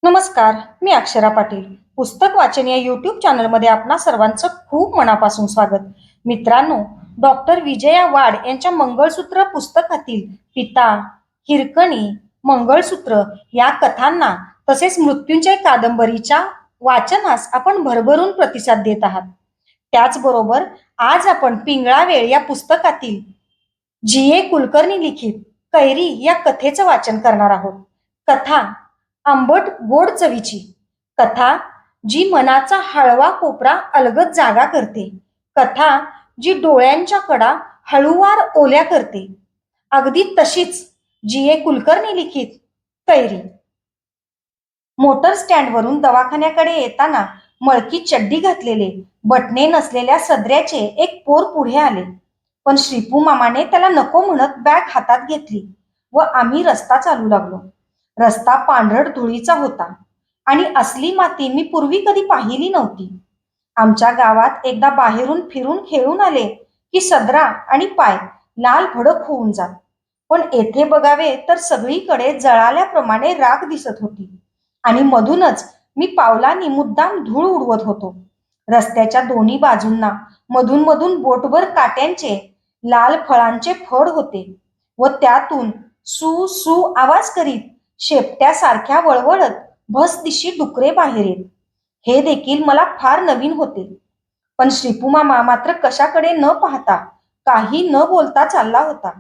नमस्कार, मी अक्षरा पाटील. पुस्तक वाचन या यूट्यूब चॅनलमध्ये आपणा सर्वांचं खूप मनापासून स्वागत. मित्रांनो, डॉक्टर विजया वाड यांच्या मंगळसूत्र पुस्तकातील पिता, हिरकणी, मंगळसूत्र या कथांना तसेच मृत्युंजय कादंबरीच्या वाचनास आपण भरभरून प्रतिसाद देत आहात. त्याचबरोबर आज आपण पिंगळा वेळ या पुस्तकातील जी. ए. कुलकर्णी लिखित कैरी या कथेचं वाचन करणार आहोत. कथा आंबट गोड चवीची. कथा जी मनाचा हळवा कोपरा अलगद जागा करते. कथा जी डोळ्यांच्या कडा हळूवार ओल्या करते. अगदी तशीच जी. ए. कुलकर्णी लिखित कैरी. मोटर स्टँडवरून दवाखान्याकडे येताना मळकी चड्डी घातलेले, बटणे नसलेल्या सदऱ्याचे एक पोर पुढे आले. पण श्रीपू मामाने त्याला नको म्हणत बॅग हातात घेतली व आम्ही रस्ता चालू लागलो. रस्ता पांढरट धुळीचा होता आणि असली माती मी पूर्वी कधी पाहिली नव्हती. आमच्या गावात एकदा बाहेरून फिरून खेळून आले की सदरा आणि पाय लाल भडक होऊन जात. पण येथे बघावे तर सगळीकडे जळाल्याप्रमाणे राख दिसत होती आणि मधूनच मी पावलांनी मुद्दाम धूळ उडवत होतो. रस्त्याच्या दोन्ही बाजूंना मधून मधून बोटभर काट्यांचे लाल फळांचे फड होते व त्यातून सू सू आवाज करीत शेपट्यासारख्या वळवळत भसदिशी डुकरे बाहेर येत. हे देखील मला फार नवीन होते. पण श्रीपू मामा मात्र कशाकडे न पाहता काही न बोलता चालला होता.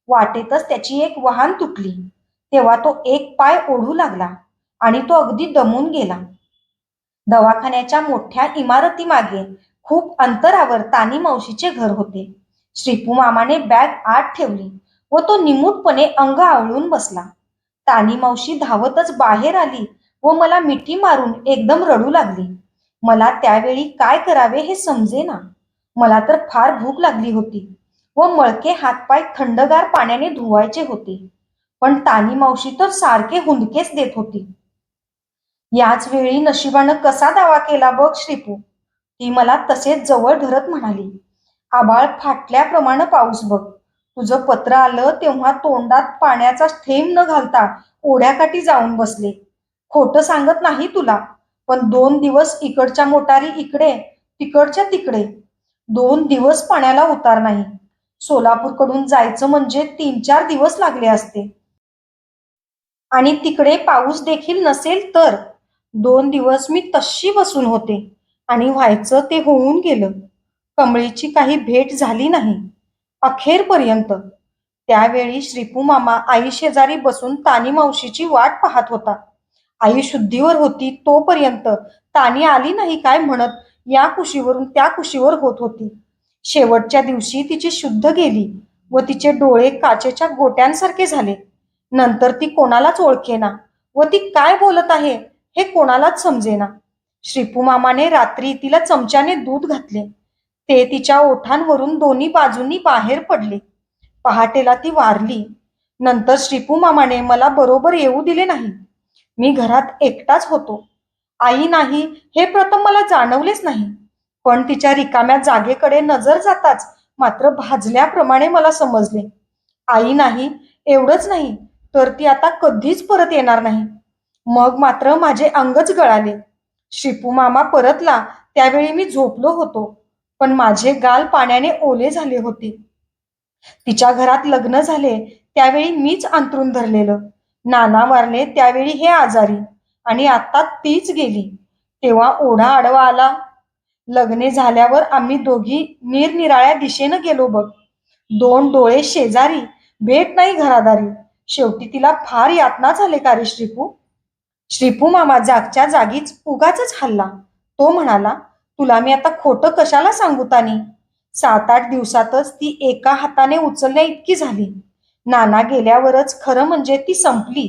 वाटेतच त्याची एक वाहन तुटली तेव्हा तो एक पाय ओढू लागला आणि तो अगदी दमून गेला. दवाखान्याच्या मोठ्या इमारतीमागे खूप अंतरावर तानी मावशीचे घर होते. श्रीपू मामाने बॅग आत ठेवली व तो निमूटपणे अंग आवळून बसला. तानी मावशी धावतच बाहेर आली व मला मिठी मारून एकदम रडू लागली. मला त्यावेळी काय करावे हे समजेना. मला तर फार भूक लागली होती व मळके हातपाय थंडगार पाण्याने धुवायचे होते. पण तानी मावशी तर सारखे हुंदकेच देत होती. याच वेळी नशिबानं कसा दावा केला बघ श्रीपू, ती मला तसेच जवळ धरत म्हणाली. आभाळ फाटल्याप्रमाणे पाऊस बघ. तुझं पत्र आलं तेव्हा तोंडात पाण्याचा थेंब न घालता ओढ्याकाठी जाऊन बसले. खोटं सांगत नाही तुला, पण 2 दिवस इकडच्या मोटारी इकडे तिकडच्या तिकडे. 2 दिवस पाण्याला उतार नाही. सोलापूरकडून जायचं म्हणजे 3-4 दिवस लागले असते. आणि तिकडे पाऊस देखील नसेल तर 2 दिवस मी तशी बसून होते आणि व्हायचं ते होऊन गेलं. कमळीची काही भेट झाली नाही अखेरपर्यंत. त्यावेळी श्रीपू मामा आई शेजारी बसून तानी मावशीची वाट पाहत होता. आई शुद्धीवर होती तोपर्यंत तानी आली नाही काय म्हणत या कुशीवरून त्या कुशीवर होत होती. शेवटच्या दिवशी तिची शुद्ध गेली व तिचे डोळे काचेच्या गोट्यांसारखे झाले. नंतर ती कोणालाच ओळखेना व ती काय बोलत आहे हे कोणालाच समजेना. श्रीपू मामाने रात्री तिला चमच्याने दूध घातले. ते तिच्या ओठांवरून दोन्ही बाजूंनी बाहेर पडले. पहाटेला ती वारली. नंतर श्रीपू मामाने मला बरोबर येऊ दिले नाही. मी घरात एकटाच होतो. आई नाही हे प्रथम मला जाणवलेच नाही. पण तिच्या रिकाम्या जागेकडे नजर जाताच मात्र भाजल्याप्रमाणे मला समजले. आई नाही एवढंच नाही तर ती आता कधीच परत येणार नाही. मग मात्र माझे अंगच गळाले. श्रीपू मामा परतला त्यावेळी मी झोपलो होतो, पण माझे गाल पाण्याने ओले झाले होते. तिच्या घरात लग्न झाले त्यावेळी मीच अंथरूण धरलेलं. नाना वारले त्यावेळी हे आजारी आणि आता तीच गेली तेव्हा ओढा आडवा आला. लग्ने झाल्यावर आम्ही दोघी निरनिराळ्या दिशेनं गेलो बघ. 2 डोळे शेजारी, भेट नाही घरादारी. शेवटी तिला फार यातना झाले का रे श्रीपू? श्रीपू मामा जागच्या जागीच उगाचच हल्ला. तो म्हणाला, तुला मी आता खोटं कशाला सांगू तानी? 7-8 दिवसातच ती एका हाताने उचलण्या इतकी झाली. नाना गेल्यावरच खरं म्हणजे ती संपली.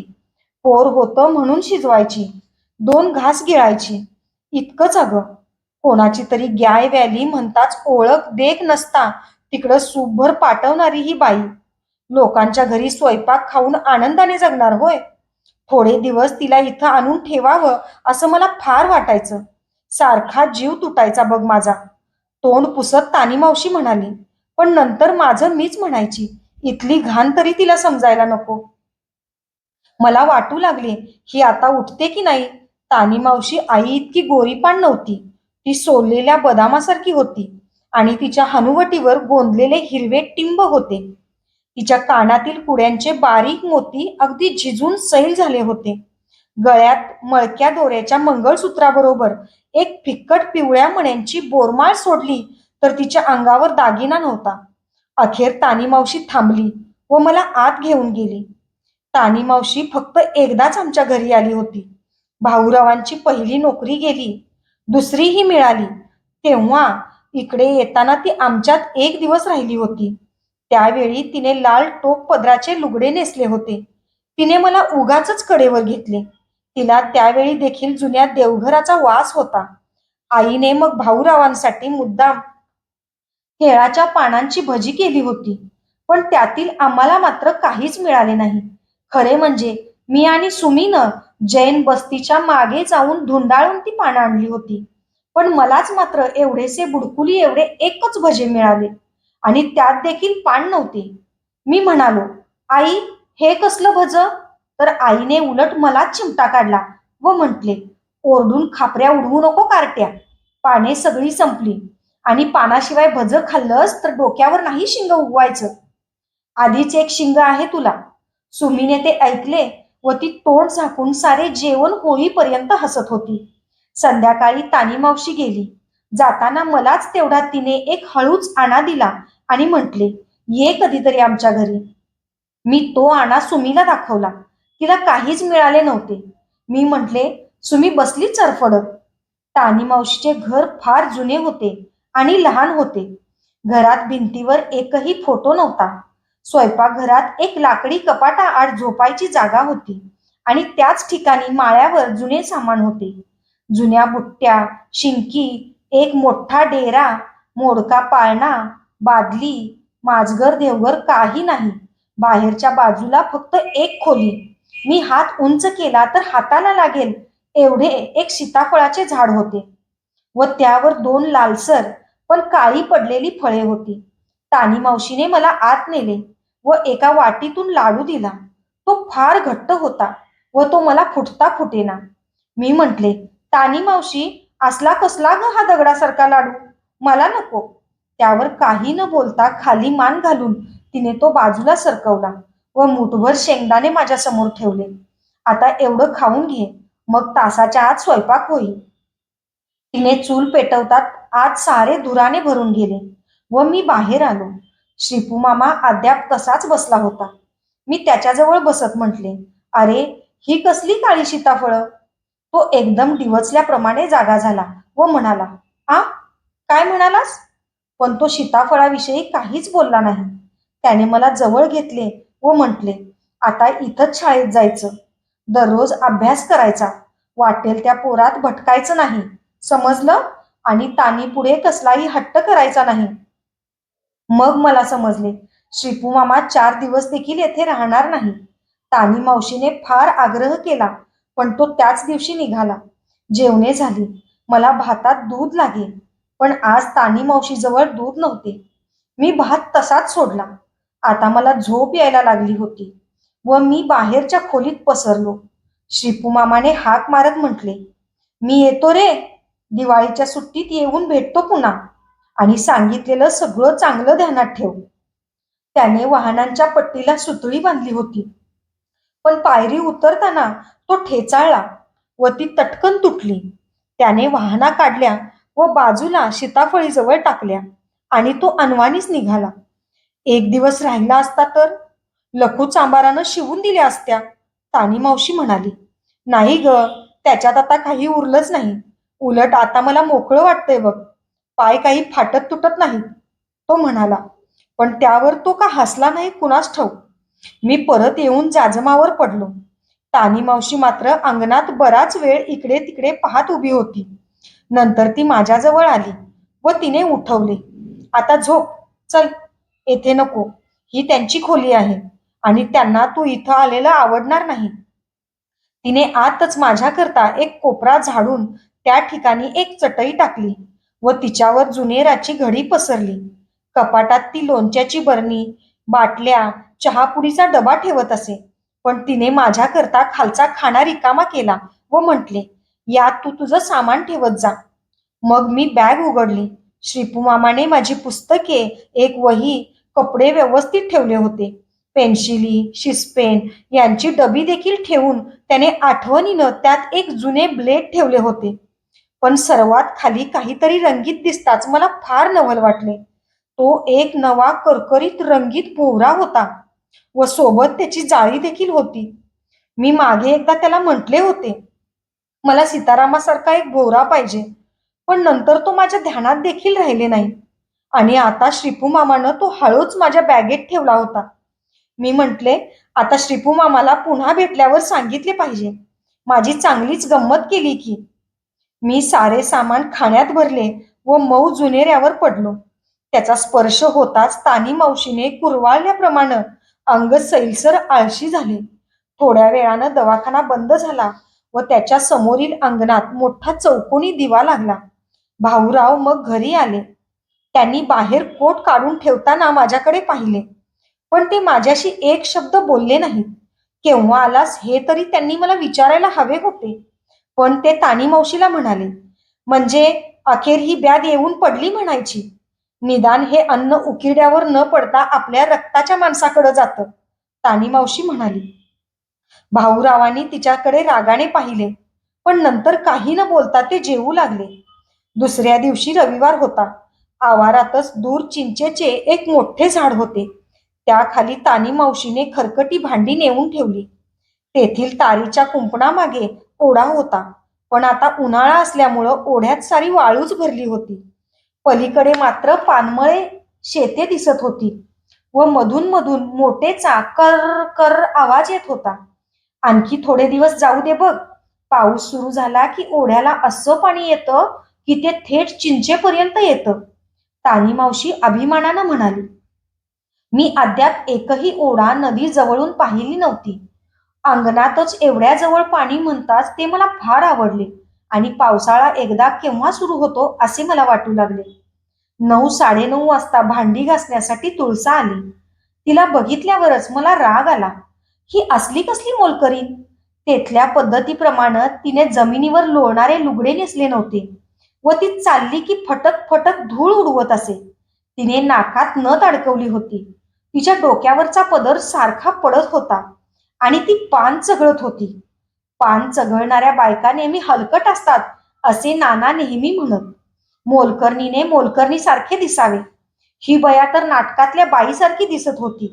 पोर होतं म्हणून शिजवायची, 2 घास गिळायची, इतकंच अगं. कोणाची तरी ग्याय व्याली म्हणताच ओळख देख नसता तिकडं सूपभर पाठवणारी ही बाई लोकांच्या घरी स्वयंपाक खाऊन आनंदाने जगणार होय? थोडे दिवस तिला इथं आणून ठेवावं असं मला फार वाटायचं. सारखा जीव तुटायचा बघ माझा. तोंड पुसत तानी मावशी म्हणाली, पण नंतर माझं मीच म्हणायची, इथली घाण तरी तिला समजायला नको. मला वाटू लागले ही आता उठते की नाही. तानी मावशी आई इतकी गोरीपाण नव्हती. ती सोललेल्या बदामासारखी होती आणि तिच्या हनुवटीवर गोंदलेले हिरवे टिंब होते. तिच्या कानातील कुड्यांचे बारीक मोती अगदी झिजून सैल झाले होते. गळ्यात मळक्या दोऱ्याच्या मंगळसूत्राबरोबर एक फिक्कट पिवळ्या मण्यांची बोरमाळ सोडली तर तिच्या अंगावर दागिना नव्हता. अखेर तानी मावशी थांबली व मला आत घेऊन गेली. तानी मावशी फक्त एकदाच आमच्या घरी आली होती. भाऊरावांची पहिली नोकरी गेली, दुसरीही मिळाली. तेव्हा इकडे येताना ती आमच्यात एक दिवस राहिली होती. त्यावेळी तिने लाल टोक पदराचे लुगडे नेसले होते. तिने मला उगाचच कडेवर घेतले. तिला त्यावेळी देखील जुन्या देवघराचा वास होता. आईने मग भाऊरावांसाठी मुद्दाम केळाच्या पानांची भजी केली होती. पण त्यातील आम्हाला मात्र काहीच मिळाले नाही. खरे म्हणजे मी आणि सुमीनं जैन बस्तीच्या मागे जाऊन धुंडाळून ती पानं आणली होती. पण मलाच मात्र एवढेसे बुडकुली एवढे एकच भजे मिळाले आणि त्यात देखील पान नव्हते. मी म्हणालो, आई हे कसलं भज? तर आईने उलट मलाच चिमटा काढला व म्हटले, ओरडून खापऱ्या उडवू नको कार्ट्या. पाने सगळी संपली आणि पानाशिवाय भज खाल्लंस तर डोक्यावर नाही शिंग उगवायचं. आधीच एक शिंग आहे तुला. सुमीने ते ऐकले व ती तोंड झाकून सारे जेवण होईपर्यंत हसत होती. संध्याकाळी तानी मावशी गेली. जाताना मलाच तेवढा तिने एक हळूच आणा दिला आणि म्हटले, ये कधीतरी आमच्या घरी. मी तो आणा सुमीला दाखवला. तिला काहीच मिळाले नव्हते. मी म्हटले, सुमी बसली चरफडत. तानी मावशीचे घर फार जुने होते आणि लहान होते. घरात भिंतीवर एकही फोटो नव्हता. स्वयंपाकघरात एक लाकडी कपाटाआड झोपायची जागा होती आणि त्याच ठिकाणी माळ्यावर जुने सामान होते. जुन्या बुट्ट्या, शिंकी, एक मोठा डेरा, मोडका पाळणा, बादली, माजगर देवघर काही नाही. बाहेरच्या बाजूला फक्त एक खोली. मी हात उंच केला तर हाताला लागेल एवढे एक सीताफळाचे झाड होते व त्यावर 2 लालसर पण काळी पडलेली फळे होती. तानी मावशीने मला आत नेले व एका वाटीतून लाडू दिला. तो फार घट्ट होता व तो मला फुटता फुटेना. मी म्हटले, तानी मावशी असला कसला ग हा दगडासारखा लाडू? मला नको. त्यावर काही न बोलता खाली मान घालून तिने तो बाजूला सरकवला व मुठभर शेंगदाणे माझ्या समोर ठेवले. आता एवढं खाऊन घे, मग तासाच्या आत स्वयंपाक होईल. तिने चूल पेटवतात आत सारे धुराने भरून गेले व मी बाहेर आलो. श्रीपू मामा अद्याप तसाच बसला होता. मी त्याच्याजवळ बसत म्हटले, अरे ही कसली काळी सीताफळं? तो एकदम डिवचल्याप्रमाणे जागा झाला व म्हणाला, आ काय म्हणालास? पण तो सीताफळाविषयी काहीच बोलला नाही. त्याने मला जवळ घेतले व म्हटले, आता इथंच शाळेत जायचं, दररोज अभ्यास करायचा, वाटेल त्या पोरात भटकायचं नाही, समजलं? आणि तानी पुढे कसलाही हट्ट करायचा नाही. मग मला समजले, श्रीपू मामा 4 दिवस देखील येथे राहणार नाही. तानी मावशीने फार आग्रह केला पण तो त्याच दिवशी निघाला. जेवणे झाली. मला भातात दूध लागे पण आज तानी मावशीजवळ दूध नव्हते. मी भात तसाच सोडला. आता मला झोप यायला लागली होती व मी बाहेरच्या खोलीत पसरलो. श्रीपू मामाने हाक मारत म्हटले, मी येतो रे, दिवाळीच्या सुट्टीत येऊन भेटतो पुन्हा आणि सांगितलेलं सगळं चांगलं ध्यानात ठेव. त्याने वाहनांच्या पट्टीला सुतळी बांधली होती पण पायरी उतरताना तो ठेचाळला व ती तटकन तुटली. त्याने वाहना काढल्या व बाजूला सीताफळीजवळ टाकल्या आणि तो अनवाणीच निघाला. एक दिवस राहिला असता तर लखू चांबारानं शिवून दिल्या असत्या. तानी मावशी म्हणाली, नाही ग, त्याच्यात आता काही उरलंच नाही. उलट आता मला मोकळं वाटतंय बघ, पाय काही फाटत तुटत नाहीत. तो म्हणाला. पण त्यावर तो का हसला नाही कुणास ठाऊक. मी परत येऊन जाजमावर पडलो. तानी मावशी मात्र अंगणात बराच वेळ इकडे तिकडे पाहत उभी होती. नंतर ती माझ्याजवळ आली व तिने उठवले, आता झोप, चल, येथे नको, ही त्यांची खोली आहे आणि त्यांना तू इथं आलेलं आवडणार नाही. तिने आतच माझ्याकरता एक कोपरा झाडून त्या ठिकाणी एक चटई टाकली व तिच्यावर जुनेराची घडी पसरली. कपाटात ती लोणच्याची बरणी, बाटल्या, चहापुडीचा डबा ठेवत असे. पण तिने माझ्याकरता खालचा खाना रिकामा केला व म्हटले, यात तू तुझं सामान ठेवत जा. मग मी बॅग उघडली. श्रीपू मामाने माझी पुस्तके, एक वही, कपडे व्यवस्थित ठेवले होते. पेन्शिली, शिसपेन यांची डबी देखील ठेवून त्याने आठवणीनं त्यात एक जुने ब्लेड ठेवले होते. पण सर्वात खाली काहीतरी रंगीत दिसताच मला फार नवल वाटले. तो एक नवा करकरीत रंगीत भोवरा होता व सोबत त्याची जाळी देखील होती. मी मागे एकदा त्याला म्हटले होते, मला सीतारामासारखा एक भोवरा पाहिजे, पण नंतर तो माझ्या ध्यानात देखील राहिले नाही. आणि आता श्रीपू मामानं तो हळूच माझ्या बॅगेत ठेवला होता. मी म्हटले, आता श्रीपू मामाला पुन्हा भेटल्यावर सांगितले पाहिजे. माझी चांगलीच गंमत केली की. मी सारे सामान खाण्यात भरले व मऊ जुनेऱ्यावर पडलो. त्याचा स्पर्श होताच तानी मावशीने कुरवाळल्याप्रमाणे अंग सैलसर आळशी झाले. थोड्या वेळानं दवाखाना बंद झाला व त्याच्या समोरील अंगणात मोठा चौकोनी दिवा लागला. भाऊराव मग घरी आले. त्यांनी बाहेर कोट काढून ठेवताना माझ्याकडे पाहिले, पण ते माझ्याशी एक शब्द बोलले नाहीत. केव्हा आलास हे तरी त्यांनी मला विचारायला हवे होते. पण ते तानी मावशीला म्हणाले, म्हणजे अखेर ही बॅग येऊन पडली म्हणायची. निदान हे अन्न उकिरड्यावर न पडता आपल्या रक्ताच्या माणसाकडे जातं, तानी मावशी म्हणाली. भाऊरावांनी तिच्याकडे रागाने पाहिले, पण नंतर काही न बोलता ते जेवू लागले. दुसऱ्या दिवशी रविवार होता. आवारातच दूर चिंचेचे एक मोठे झाड होते. त्याखाली तानी मावशीने खरकटी भांडी नेऊन ठेवली. तेथील तारीच्या कुंपणामागे ओढा होता, पण आता उन्हाळा असल्यामुळं ओढ्यात सारी वाळूच भरली होती. पलीकडे मात्र पानमळे शेते दिसत होती व मधून मधून मोठेचा कर कर आवाज येत होता. आणखी थोडे दिवस जाऊ दे बघ. पाऊस सुरू झाला की ओढ्याला असं पाणी येतं की ते थेट चिंचेपर्यंत येतं, तानी मावशी अभिमानानं म्हणाली. मी अद्याप एकही ओढा नदी जवळून पाहिली नव्हती. अंगणातच एवढ्या जवळ पाणी म्हणताच ते मला फार आवडले आणि पावसाळा एकदा केव्हा सुरू होतो असे मला वाटू लागले. 9:30 वाजता भांडी घासण्यासाठी तुळसा आली. तिला बघितल्यावरच मला राग आला. ही असली कसली मोलकरीण? तेथल्या पद्धतीप्रमाणे तिने जमिनीवर लोळणारे लुगडे नेसले नव्हते व ती चालली की फटक फटक धूळ उडवत असे. तिने नाकात नथ अडकवली होती. तिच्या डोक्यावरचा पदर सारखा पडत होता आणि ती पान चघळत होती. पान चघळणाऱ्या बायका नेहमी हलकट असतात असे नाना नेहमी म्हणत. मोलकर्णीने मोलकर्णीसारखे दिसावे. ही बया तर नाटकातल्या बाईसारखी दिसत होती.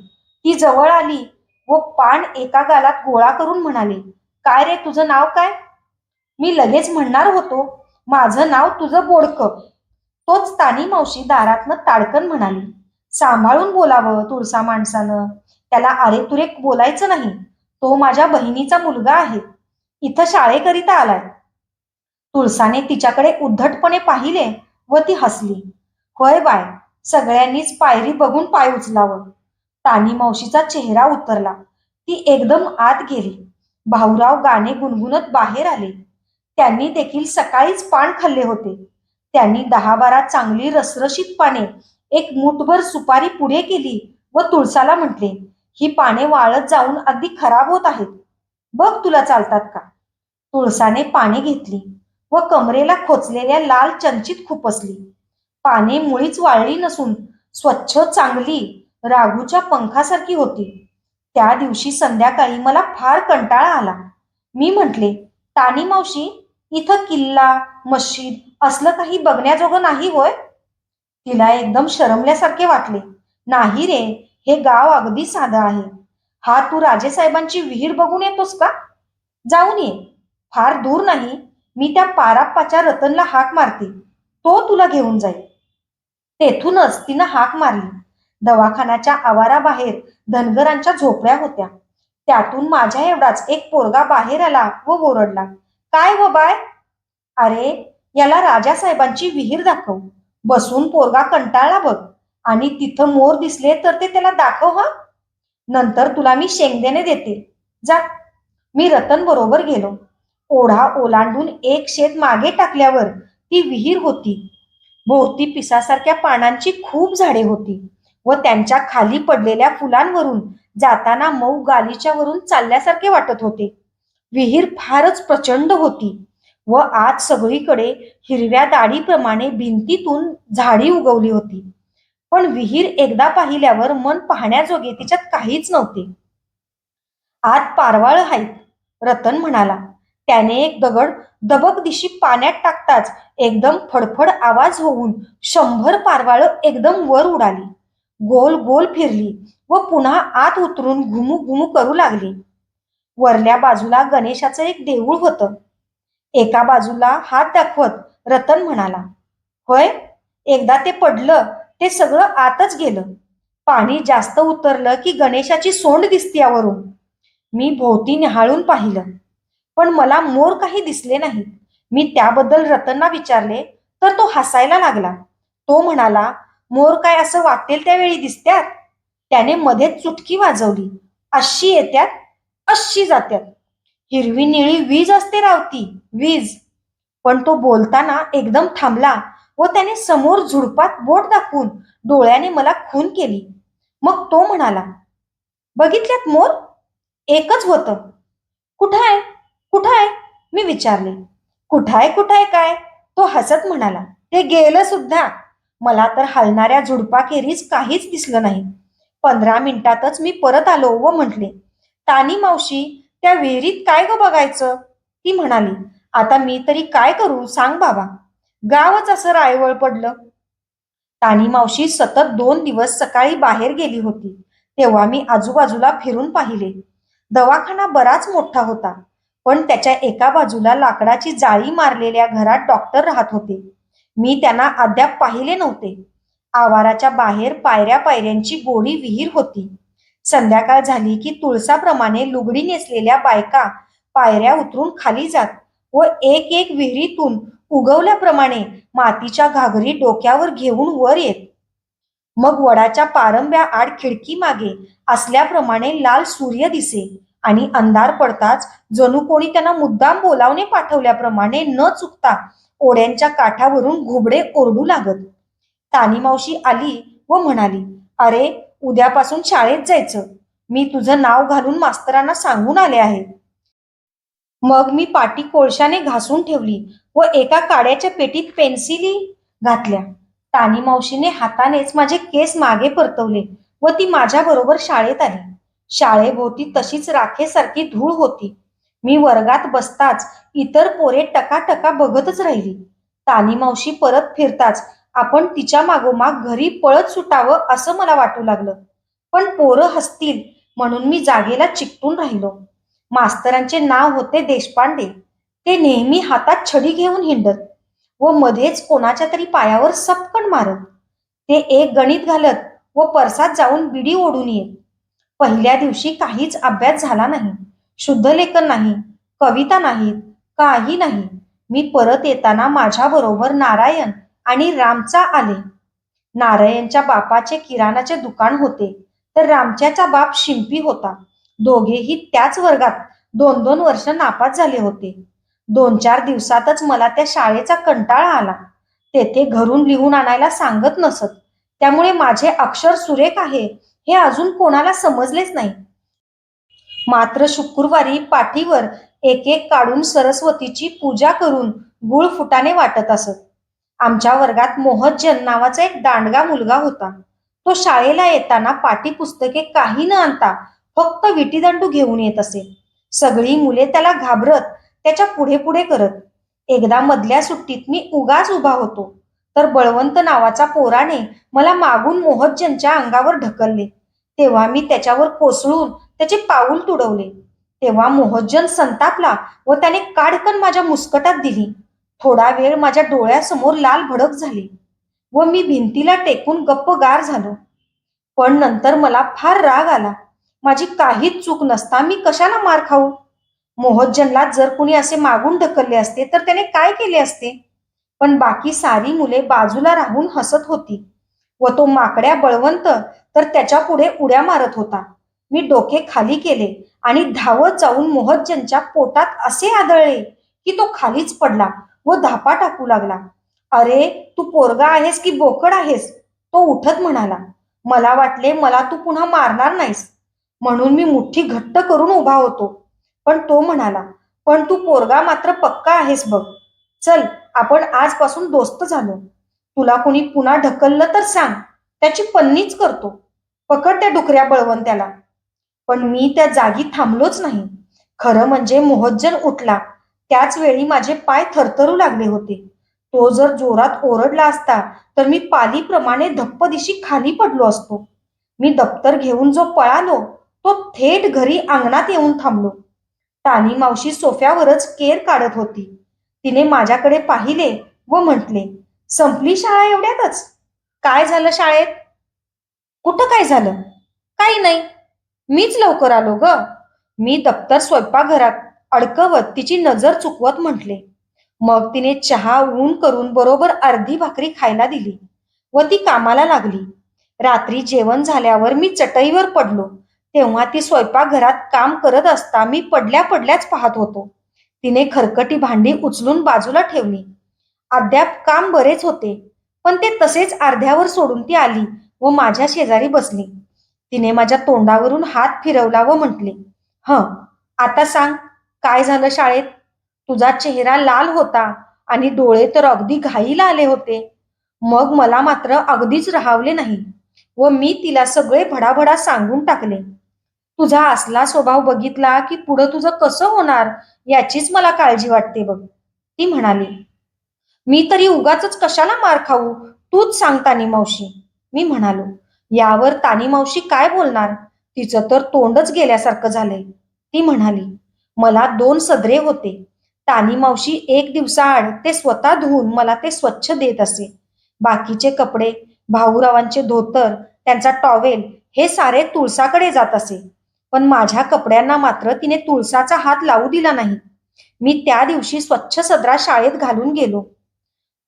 ती जवळ आली व पान एका गालात गोळा करून म्हणाले, काय रे, तुझं नाव काय? मी लगेच म्हणणार होतो, माझं नाव तुझं बोडकं. तोच तानी मावशी दारातनं ताडकन म्हणाली, सांभाळून बोलावं तुळसा माणसानं. त्याला अरे तुरे बोलायचं नाही. तो माझ्या बहिणीचा मुलगा आहे. इथं शाळेकरिता आलाय. तुळसाने तिच्याकडे उद्धटपणे पाहिले व ती हसली. होय बाय, सगळ्यांनीच पायरी बघून पाय उचलावं. तानी मावशीचा चेहरा उतरला. ती एकदम आत गेली. भाऊराव गाणे गुणगुणत बाहेर आले. त्यांनी देखील सकाळीच पान खाल्ले होते. त्यांनी 10-12 चांगली रसरशीत पाने, एक मूठभर सुपारी पुढे केली व तुळसाला म्हटले, ही पाने वाळत जाऊन अगदी खराब होत आहेत. बघ तुला चालतात का? तुळसाने पाने घेतली व कमरेला खोचलेल्या लाल चंचीत खुपसली. पाने मुळीच वाळली नसून स्वच्छ चांगली राघूच्या पंखासारखी होती. त्या दिवशी संध्याकाळी मला फार कंटाळा आला. मी म्हटले, तानी मावशी, इथं किल्ला, मस्जिद असलं काही बघण्याजोगं नाही होय? तिला एकदम शरमल्यासारखे वाटले. नाही रे, हे गाव अगदी साधं आहे. हा, तू राजेसाहेबांची विहीर बघून येतोस का? जाऊन ये. फार दूर नाही. मी त्या पाराप्पाच्या रतनला हाक मारते, तो तुला घेऊन जाईल. तेथूनच तिनं हाक मारली. दवाखान्याच्या आवाराबाहेर धनगरांच्या झोपड्या होत्या. त्यातून माझ्या एवढाच एक पोरगा बाहेर आला व ओरडला, काय व बाय? अरे, याला राजासाहेबांची विहीर दाखव. बसून पोरगा कंटाळला बघ. आणि तिथं मोर दिसले तर ते त्याला दाखव हा. नंतर तुला मी शेंगदेणे देते. जा. मी रतन बरोबर गेलो. ओढा ओलांडून एक शेत मागे टाकल्यावर ती विहीर होती. भोवती पिसासारख्या पानांची खूप झाडे होती व त्यांच्या खाली पडलेल्या फुलांवरून जाताना मऊ गालीच्या वरून चालल्यासारखे वाटत होते. विहीर फारच प्रचंड होती व आत सगळीकडे हिरव्या दाढीप्रमाणे भिंतीतून झाडी उगवली होती. पण विहीर एकदा पाहिल्यावर मन पाहण्याजोगे तिच्यात काहीच नव्हते. आत पारवाळ आहेत, रतन म्हणाला. त्याने एक दगड दबक दिशी पाण्यात टाकताच एकदम फडफड आवाज होऊन 100 पारवाळ एकदम वर उडाली, गोल गोल फिरली व पुन्हा आत उतरून घुमू घुमू करू लागली. वरल्या बाजूला गणेशाचं एक देऊळ होतं. एका बाजूला हात दाखवत रतन म्हणाला, होय, एकदा ते पडलं ते सगळं आतच गेलं. पाणी जास्त उतरलं की गणेशाची सोंड दिसते यावरून. मी भोवती निहाळून पाहिलं, पण मला मोर काही दिसले नाहीत. मी त्याबद्दल रतनना विचारले तर तो हसायला लागला. तो म्हणाला, मोर काय असं वाटेल त्यावेळी दिसत्यात. त्याने मध्येच चुटकी वाजवली. अशी येत्यात, अशी जात्यात. हिरवी निळी वीज असते रावती, वीज. पण तो बोलताना एकदम थांबला व त्याने समोर झुडपात बोट दाखवून डोळ्याने मला खून केली. मग तो म्हणाला, बघितल्यात मोर? एकच होतं. कुठाय कुठाय? मी विचारले. कुठाय काय? तो हसत म्हणाला, ते गेलं सुद्धा. मला तर हलणाऱ्या झुडपाखेरीज काहीच दिसलं नाही. 15 मिनिटातच मी परत आलो व म्हटले, तानी मावशी, त्या विहिरीत काय ग बघायचं? ती म्हणाली, आता मी तरी काय करू सांग बाबा, गावच असं रायवळ पडलं. तानी मावशी सतत 2 दिवस सकाळी बाहेर गेली होती. तेव्हा मी आजूबाजूला फिरून पाहिले. दवाखाना बराच मोठा होता, पण त्याच्या एका बाजूला लाकडाची जाळी मारलेल्या घरात डॉक्टर राहत होते. मी त्यांना अद्याप पाहिले नव्हते. आवाराच्या बाहेर पायऱ्या पायऱ्यांची गोडी विहीर होती. संध्याकाळ झाली की तुळसाप्रमाणे लुगडी नेसलेल्या बायका पायऱ्या उतरून खाली जात व एक एक विहिरीतून उगवल्याप्रमाणे मातीच्या घागरी डोक्यावर घेऊन वर येत. मग वडाच्या पारंब्या आड खिडकी मागे असल्याप्रमाणे लाल सूर्य दिसे आणि अंधार पडताच जणू कोणी त्यांना मुद्दाम बोलावणे पाठवल्याप्रमाणे न चुकता ओढ्यांच्या काठावरून घुबडे ओरडू लागत. तानी मावशी आली व म्हणाली, अरे, उद्यापासून शाळेत जायचं. मी तुझं नाव घालून मास्तरांना सांगून आले आहे. मग मी पाटी कोळशाने घासून ठेवली व एका काड्याच्या पेटीत पेन्सिली घातल्या. तानी मावशीने हातानेच माझे केस मागे परतवले व ती माझ्याबरोबर शाळेत आली. शाळेभोवती तशीच राखेसारखी धूळ होती. मी वर्गात बसताच इतर पोरे टकाटका बघतच राहिली. तानी मावशी परत फिरताच आपण तिच्या मागोमाग घरी पळत सुटावं असं मला वाटू लागलं. पण पोरं हसतील म्हणून मी जागेला चिकटून राहिलो. मास्तरांचे नाव होते देशपांडे. ते नेहमी हातात छडी घेऊन हिंडत व मध्येच कोणाच्या तरी पायावर सपकन मारत. ते एक गणित घालत व परसात जाऊन बिडी ओढून येत. पहिल्या दिवशी काहीच अभ्यास झाला नाही. शुद्धलेखन नाही, कविता नाहीत, काही नाही. मी परत येताना माझ्याबरोबर नारायण आणि रामचा आले. नारायणच्या बापाचे किराणाचे दुकान होते, तर रामच्याचा बाप शिंपी होता. दोघेही त्याच वर्गात 2-2 वर्ष नापास झाले होते. 2-4 दिवसातच मला त्या शाळेचा कंटाळा आला. तेथे घरून लिहून आणायला सांगत नसत, त्यामुळे माझे अक्षर सुरेख आहे हे अजून कोणाला समजलेच नाही. मात्र शुक्रवारी पाठीवर एक एक काढून सरस्वतीची पूजा करून गुळ फुटाने वाटत असत. आमच्या वर्गात मोहज्जन नावाचा एक दांडगा मुलगा होता. तो शाळेला येताना पाठीपुस्तके काही न आणता फक्त विटीदांडू घेऊन येत असे. सगळी मुले त्याला घाबरत त्याच्या पुढे पुढे करत. एकदा मधल्या सुट्टीत मी उगाच उभा होतो, तर बळवंत नावाचा पोराने मला मागून मोहज्जनच्या अंगावर ढकलले. तेव्हा मी त्याच्यावर कोसळून त्याचे पाऊल तुडवले. तेव्हा मोहज्जन संतापला व त्याने काडकन माझ्या मुस्कटात दिली. थोडा वेळ माझ्या डोळ्यासमोर लाल भडक झाली व मी भिंतीला टेकून गप्पगार झालो. पण नंतर मला फार राग आला. माझी काहीच चूक नसता मी कशाला मार खाऊ? मोहज्जनला जर कुणी असे मागून ढकलले असते तर त्याने काय केले असते? पण बाकी सारी मुले बाजूला राहून हसत होती व तो माकड्या बळवंत तर त्याच्या पुढे उड्या मारत होता. मी डोके खाली केले आणि धावत जाऊन मोहज्जनच्या पोटात असे आदळले की तो खालीच पडला व धापा टाकू लागला. अरे, तू पोरगा आहेस की बोकड आहेस? तो उठत म्हणाला. मला वाटले मला तू पुन्हा मारणार नाहीस. म्हणून मी मुठ्ठी घट्ट करून उभा होतो. पण तो म्हणाला, पण तू पोरगा मात्र पक्का आहेस बघ. चल, आपण आजपासून दोस्त झालो. तुला कोणी पुन्हा ढकललं तर सांग, त्याची पन्नीच करतो. पकड त्या डुकऱ्या बळवंत्याला. पण मी त्या जागी थांबलोच नाही. खरं म्हणजे मोहज्जन उठला. त्याच वेळी माझे पाय थरथरू लागले होते. तो जर जोरात ओरडला असता तर मी पालीप्रमाणे धप्पदिशी खाली पडलो असतो. मी दप्तर घेऊन जो पळालो तो थेट घरी अंगणात येऊन थांबलो. तानी मावशी सोफ्यावरच केर काढत होती. तिने माझ्याकडे पाहिले व म्हटले, संपली शाळा एवढ्यातच? काय झालं शाळेत? कुठं काय झालं? काही नाही. मीच लवकर आलो ग. मी दप्तर स्वयंपाकघरात अडकवत तिची नजर चुकवत म्हटले. मग तिने चहा ऊन करून बरोबर अर्धी भाकरी खायला दिली व ती कामाला लागली. रात्री जेवण झाल्यावर मी चटईवर पडलो तेव्हा ती स्वयंपाकघरात काम करत असता मी पडल्या पडल्याच पाहत होतो. तिने खरकटी भांडी उचलून बाजूला ठेवली. अद्याप काम बरेच होते, पण ते तसेच अर्ध्यावर सोडून ती आली व माझ्या शेजारी बसली. तिने माझ्या तोंडावरून हात फिरवला व म्हटले, आता सांग, काय झालं शाळेत? तुझा चेहरा लाल होता आणि डोळे तर अगदी घाईला आले होते. मग मला मात्र अगदीच राहावले नाही व मी तिला सगळे भडाभडा सांगून टाकले. तुझा असला स्वभाव बघितला की पुढं तुझं कसं होणार याचीच मला काळजी वाटते बघ, ती म्हणाली. मी तरी उगाचच कशाला मार खाऊ, तूच सांग तानी मावशी, मी म्हणालो. यावर तानी मावशी काय बोलणार, तिचं तर तोंडच गेल्यासारखं झालंय. ती म्हणाली, मला 2 सदरे होते. तानी मावशी एक दिवसाआड ते स्वतः धुवून मला ते स्वच्छ देत असे. बाकीचे कपडे, भाऊरावांचे धोतर, त्यांचा टॉवेल हे सारे तुळसाकडे जात असे. पण माझ्या कपड्यांना मात्र तिने तुळसाचा हात लावू दिला नाही. मी त्या दिवशी स्वच्छ सदरा शाळेत घालून गेलो.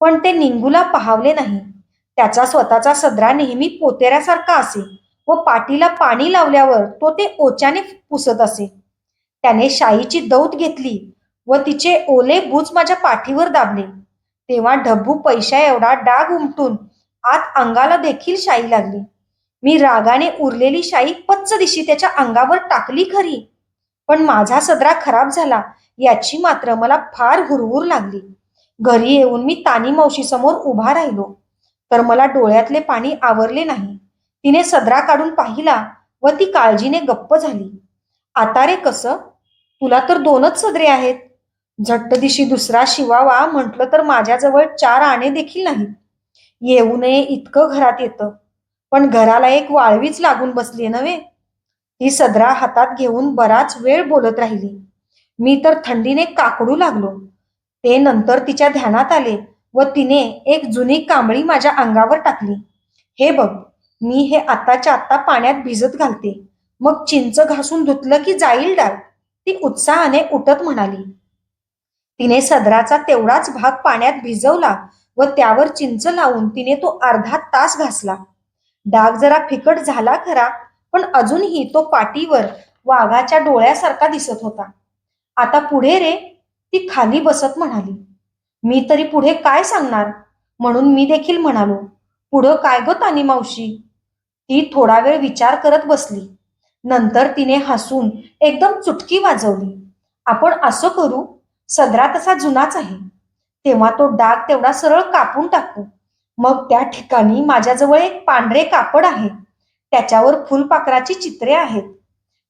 पण ते निंगूला पाहावले नाही. त्याचा स्वतःचा सदरा नेहमी पोतेऱ्यासारखा असे व पाठीला पाणी लावल्यावर तो ते ओच्याने पुसत असे. त्याने शाईची दौत घेतली व तिचे ओले बूच माझ्या पाठीवर दाबले. तेव्हा ढब्बू पैशा एवढा डाग उमटून आत अंगाला देखील शाई लागली. मी रागाने उरलेली शाई पच्च दिशी त्याच्या अंगावर टाकली खरी, पण माझा सदरा खराब झाला याची मात्र मला फार हुरहुर लागली. घरी येऊन मी तानी मावशी समोर उभा राहिलो तर मला डोळ्यातले पाणी आवरले नाही. तिने सदरा काढून पाहिला व ती काळजीने गप्प झाली. आता रे कसं? तुला तर 2च सदरे आहेत. झट्ट दिशी दुसरा शिवावा म्हटलं तर माझ्याजवळ 4 आणे देखील नाहीत. येऊ नये इतकं घरात येतं, पण घराला एक वाळवीच लागून बसली नव्हे. ती सदरा हातात घेऊन बराच वेळ बोलत राहिली. मी तर थंडीने काकडू लागलो. ते नंतर तिच्या ध्यानात आले व तिने एक जुनी कांबळी माझ्या अंगावर टाकली. हे बघ, मी हे आत्ताच्या आत्ता पाण्यात भिजत घालते, मग चिंच घासून धुतलं की जाईल डाग, ती उत्साहाने उठत म्हणाली. तिने सदराचा तेवढाच भाग पाण्यात भिजवला व त्यावर चिंच लावून तिने तो अर्धा तास घासला. डाग जरा फिकट झाला खरा, पण अजूनही तो पाठीवर वाघाच्या डोळ्यासारखा दिसत होता. आता पुढे रे, ती खाली बसत म्हणाली. मी तरी पुढे काय सांगणार, म्हणून मी देखील म्हणालो, पुढं काय ग तानी मावशी? ती थोडा वेळ विचार करत बसली. नंतर तिने हसून एकदम चुटकी वाजवली. आपण असं करू, सदरा तसा जुनाच आहे, तेव्हा तो डाग तेवढा सरळ कापून टाकू. मग त्या ठिकाणी माझ्याजवळ एक पांढरे कापड आहे, त्याच्यावर फुलपाखराची चित्रे आहेत.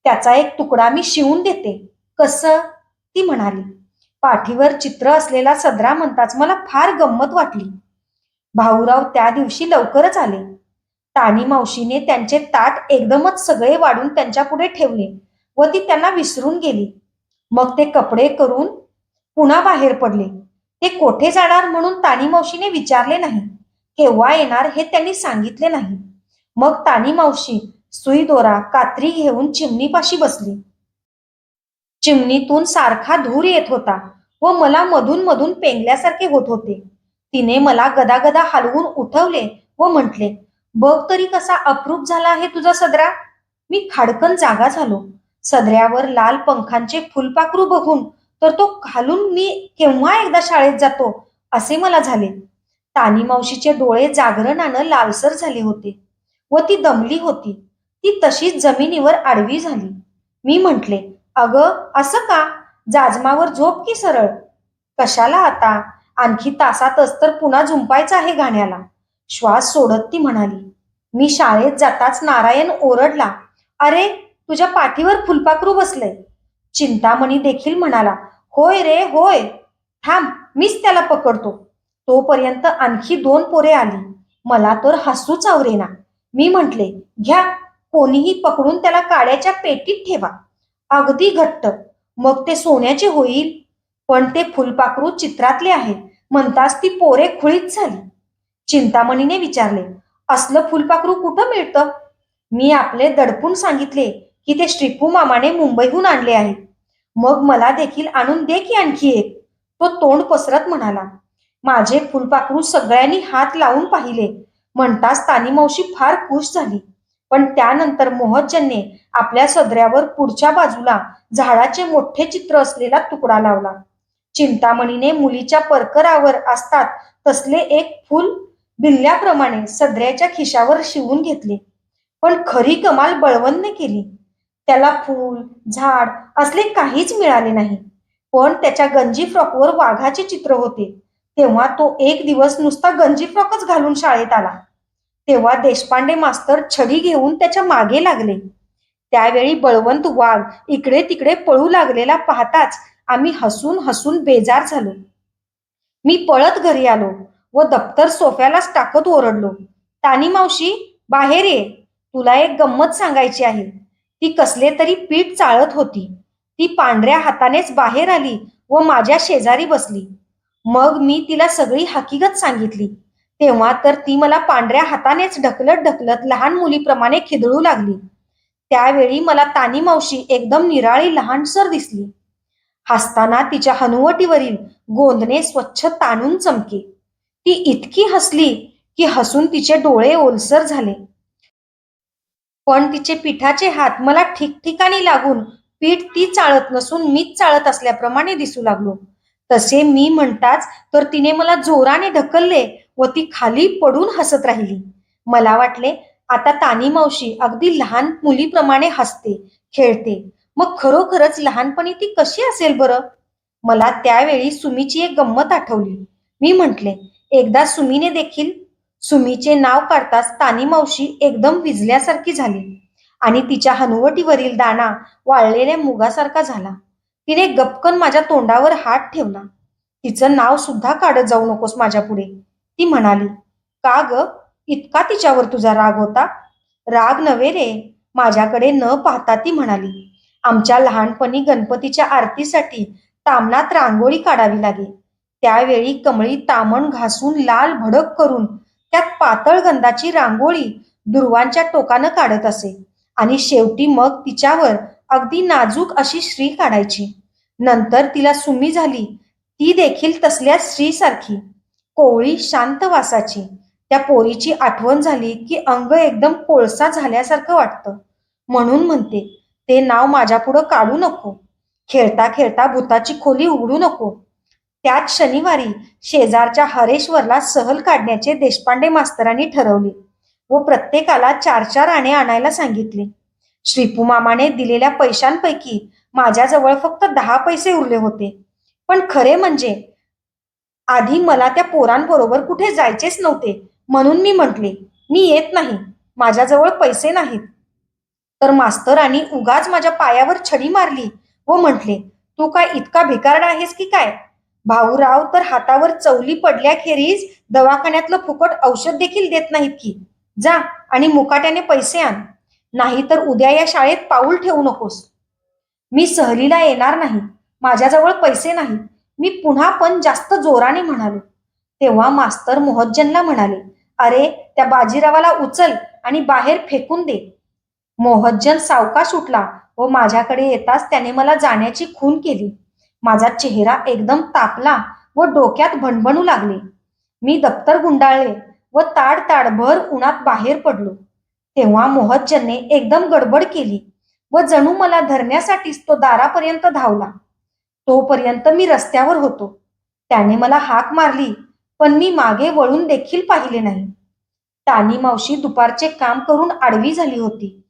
त्याचा एक तुकडा मी शिवून देते, कसं, ती म्हणाली. पाठीवर चित्र असलेला सदरा म्हणताच मला फार गंमत वाटली. भाऊराव त्या दिवशी लवकरच आले. तानी मावशीने त्यांचे ताट एकदमच सगळे वाढून त्यांच्या पुढे ठेवले व ती त्यांना विसरून गेली. मग ते कपडे करून पुन्हा बाहेर पडले. ते कोठे जाणार म्हणून तानी मावशीने विचारले नाही. केव्हा येणार हे त्यांनी सांगितले नाही. मग तानी मावशी सुई दोरा कात्री घेऊन चिमणीपाशी बसली. चिमणीतून सारखा धूर येत होता व मला मधून मधून पेंगल्यासारखे होत होते. तिने मला गदागदा हलवून उठवले व म्हटले, बघ तरी कसा अप्रूप झाला आहे तुझा सदरा. मी खाडकन जागा झालो. सदऱ्यावर लाल पंखांचे फुलपाखरू बघून तर तो घालून मी केव्हा एकदा शाळेत जातो असे मला झाले. तानी मावशीचे डोळे जागरणानं लालसर झाले होते व ती दमली होती. ती तशीच जमिनीवर आडवी झाली. मी म्हटले, "अगं, असं का? जाजमावर झोप की सरळ." "कशाला आता? आणखी तासातच तर पुन्हा झुंपायचं आहे गाण्याला." श्वास सोडत ती म्हणाली. मी शाळेत जाताच नारायण ओरडला, "अरे, तुझ्या पाठीवर फुलपाखरू बसलंय." चिंतामणी देखील म्हणाला, "होय रे, होय. थांब, मीच त्याला पकडतो." तोपर्यंत आणखी 2 पोरे आली. मला तर हसूच आवरेना. मी म्हटले, "घ्या, कोणीही पकडून त्याला काड्याच्या पेटीत ठेवा. अगदी घट्ट. मग ते सोन्याचे होईल." पण ते फुलपाखरू चित्रातले आहे म्हणताच ती पोरे खुळीत झाली. चिंतामणीने विचारले, "असलं फुलपाखरू कुठं मिळतं?" मी आपले दडपून सांगितले की ते श्रीपू मामाने मुंबईहून आणले आहे. "मग मला देखील आणून दे की आणखी एक." तो तोंड पसरत म्हणाला. माझे फुलपाखरू सगळ्यांनी हात लावून पाहिले म्हणताच तानी मावशी फार खुश झाली. पण त्यानंतर मोहज्जनने आपल्या सदऱ्यावर पुढच्या बाजूला झाडाचे मोठे चित्र असलेला तुकडा लावला. चिंतामणीने मुलीच्या परकरावर असतात तसले एक फूल बिल्ल्याप्रमाणे सदऱ्याच्या खिशावर शिवून घेतले. पण खरी कमाल बळवंतने केली. त्याला फूल, झाड असले काहीच मिळाले नाही. पण त्याच्या गंजी फ्रॉकवर वाघाचे चित्र होते. तेव्हा तो एक दिवस नुसता गंजी फ्रॉकच घालून शाळेत आला. तेव्हा देशपांडे मास्तर छडी घेऊन त्याच्या मागे लागले. त्यावेळी बळवंत वाघ इकडे तिकडे पळू लागलेला पाहताच आम्ही हसून हसून बेजार झालो. मी पळत घरी आलो व दप्तर सोफ्यालाच टाकत ओरडलो, "तानी मावशी, बाहेर ये. तुला एक गंमत सांगायची आहे." ती कसले तरी पीठ चाळत होती. ती पांढऱ्या हातानेच बाहेर आली व माझ्या शेजारी बसली. मग मी तिला सगळी हकीकत सांगितली. तेव्हा तर ती मला पांढऱ्या हातानेच ढकलत ढकलत लहान मुलीप्रमाणे खिदळू लागली. त्यावेळी मला तानी मावशी एकदम निराळी लहानसर दिसली. हसताना तिच्या हनुवटीवरील गोंदणे स्वच्छ ताणून चमके. ती इतकी हसली की हसून तिचे डोळे ओलसर झाले. पण तिचे पिठाचे हात मला ठिकठिकाणी लागून पीठ ती चाळत नसून मीच चाळत असल्याप्रमाणे दिसू लागलो. तसे मी म्हणताच तर तिने मला जोराने ढकलले व ती खाली पडून हसत राहिली. मला वाटले, आता तानी मावशी अगदी लहान मुलीप्रमाणे हसते, खेळते. मग खरोखरच लहानपणी ती कशी असेल बरं? मला त्यावेळी सुमीची एक गंमत आठवली. मी म्हटले, एकदा सुमीने देखील सुमीचे नाव काढताच तानी मावशी एकदम विझल्यासारखी झाली आणि तिच्या हनुवटीवरील दाणा वाळलेल्या मुगासारखा झाला. तिने गपकन माझ्या तोंडावर हात ठेवला. तिचं नाव सुद्धा काढत जाऊ नकोस माझ्या पुढे, ती म्हणाली. का ग, इतका तिच्यावर तुझा राग होता? राग नव्हे रे, माझ्याकडे न पाहता ती म्हणाली, आमच्या लहानपणी गणपतीच्या आरतीसाठी तामणात रांगोळी काढावी लागे. त्यावेळी कमळी तामण घासून लाल भडक करून त्यात पातळ गंधाची रांगोळी दुर्वांच्या टोकानं काढत असे आणि शेवटी मग तिच्यावर अगदी नाजूक अशी श्री काढायची. नंतर तिला सुमी झाली. ती देखील तसल्या स्त्रीसारखी कोवळी शांत वासाची. त्या पोरीची आठवण झाली की अंग एकदम कोळसा झाल्यासारखं वाटतं. म्हणून म्हणते, ते नाव माझ्यापुढं काढू नको. खेळता खेळता भूताची खोली उघडू नको. त्याच शनिवारी शेजारच्या हरेश्वरला सहल काढण्याचे देशपांडे मास्तरांनी ठरवले व प्रत्येकाला 4-4 आणे आणायला सांगितले. श्रीपू मामाने दिलेल्या पैशांपैकी माझ्याजवळ फक्त 10 पैसे उरले होते. पण खरे म्हणजे आधी मला त्या पोरांबरोबर कुठे जायचेच नव्हते. म्हणून मी म्हटले, मी येत नाही, माझ्याजवळ पैसे नाहीत. तर मास्तरांनी उगाच माझ्या पायावर छडी मारली व म्हटले, तू काय इतका भिकारडा आहेस की काय? भाऊराव तर हातावर चवली पडल्याखेरीज दवाखान्यातलं फुकट औषध देखील देत नाहीत की. जा आणि मुकाट्याने पैसे आण, नाही तर उद्या या शाळेत पाऊल ठेवू नकोस. मी सहलीला येणार नाही, माझ्याजवळ पैसे नाहीत, मी पुन्हा पण जास्त जोराने म्हणालो. तेव्हा मास्तर मोहज्जनला म्हणाले, अरे, त्या बाजीरावाला उचल आणि बाहेर फेकून दे. मोहज्जन सावकाश उठला व माझ्याकडे येताच त्याने मला जाण्याची खूण केली. माझा चेहरा एकदम तापला व डोक्यात भणभणू लागले. मी दप्तर गुंडाळले व ताडताडभर उन्हात बाहेर पडलो. तेव्हा मोहज्जनने एकदम गडबड केली व जणू मला धरण्यासाठीच तो दारापर्यंत धावला. तोपर्यंत मी रस्त्यावर होतो. त्याने मला हाक मारली, पण मी मागे वळून देखील पाहिले नाही. तानी मावशी दुपारचे काम करून आडवी झाली होती.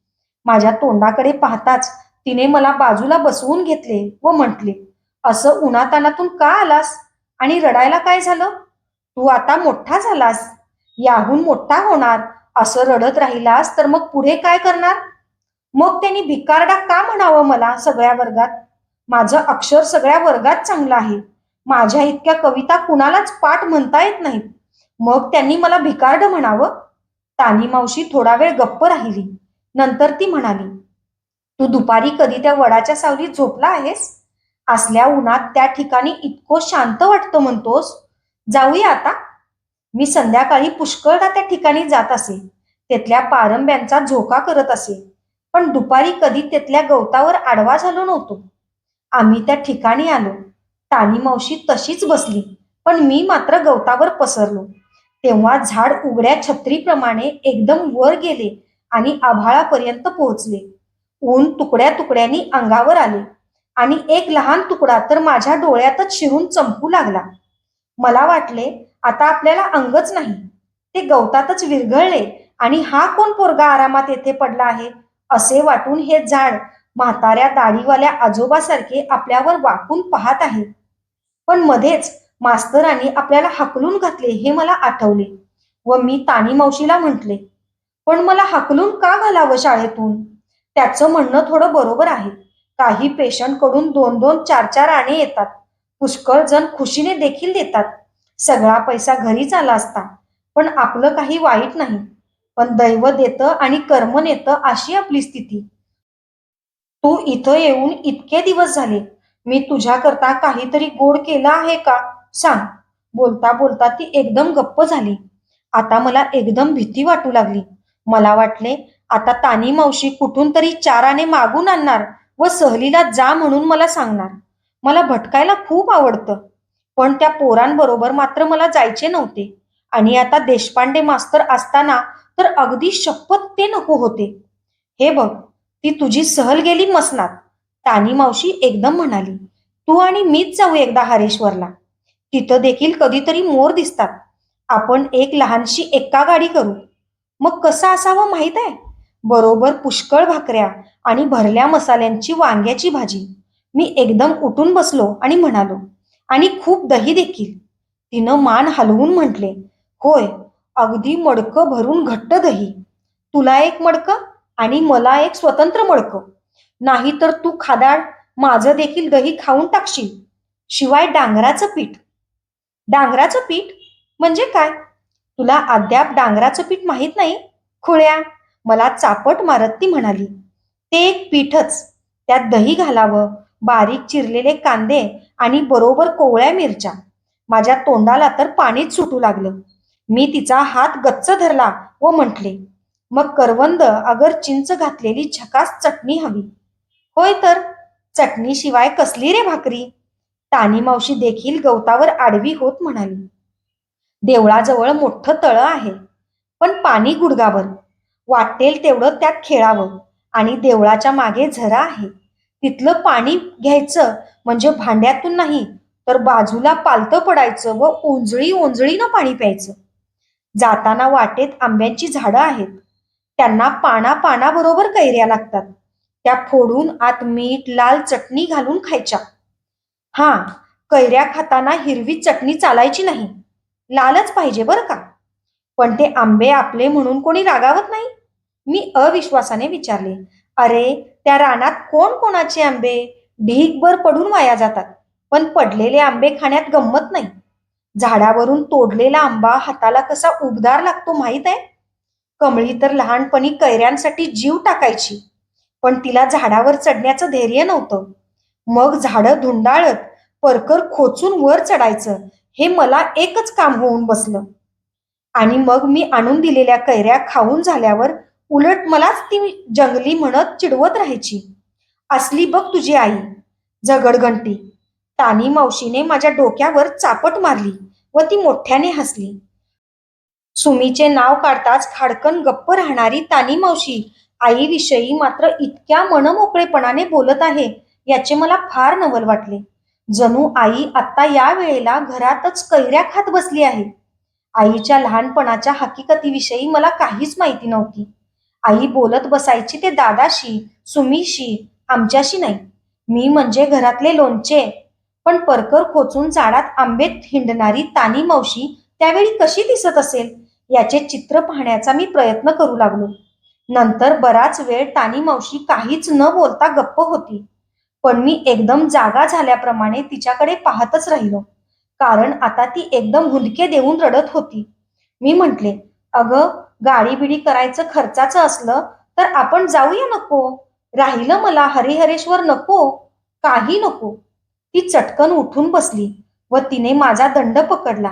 माझ्या तोंडाकडे पाहताच तिने मला बाजूला बसवून घेतले व म्हटले, "असं उन्हातानातून का आलास? आणि रडायला काय झालं? तू आता मोठा झालास, याहून मोठा होणार. असं रडत राहिलास तर मग पुढे काय करणार? मग त्यांनी भिकारडा का म्हणावं मला सगळ्या वर्गात? माझं अक्षर सगळ्या वर्गात चांगलं आहे. माझ्या इतक्या कविता कुणालाच पाठ म्हणता येत नाहीत. मग त्यांनी मला भिकारड म्हणावं?" तानी मावशी थोडा वेळ गप्प राहिली. नंतर ती म्हणाली, "तू दुपारी कधी त्या वडाच्या सावलीत झोपला आहेस? असल्या उन्हात त्या ठिकाणी इतकं शांत वाटतं म्हणतोस. जाऊया आता." मी संध्याकाळी पुष्कळदा त्या ठिकाणी जात असे. तिथल्या पारंब्यांचा झोका करत असे. पण दुपारी कधी तिथल्या गवतावर आडवा झालो नव्हतो. आम्ही त्या ठिकाणी आलो. तानी मावशी तशीच बसली, पण मी मात्र गवतावर पसरलो. तेव्हा झाड उघड्या छत्रीप्रमाणे एकदम वर गेले आणि आभाळापर्यंत पोहोचले. ऊन तुकड्या तुकड्यांनी अंगावर आले आणि एक लहान तुकडा तर माझ्या डोळ्यातच शिरून चमकू लागला. मला वाटले, आता आपल्याला अंगच नाही, ते गवतातच विरघळले आणि हा कोण पोरगा आरामात येथे पडला आहे, असे वाटून हे झाड म्हाताऱ्या दाढीवाल्या आजोबासारखे आपल्यावर वाकून पाहत आहे. पण मध्येच मास्तरांनी आपल्याला हाकलून घातले हे मला आठवले व मी तानी मावशीला म्हटले, "पण मला हाकलून का घालावं शाळेतून?" त्याचं म्हणणं थोडं बरोबर आहे. काही पेशंटकडून 2-2, 4-4 आणे येतात. पुष्कळ जण खुशीने देखील देतात. सगळा पैसा घरीच आला असता. पण आपलं काही वाईट नाही. पण दैव देतं आणि कर्म नेतं अशी आपली स्थिती. तू इथं येऊन इतके दिवस झाले. मी तुझ्याकरता काहीतरी गोड केलं आहे का? सांग. बोलता बोलता ती एकदम गप्प झाली. आता मला एकदम भीती वाटू लागली. मला वाटले, आता तानी मावशी कुठून तरी 4 आणे मागून आणणार व सहलीला जा म्हणून मला सांगणार. मला भटकायला खूप आवडतं. पण त्या पोरांबरोबर मात्र मला जायचे नव्हते. आणि आता देशपांडे मास्तर असताना तर अगदी शपथ ते नको होते. हे बघ, ती तुझी सहल गेली मसनात. तानी मावशी एकदम म्हणाली, "तू आणि मीच जाऊ एकदा हरेश्वरला. तिथं देखील कधीतरी मोर दिसतात. आपण एक लहानशी एक्का गाडी करू. मग कसं असावं माहित आहे? बरोबर पुष्कळ भाकऱ्या आणि भरल्या मसाल्यांची वांग्याची भाजी." मी एकदम उठून बसलो आणि म्हणालो, "आणि खूप दही देखील." तिनं मान हलवून म्हटले, "होय, अगदी मडकं भरून घट्ट दही. तुला एक मडकं आणि मला एक स्वतंत्र मडकं. नाहीतर तू खादाड माझं देखील दही खाऊन टाकशील. शिवाय डांगराचं पीठ." "डांगराचं पीठ म्हणजे काय? तुला अद्याप डांगराचं पीठ माहीत नाही? खुळ्या." मला चापट मारत ती म्हणाली, "ते एक पीठच. त्यात दही घालावं, बारीक चिरलेले कांदे आणि बरोबर कोवळ्या मिरच्या." माझ्या तोंडाला तर पाणीच सुटू लागलं. मी तिचा हात गच्च धरला व म्हटले, "मग करवंद अगर चिंच घातलेली झकास चटणी हवी." "होय तर, चटणीशिवाय कसली रे भाकरी?" तानी मावशी देखील गवतावर आडवी होत म्हणाली, "देवळाजवळ मोठं तळं आहे, पण पाणी गुडघाभर. वाटेल तेवढं त्यात खेळावं. आणि देवळाच्या मागे झरा आहे. तिथलं पाणी घ्यायचं म्हणजे भांड्यातून नाही, तर बाजूला पालतं पडायचं व ओंजळी ओंजळीनं पाणी प्यायचं. जाताना वाटेत आंब्यांची झाडं आहेत. त्यांना पाना पानाबरोबर कैऱ्या लागतात. त्या फोडून आत मीठ, लाल चटणी घालून खायच्या. हां, कैऱ्या खाताना हिरवी चटणी चालायची नाही. लालच पाहिजे बरं का." "पण ते आंबे आपले म्हणून कोणी रागावत नाही?" मी अविश्वासाने विचारले. "अरे, त्या रानात कोण कोणाचे आंबे ढीगभर पडून वाया जातात. पण पडलेले आंबे खाण्यात गंमत नाही. झाडावरून तोडलेला आंबा हाताला कसा उबदार लागतो माहीत आहे? कमळी तर लहानपणी कैऱ्यांसाठी जीव टाकायची. पण तिला झाडावर चढण्याचं धैर्य नव्हतं. मग झाडं धुंडाळत परकर खोचून वर चढायचं हे मला एकच काम होऊन बसलं. आणि मग मी आणून दिलेल्या कैऱ्या खाऊन झाल्यावर उलट मलाच ती जंगली म्हणत चिडवत राहायची. असली बघ तुझी आई, झगडघंटी." तानी मावशीने माझ्या डोक्यावर चापट मारली व ती मोठ्याने हसली. सुमीचे नाव काढताच खाडकन गप्प राहणारी तानी मावशी आईविषयी मात्र इतक्या मनमोकळेपणाने बोलत आहे याचे मला फार नवल वाटले. जणू आई आत्ता या वेळेला घरातच कैऱ्या खात बसली आहे. आईच्या लहानपणाच्या हकीकतीविषयी मला काहीच माहिती नव्हती. आई बोलत बसायची ते दादाशी, सुमीशी, आमच्याशी नाही. मी म्हणजे घरातले लोणचे. पण परकर खोचून झाडात आंबेत हिंडणारी तानी मावशी त्यावेळी कशी दिसत असेल याचे चित्र पाहण्याचा मी प्रयत्न करू लागलो. नंतर बराच वेळ तानी मावशी काहीच न बोलता गप्प होती. पण मी एकदम जागा झाल्याप्रमाणे तिच्याकडे पाहतच राहिलो. कारण आता ती एकदम हुंदके देऊन रडत होती. मी म्हटले, "अगं, गाडी-बिडी करायचं खर्चाचं असलं तर आपण जाऊया नको. राहिलं मला हरिहरेश्वर नको, काही नको." ती चटकन उठून बसली व तिने माझा दंड पकडला.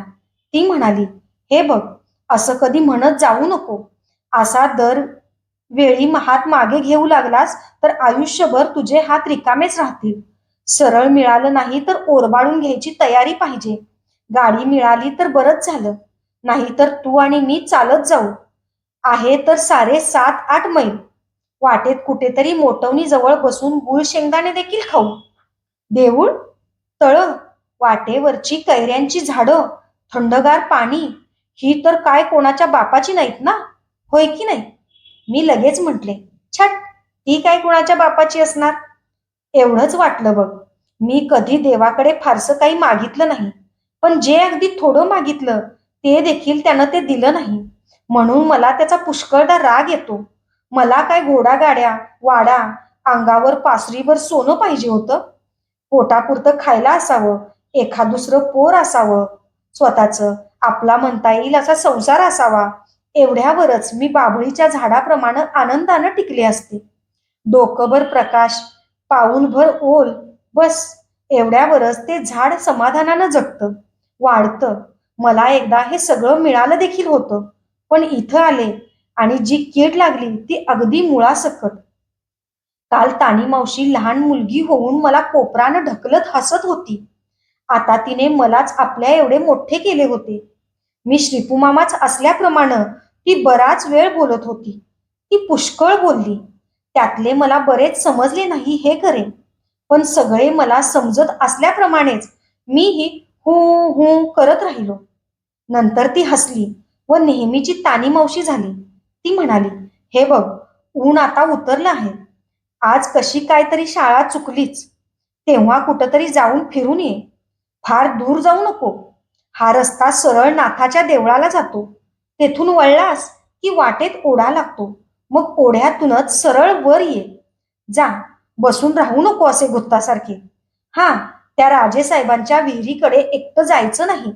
ती म्हणाली, "हे बघ, असं कधी म्हणत जाऊ नको. असा दर वेळी हात मागे घेऊ लागलास तर आयुष्यभर तुझे हात रिकामेच राहतील. सरळ मिळालं नाही तर ओरबाडून घ्यायची तयारी पाहिजे. गाडी मिळाली तर बरंच झालं. नाहीतर तू आणि मी चालत जाऊ. आहे तर सारे 7-8 मैल. वाटेत कुठेतरी मोटवणी जवळ बसून गुळ शेंगदाणे देखील खाऊ. देऊळ, तळं, वाटेवरची कैऱ्यांची झाडं, थंडगार पाणी, ही तर काय कोणाच्या बापाची नाहीत ना, होय की नाही?" मी लगेच म्हटले, "छट, ती काय कुणाच्या बापाची असणार?" एवढंच वाटलं बघ. मी कधी देवाकडे फारसं काही मागितलं नाही. पण जे अगदी थोडं मागितलं ते देखील त्यानं ते दिलं नाही. म्हणून मला त्याचा पुष्कळदा राग येतो. मला काय घोडागाड्या, वाडा, अंगावर पासरीभर सोनं पाहिजे होतं? पोटापुरतं खायला असावं, एखाद दुसरं पोर असावं स्वतःचं, आपला म्हणता येईल असा संसार असावा. एवढ्यावरच मी बाभळीच्या झाडाप्रमाणे आनंदानं टिकले असते. डोकंभर प्रकाश, पाऊलभर ओल, बस एवढ्यावरच ते झाड समाधानानं जगतं, वाढतं. मला एकदा हे सगळं मिळालं देखील होतं. पण इथं आले आणि जी कीड लागली ती अगदी मुळासकट. काल तानी मावशी लहान मुलगी होऊन मला कोपरानं ढकलत हसत होती. आता तिने मलाच आपल्या एवढे मोठे केले होते. मी श्रीपूमामाच असल्याप्रमाणे ती बराच वेळ बोलत होती. ती पुष्कळ बोलली. त्यातले मला बरेच समजले नाही हे खरे. पण सगळे मला समजत असल्याप्रमाणेच मीही हू हू करत राहिलो. नंतर ती हसली व नेहमीची तानी मावशी झाली. ती म्हणाली, "हे बघ, ऊन आता उतरलं आहे. आज कशी काय तरी शाळा चुकलीच. तेव्हा कुठंतरी जाऊन फिरून ये. फार दूर जाऊ नको. हा रस्ता सरळ नाथाच्या देवळाला जातो. तेथून वळलास की वाटेत ओढा लागतो. मग ओढ्यातूनच सरळ वर ये. जा, बसून राहू नको असे गुत्तासारखे. हां, त्या राजेसाहेबांच्या विहिरीकडे एकटं जायचं नाही.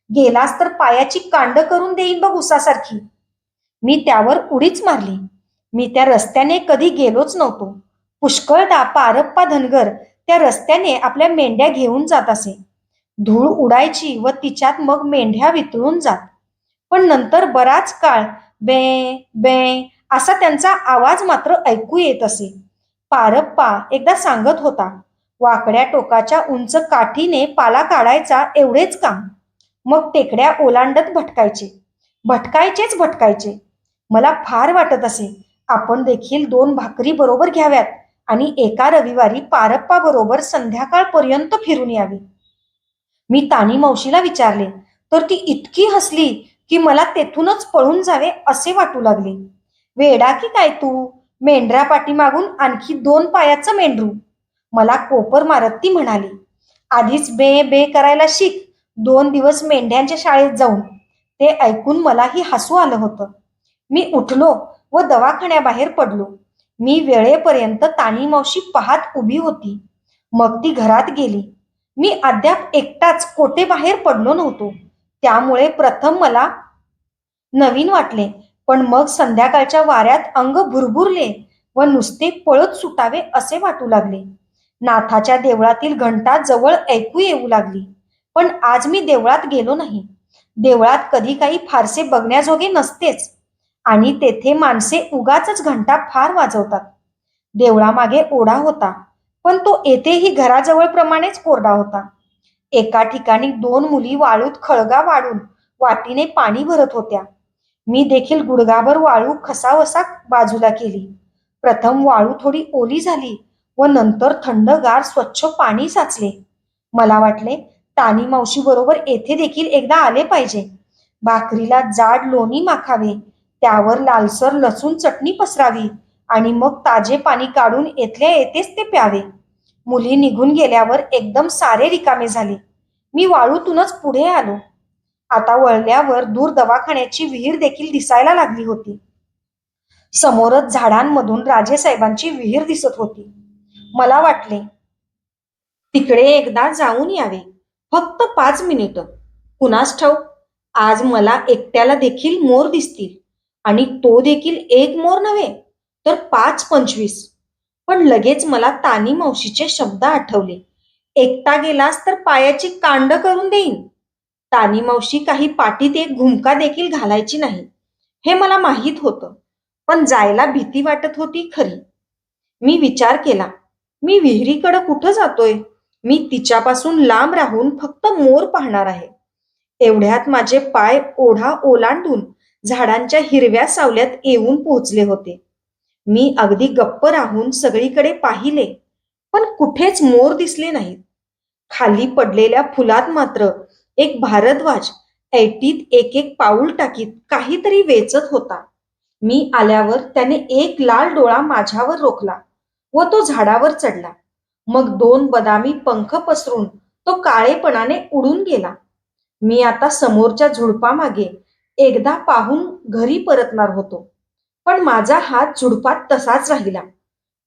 गेलास तर पायाची कांड करून देईन बघ उसासारखी." मी त्यावर उडीच मारली. मी त्या रस्त्याने कधी गेलोच नव्हतो. पुष्कळदा पारप्पा धनगर त्या रस्त्याने आपल्या मेंढ्या घेऊन जात असे. धूळ उडायची व तिच्यात मग मेंढ्या वितळून जात. पण नंतर बराच काळ बे बे असा त्यांचा आवाज मात्र ऐकू येत असे. पारप्पा एकदा सांगत होता, "वाकड्या टोकाच्या उंच काठीने पाला काढायचा एवढेच काम. मग टेकड्या ओलांडत भटकायचे. भटकायचेच भटकायचे." मला फार वाटत असे, आपण देखील 2 भाकरी बरोबर घ्याव्यात आणि एका रविवारी पारप्पा बरोबर संध्याकाळपर्यंत फिरून यावे. मी तानी मावशीला विचारले, तर ती इतकी हसली की मला तेथूनच पळून जावे असे वाटू लागले. "वेडा की काय तू? मेंढरा पाठीमागून आणखी 2 पायाचं मेंढरू." मला कोपर मारत ती म्हणाली, "आधीच बे बे करायला शिक 2 दिवस मेंढ्यांच्या शाळेत जाऊन." ते ऐकून मलाही हसू आलं होतं. मी उठलो व दवाखान्याबाहेर पडलो. मी वेळेपर्यंत तानी मावशी पाहत उभी होती. मग ती घरात गेली. मी अद्याप एकटाच कोठेबाहेर पडलो नव्हतो. त्यामुळे प्रथम मला नवीन वाटले. पण मग संध्याकाळच्या वाऱ्यात अंग भुरभुरले व नुसते पळत सुटावे असे वाटू लागले. नाथाच्या देवळातील घंटा जवळ ऐकू येऊ लागली. पण आज मी देवळात गेलो नाही. देवळात कधी काही फारसे बघण्याजोगे नसतेच आणि तेथे माणसे उगाचच घंटा फार वाजवतात. देवळामागे ओढा होता, पण तो येथेही घराजवळप्रमाणेच कोरडा होता. एका ठिकाणी 2 मुली वाळूत खळगा वाढून वाटीने पाणी भरत होत्या. मी देखील गुडघाभर वाळू खसावसा बाजूला केली. प्रथम वाळू थोडी ओली झाली व नंतर थंडगार स्वच्छ पाणी साचले. मला वाटले, तानी मावशी बरोबर येथे देखील एकदा आले पाहिजे. भाकरीला जाड लोणी माखावे, त्यावर लालसर लसूण चटणी पसरावी आणि मग ताजे पाणी काढून येथल्या येतेच ते प्यावे. मुली निघून गेल्यावर एकदम सारे रिकामे झाले. मी वाळूतूनच पुढे आलो. आता वळल्यावर दूर दवाखान्याची विहीर देखील दिसायला लागली होती. समोरच झाडांमधून राजेसाहेबांची विहीर दिसत होती. मला वाटले तिकडे एकदा जाऊन यावे. फक्त 5 मिनिटं. कुणास ठाऊक, आज मला एकट्याला देखील मोर दिसतील. आणि तो देखील एक मोर नव्हे, तर 5-25. पण लगेच मला तानी मावशीचे शब्द आठवले. एकटा गेलास तर पायाची कांड करून देईन. तानी मावशी काही पाठीत एक घुमका देखील घालायची नाही, हे मला माहीत होतं. पण जायला भीती वाटत होती खरी. मी विचार केला, मी विहिरीकडे कुठं जातोय? मी तिच्यापासून लांब राहून फक्त मोर पाहणार आहे. एवढ्यात माझे पाय ओढा ओलांडून झाडांच्या हिरव्या सावल्यात येऊन पोहोचले होते. मी अगदी गप्प राहून सगळीकडे पाहिले, पण कुठेच मोर दिसले नाहीत. खाली पडलेल्या फुलात मात्र एक भारद्वाज ऐटीत एक एक पाऊल टाकीत काहीतरी वेचत होता. मी आल्यावर त्याने एक लाल डोळा माझ्यावर रोखला व तो झाडावर चढला. मग 2 बदामी पंख पसरून तो काळेपणाने उडून गेला. मी आता समोरच्या झुडपामागे एकदा पाहून घरी परतणार होतो. पण माझा हात झुडपात तसाच राहिला.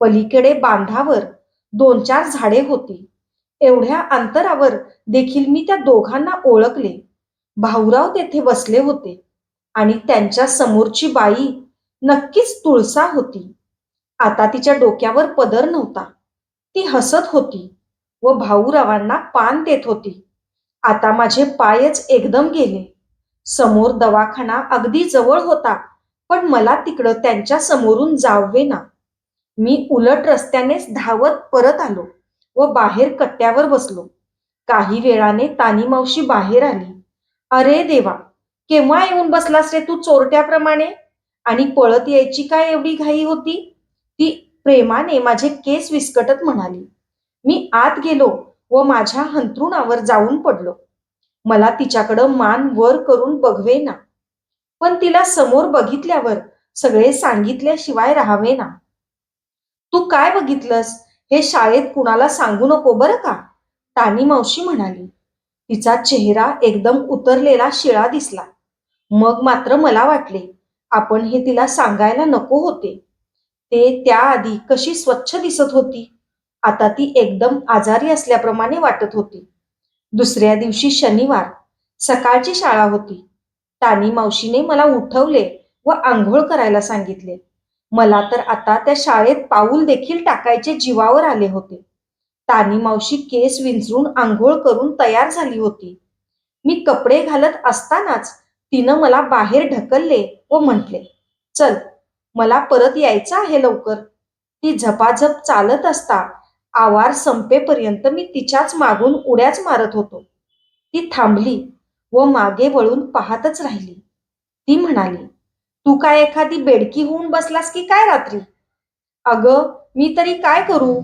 पलीकडे बांधावर 2-4 झाडे होती. एवढ्या अंतरावर देखील मी त्या दोघांना ओळखले. भाऊराव तेथे बसले होते आणि त्यांच्या समोरची बाई नक्कीच तुळसा होती. आता तिच्या डोक्यावर पदर नव्हता. ती हसत होती व भाऊरावांना पान देत होती. आता माझे पायच एकदम गेले. समोर दवाखाना अगदी जवळ होता, पण मला तिकडं त्यांच्या समोरून जावेना. मी उलट रस्त्यानेच धावत परत आलो व बाहेर कट्ट्यावर बसलो. काही वेळाने तानी मावशी बाहेर आली. अरे देवा, केव्हा येऊन बसलास रे तू चोरट्याप्रमाणे? आणि पळत यायची काय एवढी घाई होती? ती प्रेमाने माझे केस विस्कटत म्हणाली. मी आत गेलो व माझ्या हंतरुणावर जाऊन पडलो. मला तिच्याकडं मान वर करून बघवेना, पण तिला समोर बघितल्यावर सगळे सांगितल्याशिवाय राहावेना. तू काय बघितलंस हे शाळेत कुणाला सांगू नको बरं का? तानी मावशी म्हणाली. तिचा चेहरा एकदम उतरलेला शिळा दिसला. मग मात्र मला वाटले, आपण हे तिला सांगायला नको होते. ते त्याआधी कशी स्वच्छ दिसत होती, आता ती एकदम आजारी असल्याप्रमाणे वाटत होती. दुसऱ्या दिवशी शनिवार, सकाळची शाळा होती. तानी मावशीने मला उठवले व आंघोळ करायला सांगितले. मला तर आता त्या शाळेत पाऊल देखील टाकायचे जीवावर आले होते. तानी मावशी केस विंचरून आंघोळ करून तयार झाली होती. मी कपडे घालत असतानाच तिनं मला बाहेर ढकलले व म्हटले, चल, मला परत यायचं आहे लवकर. ती झपाझप चालत असता आवार संपेपर्यंत मी तिच्याच मागून उड्याच मारत होतो. ती थांबली व मागे वळून पाहतच राहिली. ती म्हणाली, तू काय एखादी बेडकी होऊन बसलास की काय रात्री? अगं, मी तरी काय करू?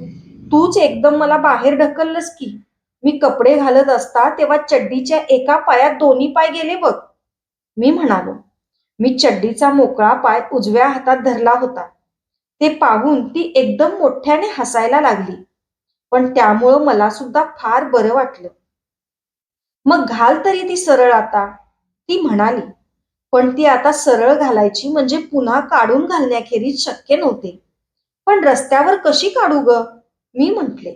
तूच एकदम मला बाहेर ढकललंस की. मी कपडे घालत असता तेव्हा चड्डीच्या एका पायात दोन्ही पाय गेले बघ. मी म्हणालो. मी चड्डीचा मोकळा पाय उजव्या हातात धरला होता. ते पाहून ती एकदम मोठ्याने हसायला लागली. पण त्यामुळं मला सुद्धा फार बरं वाटलं. मग घाल तरी ती सरळ आता, ती म्हणाली. पण ती आता सरळ घालायची म्हणजे पुन्हा काढून घालण्याखेरीज शक्य नव्हते. पण रस्त्यावर कशी काढू ग? मी म्हटले.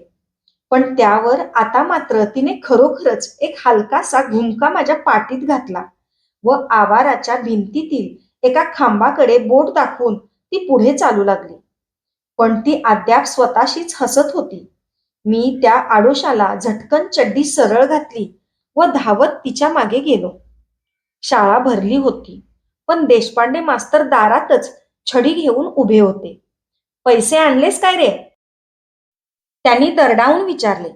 पण त्यावर आता मात्र तिने खरोखरच एक हलकासा घुमका माझ्या पाठीत घातला व आवाराच्या भिंतीतील एका खांबाकडे बोट दाखवून ती पुढे चालू लागली. पण ती अद्याप स्वतःशीच हसत होती. मी त्या आडोशाला झटकन चड्डी सरळ घातली व धावत तिच्या मागे गेलो. शाळा भरली होती, पण देशपांडे मास्तर दारातच छडी घेऊन उभे होते. पैसे आणलेस काय रे? त्यांनी दरडावून विचारले.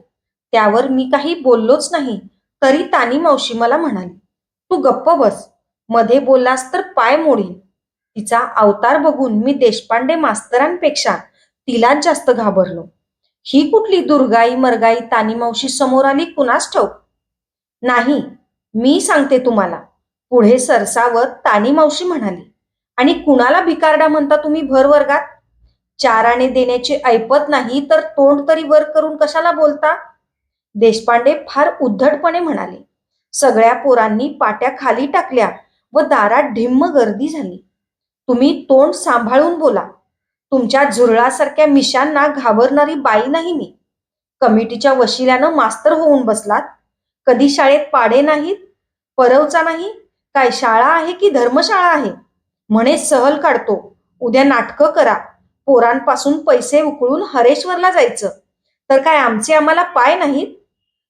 त्यावर मी काही बोललोच नाही. तरी तानी मावशी मला म्हणाली, तू गप्प बस, मध्ये बोललास तर पाय मोडीन. तिचा अवतार बघून मी देशपांडे मास्तरांपेक्षा तिलाच जास्त घाबरलो. ही कुठली दुर्गाई मरगाई तानी मावशी समोर आली कुणास ठाऊक. नाही, मी सांगते तुम्हाला, पुढे सरसावत तानी मावशी म्हणाली. आणि कुणाला भिकारडा म्हणता तुम्ही भर वर्गात? 4 आणे देण्याची ऐपत नाही तर तोंड तरी वर करून कशाला बोलता? देशपांडे फार उद्धटपणे म्हणाले. सगळ्या पोरांनी पाट्या खाली टाकल्या व दारात ढिम्म गर्दी झाली. तुम्ही तोंड सांभाळून बोला. तुमच्या झुरळासारख्या मिशांना घाबरणारी बाई नाही मी. कमिटीच्या वशिल्यानं मास्तर होऊन बसलात. कधी शाळेत पाडे नाहीत, परवचा नाही, काय शाळा आहे की धर्मशाळा आहे? म्हणे सहल काढतो, उद्या नाटकं करा, पोरांपासून पैसे उकळून हरेश्वरला जायचं. तर काय आमचे आम्हाला पाय नाहीत?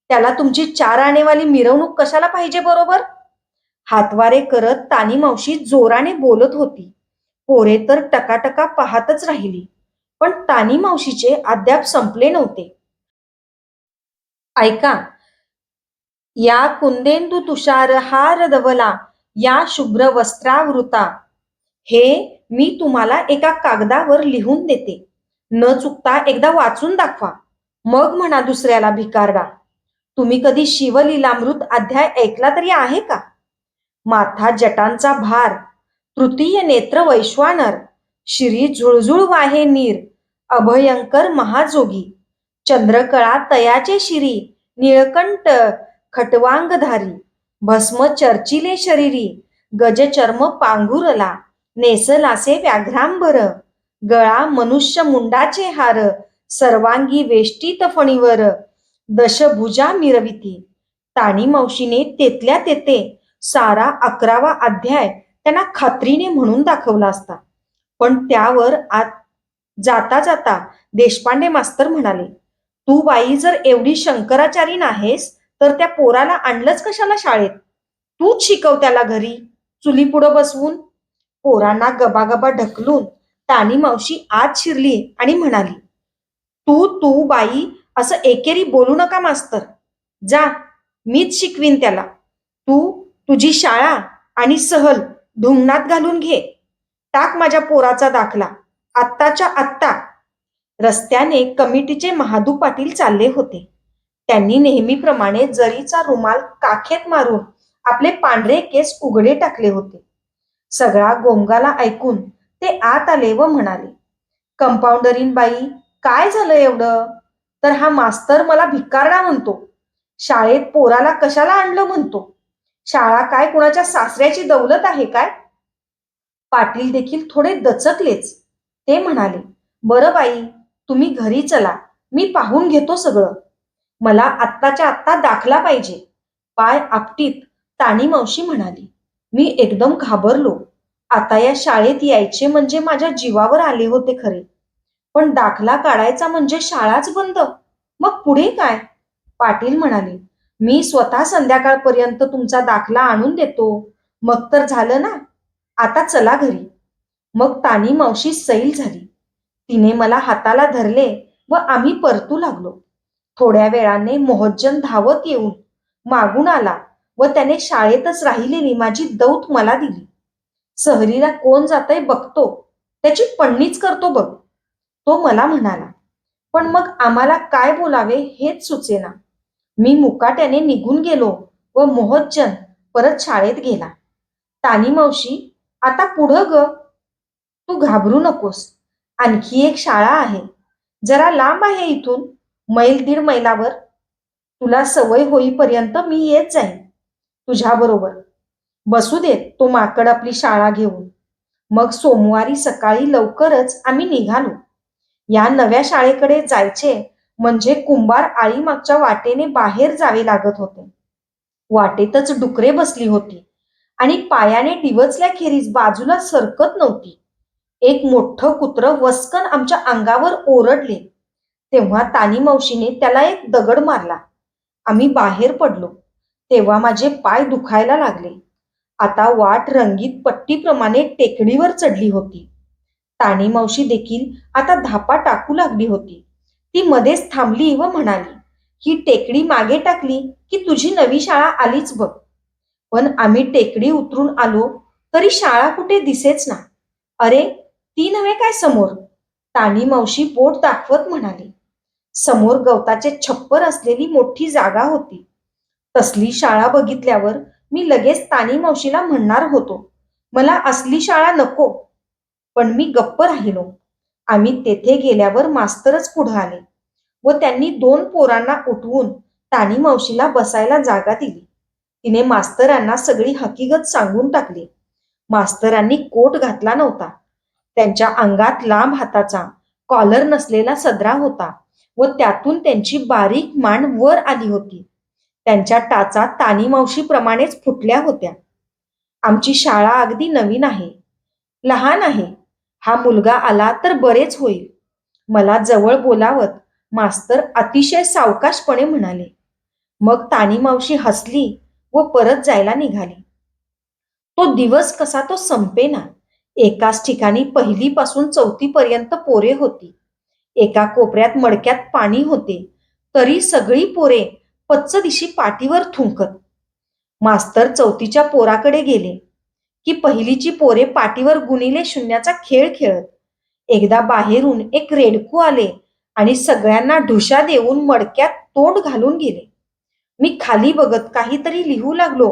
त्याला तुमची 4 आणेवाली मिरवणूक कशाला पाहिजे बरोबर? हातवारे करत तानी मावशी जोराने बोलत होती. पोरे तर टकाटका पाहतच राहिली. पण तानी मावशीचे अद्याप संपले नव्हते. ऐका, या कुंदेंदू तुषार हार धवला या शुभ्र वस्त्रावृता, हे मी तुम्हाला एका कागदावर लिहून देते. न चुकता एकदा वाचून दाखवा, मग म्हणा दुसऱ्याला भिकारडा. तुम्ही कधी शिवलीलामृत अध्याय ऐकला तरी आहे का? माथा जटांचा भार, तृतीय नेत्र वैश्वानर, श्री झुळझुळ वाहे नीर, अभयंकर महाजोगी, चंद्रकळा तयाचे शिरी, निळकंठ खटवांगधारी, भस्म चर्चिले शरीरी, गजचर्म पांघुरला, नेसलासे व्याघ्रांबर, गळा मनुष्य मुंडाचे हार, सर्वांगी वेष्टीत फणीवर, दशभुजा मिरविती. ताणी मावशीने तेथल्या तेथे सारा 11वा अध्याय त्यांना खात्रीने म्हणून दाखवला असता. पण त्यावर आत जाता जाता देशपांडे मास्तर म्हणाले, तू बाई जर एवढी शंकराचारी नाहीस तर त्या पोराला आणलंच कशाला शाळेत? तूच शिकव त्याला घरी, चुली पुढं बसवून. पोरांना गबागबा ढकलून तानी मावशी आत शिरली आणि म्हणाली, तू तू बाई असं एकेरी बोलू नका मास्तर. जा, मीच शिकवीन त्याला. तू तुझी शाळा आणि सहल धुंगणात घालून घे. टाक माझ्या पोराचा दाखला, आत्ताच्या आत्ता. रस्त्याने कमिटीचे महादू पाटील चालले होते. त्यांनी नेहमीप्रमाणे जरीचा रुमाल काखेत मारून आपले पांढरे केस उघडे टाकले होते. सगळा गोंगाला ऐकून ते आत आले व म्हणाले, कंपाऊंडरीन बाई, काय झालं एवढं? तर हा मास्तर मला भिकारडा म्हणतो. शाळेत पोराला कशाला आणलं म्हणतो. शाळा काय कुणाच्या सासऱ्याची दौलत आहे काय? पाटील देखील थोडे दचकलेच. ते म्हणाले, बरं बाई, तुम्ही घरी चला, मी पाहून घेतो सगळं. मला आत्ताच्या आत्ता दाखला पाहिजे. पाय आपटीत ताणी मावशी म्हणाली, मी एकदम घाबरलो. आता या शाळेत यायचे म्हणजे माझ्या जीवावर आले होते खरे, पण दाखला काढायचा म्हणजे शाळाच बंद. मग पुढे काय? पाटील म्हणाले, मी स्वतः संध्याकाळपर्यंत तुमचा दाखला आणून देतो. मग तर झालं ना. आता चला घरी. मग तानी मावशी सैल झाली. तिने मला हाताला धरले व आम्ही परतू लागलो. थोड्या वेळाने मोहज्जन धावत येऊन मागून आला व त्याने शाळेतच राहिलेली माझी दौत मला दिली. सहलीला कोण जातंय बघतो, त्याची पण्णीच करतो बघ, तो मला म्हणाला. पण मग आम्हाला काय बोलावे हेच सुचेना. मी मुकाट्याने निघून गेलो व मोहज्जन परत शाळेत गेला. तानी मावशी, आता पुढं ग. तू घाबरू नकोस. आणखी एक शाळा आहे, जरा लांब आहे इथून, 1-1.5 मैलावर. तुला सवय होईपर्यंत मी येत जाईन तुझ्याबरोबर. बसू देत तो माकड आपली शाळा घेऊन. मग सोमवारी सकाळी लवकरच आम्ही निघालो. या नव्या शाळेकडे जायचे म्हणजे कुंभार आळीमागच्या वाटेने बाहेर जावे लागत होते. वाटेतच डुकरे बसली होती आणि पायाने डिवचल्याखेरीज बाजूला सरकत नव्हती. एक मोठं कुत्रं वस्कन आमच्या अंगावर ओरडले. तेव्हा तानी मावशीने त्याला एक दगड मारला. आम्ही बाहेर पडलो. तेव्हा माझे पाय दुखायला लागले. आता वाट रंगीत पट्टीप्रमाणे टेकडीवर चढली होती. तानी मावशी देखील आता धापा टाकू लागली होती. ती मध्येच थांबली व म्हणाली, ही टेकडी मागे टाकली की तुझी नवी शाळा आलीच बघ. पण आम्ही टेकडी उतरून आलो तरी शाळा कुठे दिसेच ना. अरे, ती नव्हे काय समोर? तानी मावशी बोट दाखवत म्हणाली. समोर गवताचे छप्पर असलेली मोठी जागा होती. तसली शाळा बघितल्यावर मी लगेच तानी मावशीला म्हणणार होतो, मला असली शाळा नको. पण मी गप्प राहिलो. आम्ही तेथे गेल्यावर मास्तरच पुढे आले व त्यांनी 2 पोरांना उठवून तानी मावशीला बसायला जागा दिली. तिने मास्तरांना सगळी हकीकत सांगून टाकली. मास्तरांनी कोट घातला नव्हता. त्यांच्या अंगात लांब हाताचा कॉलर नसलेला सदरा होता व त्यातून त्यांची बारीक मान वर आली होती. त्यांच्या टाचा तानी मावशीप्रमाणेच फुटल्या होत्या. आमची शाळा अगदी नवीन आहे, लहान आहे. हा मुलगा आला तर बरेच होईल. मला जवळ बोलावत मास्तर अतिशय सावकाशपणे म्हणाले. मग तानी मावशी हसली व परत जायला निघाली. तो दिवस कसा तो संपेना. एकाच ठिकाणी 1ली पासून 4थी पर्यंत पोरे होती. एका कोपऱ्यात मडक्यात पाणी होते, तरी सगळी पोरे पच्चदिशी पाठीवर थुंकत. मास्तर 4थीच्या पोराकडे गेले की 1लीची पोरे पाठीवर गुणिले शून्याचा खेळ खेळत. एकदा बाहेरून एक रेडकू आले आणि सगळ्यांना ढुशा देऊन मडक्यात तोंड घालून गेले. मी खाली बघत काहीतरी लिहू लागलो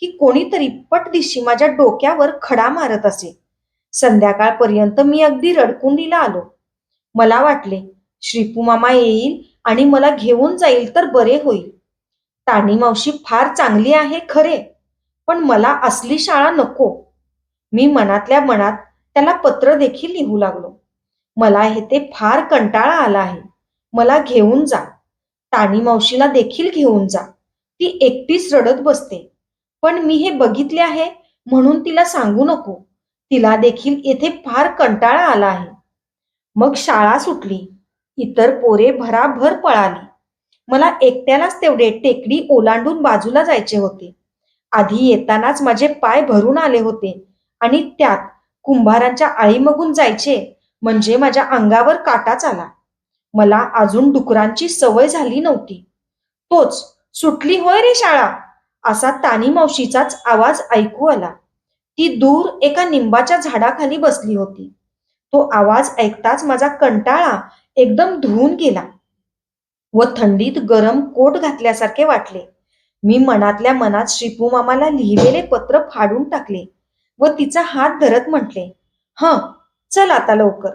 की कोणीतरी पटदिशी माझ्या डोक्यावर खडा मारत असे. संध्याकाळपर्यंत मी अगदी रडकुंडीला आलो. मला वाटले श्रीपू मामा येईल आणि मला घेऊन जाईल तर बरे होईल. तानी मावशी फार चांगली आहे खरे, पण मला असली शाळा नको. मी मनातल्या मनात त्याला पत्र देखील लिहू लागलो. मला हे ते फार कंटाळा आला आहे. मला घेऊन जा. तानी मावशीला देखील घेऊन जा. ती एकटीच रडत बसते. पण मी हे बघितले आहे म्हणून तिला सांगू नको. तिला देखील येथे फार कंटाळा आला आहे. मग शाळा सुटली. इतर पोरे भराभर पळाली. मला एकट्यालाच तेवढे टेकडी ओलांडून बाजूला जायचे होते. आधी येतानाच माझे पाय भरून आले होते आणि त्यात कुंभारांच्या आळीमगून जायचे म्हणजे माझ्या अंगावर काटाच आला. मला अजून डुकरांची सवय झाली नव्हती. तोच सुटली होय रे शाळा असा तानी मावशीचाच आवाज ऐकू आला. ती दूर एका निंबाच्या झाडाखाली बसली होती. तो आवाज ऐकताच माझा कंटाळा एकदम धुवून गेला व थंडीत गरम कोट घातल्यासारखे वाटले. मी मनातल्या मनात श्रीपू मामाला लिहिलेले पत्र फाडून टाकले व तिचा हात धरत म्हटले, "हं, चल आता लवकर."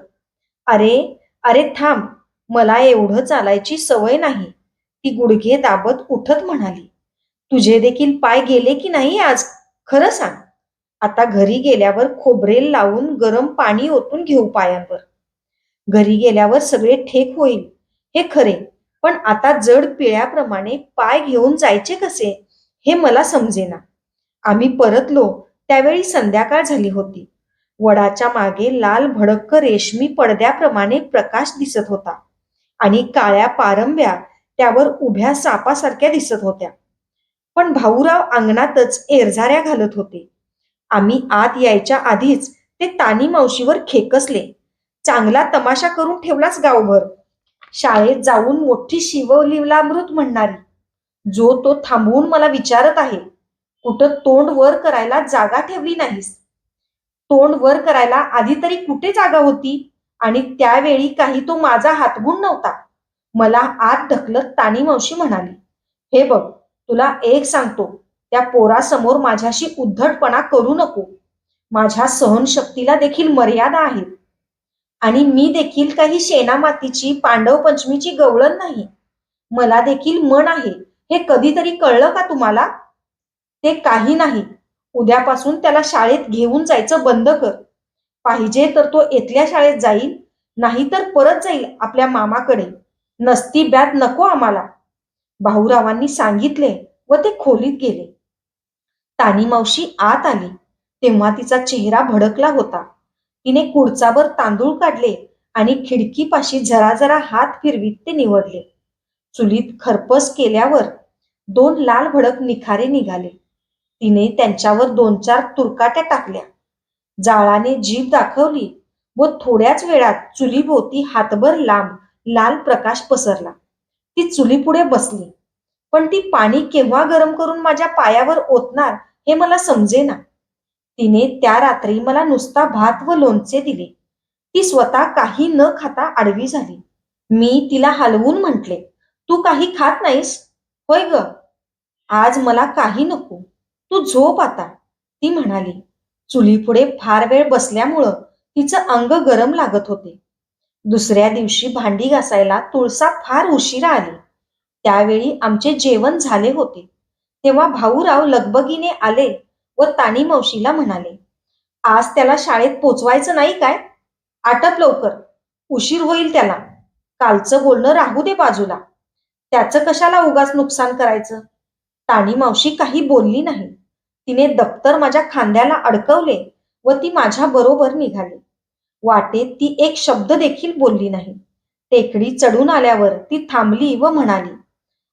"अरे, अरे थांब, मला एवढं चालायची सवय नाही." ती गुडघे दाबत उठत म्हणाली. "तुझे देखील पाय गेले की नाही आज? खरं सांग." "आता घरी गेल्यावर खोबरेल लावून गरम पाणी ओतून घेऊ पायांवर. घरी गेल्यावर सगळे ठीक होईल हे खरे, पण आता जड पिळ्याप्रमाणे पाय घेऊन जायचे कसे हे मला समजेना." आम्ही परतलो त्यावेळी संध्याकाळ झाली होती. वडाच्या मागे लाल भडक रेशमी पडद्याप्रमाणे प्रकाश दिसत होता आणि काळ्या पारंब्या त्यावर उभ्या सापासारख्या दिसत होत्या. पण भाऊराव अंगणातच एरझाऱ्या घालत होते. आम्ही आत यायच्या आधीच ते तानी मावशीवर खेकसले. "चांगला तमाशा करून ठेवलास गावभर. शाळेत जाऊन मोठी शिवलीलामृत म्हणणारी. जो तो थांबवून मला विचारत आहे, कुठं तोंड वर करायला जागा ठेवली नाहीस. तोंड वर करायला आधी तरी कुठे जागा होती आणि त्यावेळी काही तो माझा हातगुण नव्हता." मला आत ढकलत तानी मावशी म्हणाली, "हे बघ, तुला एक सांगतो, त्या पोरासमोर माझ्याशी उद्धटपणा करू नको. माझ्या सहनशक्तीला देखील मर्यादा आहेत आणि मी देखील काही शेणामातीची पांडव पंचमीची गवळण नाही. मला देखील मन आहे. हे कधीतरी कळलं का तुम्हाला? ते काही नाही. उद्यापासून त्याला शाळेत घेऊन जायचं बंद कर. पाहिजे तर तो इथल्या शाळेत जाईल, नाहीतर परत जाईल आपल्या मामाकडे. नसती ब्यात नको आम्हाला." भाऊरावांनी सांगितले व ते खोलीत गेले. तानी मावशी आत आली तेव्हा तिचा चेहरा भडकला होता. तिने कुडचाभर तांदूळ काढले आणि खिडकीपाशी जरा जरा हात फिरवीत ते निवडले. चुलीत खरपस केल्यावर 2 लाल भडक निखारे निघाले. तिने त्यांच्यावर 2-4 तुरकाट्या टाकल्या. जाळाने जीभ दाखवली व थोड्याच वेळात चुलीभोवती हातभर लांब लाल प्रकाश पसरला. ती चुलीपुढे बसली. पण ती पाणी केव्हा गरम करून माझ्या पायावर ओतणार हे मला समजेना. तिने त्या रात्री मला नुसता भात व लोणचे दिले. ती स्वतः काही न खाता आडवी झाली. मी तिला हलवून म्हटले, "तू काही खात नाहीस होय ग? आज मला काही नको. तू झोप आता." ती म्हणाली, चुलीपुढे फार वेळ बसल्यामुळं तिचं अंग गरम लागत होते. दुसऱ्या दिवशी भांडी घासायला तुळसा फार उशिरा आली. त्यावेळी आमचे जेवण झाले होते. तेव्हा भाऊराव लगबगीने आले व तानी मावशीला म्हणाले, आज त्याला शाळेत पोचवायचं नाही काय? आटप लवकर, उशीर होईल त्याला. कालचं बोलणं राहू दे बाजूला. त्याचं कशाला उगाच नुकसान करायचं? तानी मावशी काही बोलली नाही. तिने दप्तर माझ्या खांद्याला अडकवले व ती माझ्या बरोबर निघाली. वाटेत ती एक शब्द देखील बोलली नाही. टेकडी चढून आल्यावर ती थांबली व म्हणाली,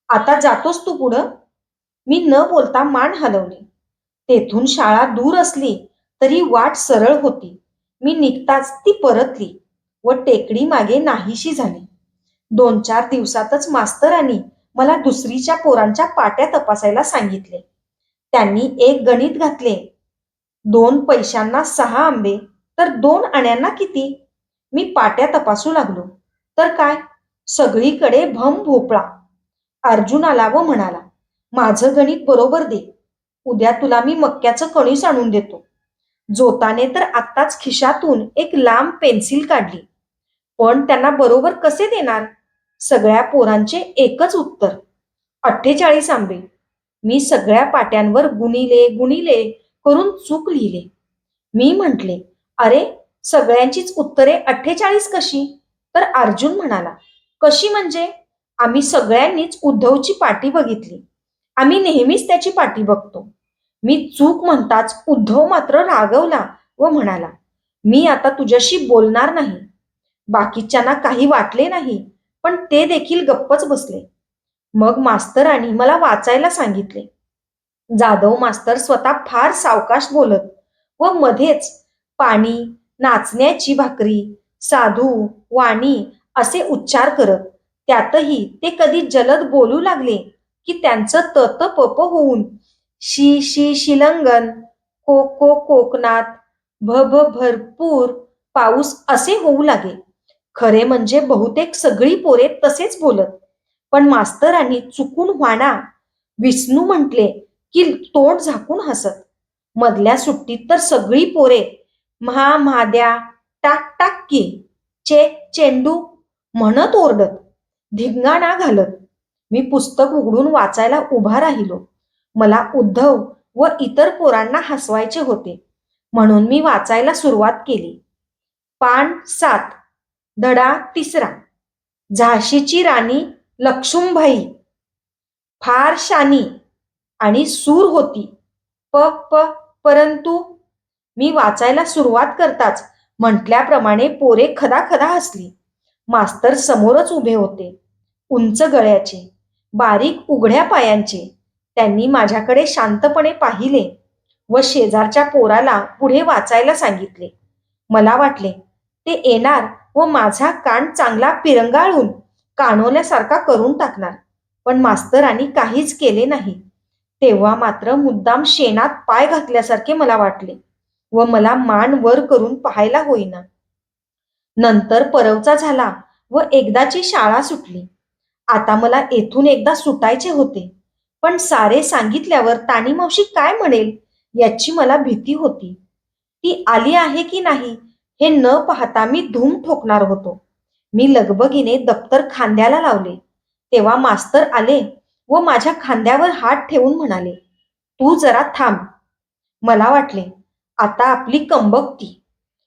आता जातोस तू पुढं? मी न बोलता मान हलवली. तेथून शाळा दूर असली तरी वाट सरळ होती. मी निघताच ती परतली व टेकडी मागे नाहीशी झाली. 2-4 दिवसातच मास्तरांनी मला दुसरीच्या पोरांच्या पाट्या तपासायला सांगितले. त्यांनी एक गणित घातले. 2 पैशांना 6 आंबे तर 2 आण्यांना किती? मी पाट्या तपासू लागलो. तर काय, सगळीकडे भम भोपळा. अर्जुन आला व म्हणाला, माझं गणित बरोबर दे. उद्या तुला मी मक्याचं कणीस आणून देतो. जोताने तर आत्ताच खिशातून एक लांब पेन्सिल काढली. पण त्यांना बरोबर कसे देणार? सगळ्या पोरांचे एकच उत्तर, 48 आंबे. मी सगळ्या पाट्यांवर गुणिले गुणिले करून चूक लिहिले. मी म्हटले, अरे सगळ्यांचीच उत्तरे 48 कशी? तर अर्जुन म्हणाला, कशी म्हणजे? आम्ही सगळ्यांनीच उद्धवची पाटी बघितली. आम्ही नेहमीच त्याची पाटी बघतो. मी चूक म्हणताच उद्धव मात्र रागवला व म्हणाला, मी आता तुझ्याशी बोलणार नाही. बाकीच्यांना काही वाटले नाही, पण ते देखील गप्पच बसले. मग मास्तरांनी मला वाचायला सांगितले. जाधव मास्तर स्वतः फार सावकाश बोलत व मध्येच पाणी, नाचण्याची भाकरी, साधू, वाणी असे उच्चार करत. त्यातही ते कधी जलद बोलू लागले की त्यांचं तत पप होऊन शी शी शिलंगन, को को कोकणात, भ भ भरपूर पाऊस असे होऊ लागे. खरे म्हणजे बहुतेक सगळी पोरे तसेच बोलत. पण मास्तरांनी चुकून व्हाणा विष्णू म्हटले की तोंड झाकून हसत. मधल्या सुट्टीत तर सगळी पोरे महाद्या, टाक टाक की, चेंडू म्हणत ओरडत, धिंगाणा घालत. मी पुस्तक उघडून वाचायला उभा राहिलो. मला उद्धव व इतर पोरांना हसवायचे होते, म्हणून मी वाचायला सुरुवात केली. पान 7, धडा 3. झाशीची राणी लक्ष्मीबाई फार शानी आणि सूर होती. प प परंतु मी वाचायला सुरुवात करताच म्हटल्याप्रमाणे पोरे खदाखदा हसली. मास्तर समोरच उभे होते, उंच गळ्याचे, बारीक उघड्या पायांचे. त्यांनी माझ्याकडे शांतपणे पाहिले व शेजारच्या पोराला पुढे वाचायला सांगितले. मला वाटले ते येणार व माझा कान चांगला पिरंगाळून कानवल्यासारखा करून टाकणार. पण मास्तरांनी काहीच केले नाही. तेव्हा मात्र मुद्दाम शेणात पाय घातल्यासारखे मला वाटले व मला मान वर करून पाहायला होईना. नंतर परवचा झाला व एकदाची शाळा सुटली. आता मला येथून एकदा सुटायचे होते. पण सारे सांगितल्यावर तानी मावशी काय म्हणेल याची मला भीती होती. ती आली आहे की नाही हे न पाहता मी धूम ठोकणार होतो. मी लगबगीने दप्तर खांद्याला लावले. तेव्हा मास्तर आले व माझ्या खांद्यावर हात ठेवून म्हणाले, तू जरा थांब. मला वाटले आता आपली कंबक्ती.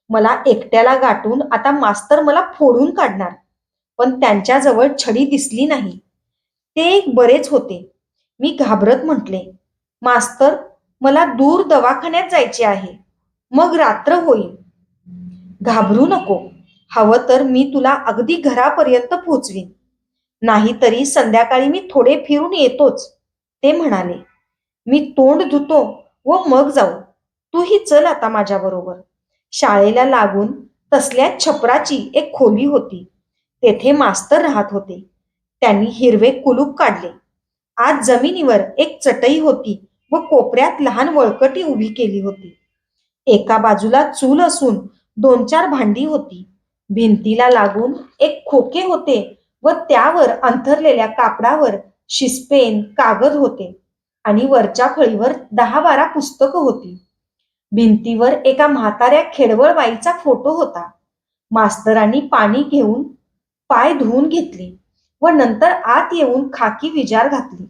मला एकट्याला गाठून आता मास्तर मला फोडून काढणार. पण त्यांच्याजवळ छडी दिसली नाही. ते एक बरेच होते. मी घाबरत म्हटले, मास्तर मला दूर दवाखान्यात जायचे आहे. मग रात्र होईल. घाबरू नको. हवं तर मी तुला अगदी घरापर्यंत पोहोचवीन. नाहीतरी संध्याकाळी मी थोडे फिरून येतोच, ते म्हणाले. मी तोंड धुतो व मग जाऊ. तूही चल आता माझ्याबरोबर. शाळेला लागून तसल्या छपराची एक खोली होती. तेथे मास्तर राहत होते. त्यांनी हिरवे कुलूप काढले. आज जमिनीवर एक चटई होती व कोपऱ्यात लहान वळकटी उभी केली होती. एका बाजूला चूल असून 2-4 भांडी होती. भिंतीला लागून एक खोके होते व त्यावर अंथरलेल्या कापडावर शिसपेन, कागद होते आणि वरच्या फळीवर 10-12 पुस्तकं होती. भिंतीवर एका म्हाताऱ्या खेडवळ बाईचा फोटो होता. मास्तरांनी पाणी घेऊन पाय धुवून घेतले व नंतर आत येऊन खाकी विजार घातली.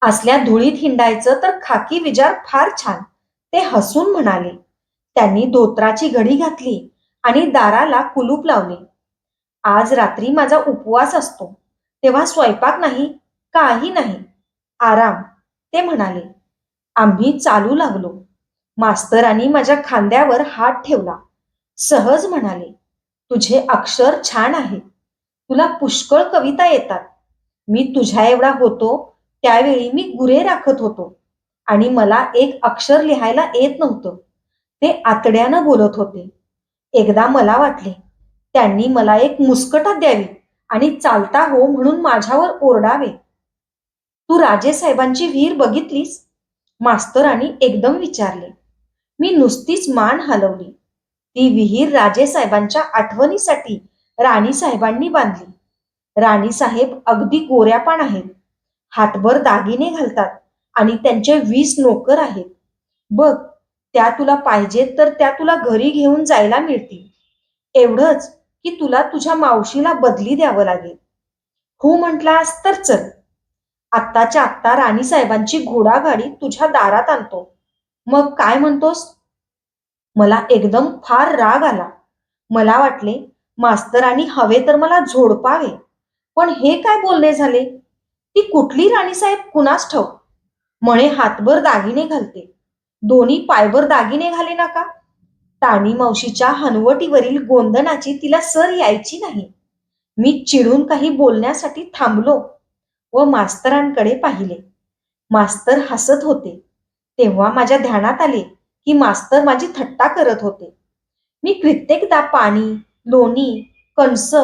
असल्या धुळीत हिंडायचं तर खाकी विजार फार छान, ते हसून म्हणाले. त्यांनी धोत्राची घडी घातली आणि दाराला कुलूप लावले. आज रात्री माझा उपवास असतो, तेव्हा स्वयंपाक नाही, काही नाही, आराम, ते म्हणाले. आम्ही चालू लागलो. मास्तरांनी माझ्या खांद्यावर हात ठेवला. सहज म्हणाले, तुझे अक्षर छान आहे. तुला पुष्कळ कविता येतात. मी तुझ्या एवढा होतो त्यावेळी मी गुरे राखत होतो आणि मला एक अक्षर लिहायला येत नव्हतं. ते आतड्यानं बोलत होते. एकदा मला वाटले त्यांनी मला एक मुस्कटात द्यावी आणि चालता हो म्हणून माझ्यावर ओरडावे. तू राजेसाहेबांची विहीर बघितलीस? मास्तरांनी एकदम विचारले. मी नुसतीच मान हलवली. ती विहीर राजेसाहेबांच्या आठवणीसाठी राणीसाहेबांनी बांधली. राणीसाहेब अगदी गोऱ्यापान आहेत. हातभर दागिने घालतात आणि त्यांचे 20 नोकर आहेत. बघ, त्या तुला पाहिजेत तर त्या तुला घरी घेऊन जायला मिळतील. एवढंच की तुला तुझ्या मावशीला बदली द्यावं लागेल. हो म्हटलास तर चल. आत्ताच्या आत्ता राणीसाहेबांची घोडागाडी तुझ्या दारात आणतो. मग काय म्हणतोस? मला एकदम फार राग आला. मला वाटले मास्तरांनी हवे तर मला झोडपावे. पण हे काय बोलणे झाले? ती कुठली राणीसाहेब कुणास ठाऊक. म्हणे हातभर दागिने घालते. दोन्ही पायभर दागिने घाले नका. ताणी मावशीच्या हनवटीवरील गोंधनाची तिला सर यायची नाही. मी चिडून काही बोलण्यासाठी थांबलो व मास्तरांकडे पाहिले. मास्तर हसत होते. तेव्हा माझ्या ध्यानात आले की मास्तर माझी थट्टा करत होते. मी कित्येकदा पाणी, लोणी, कणस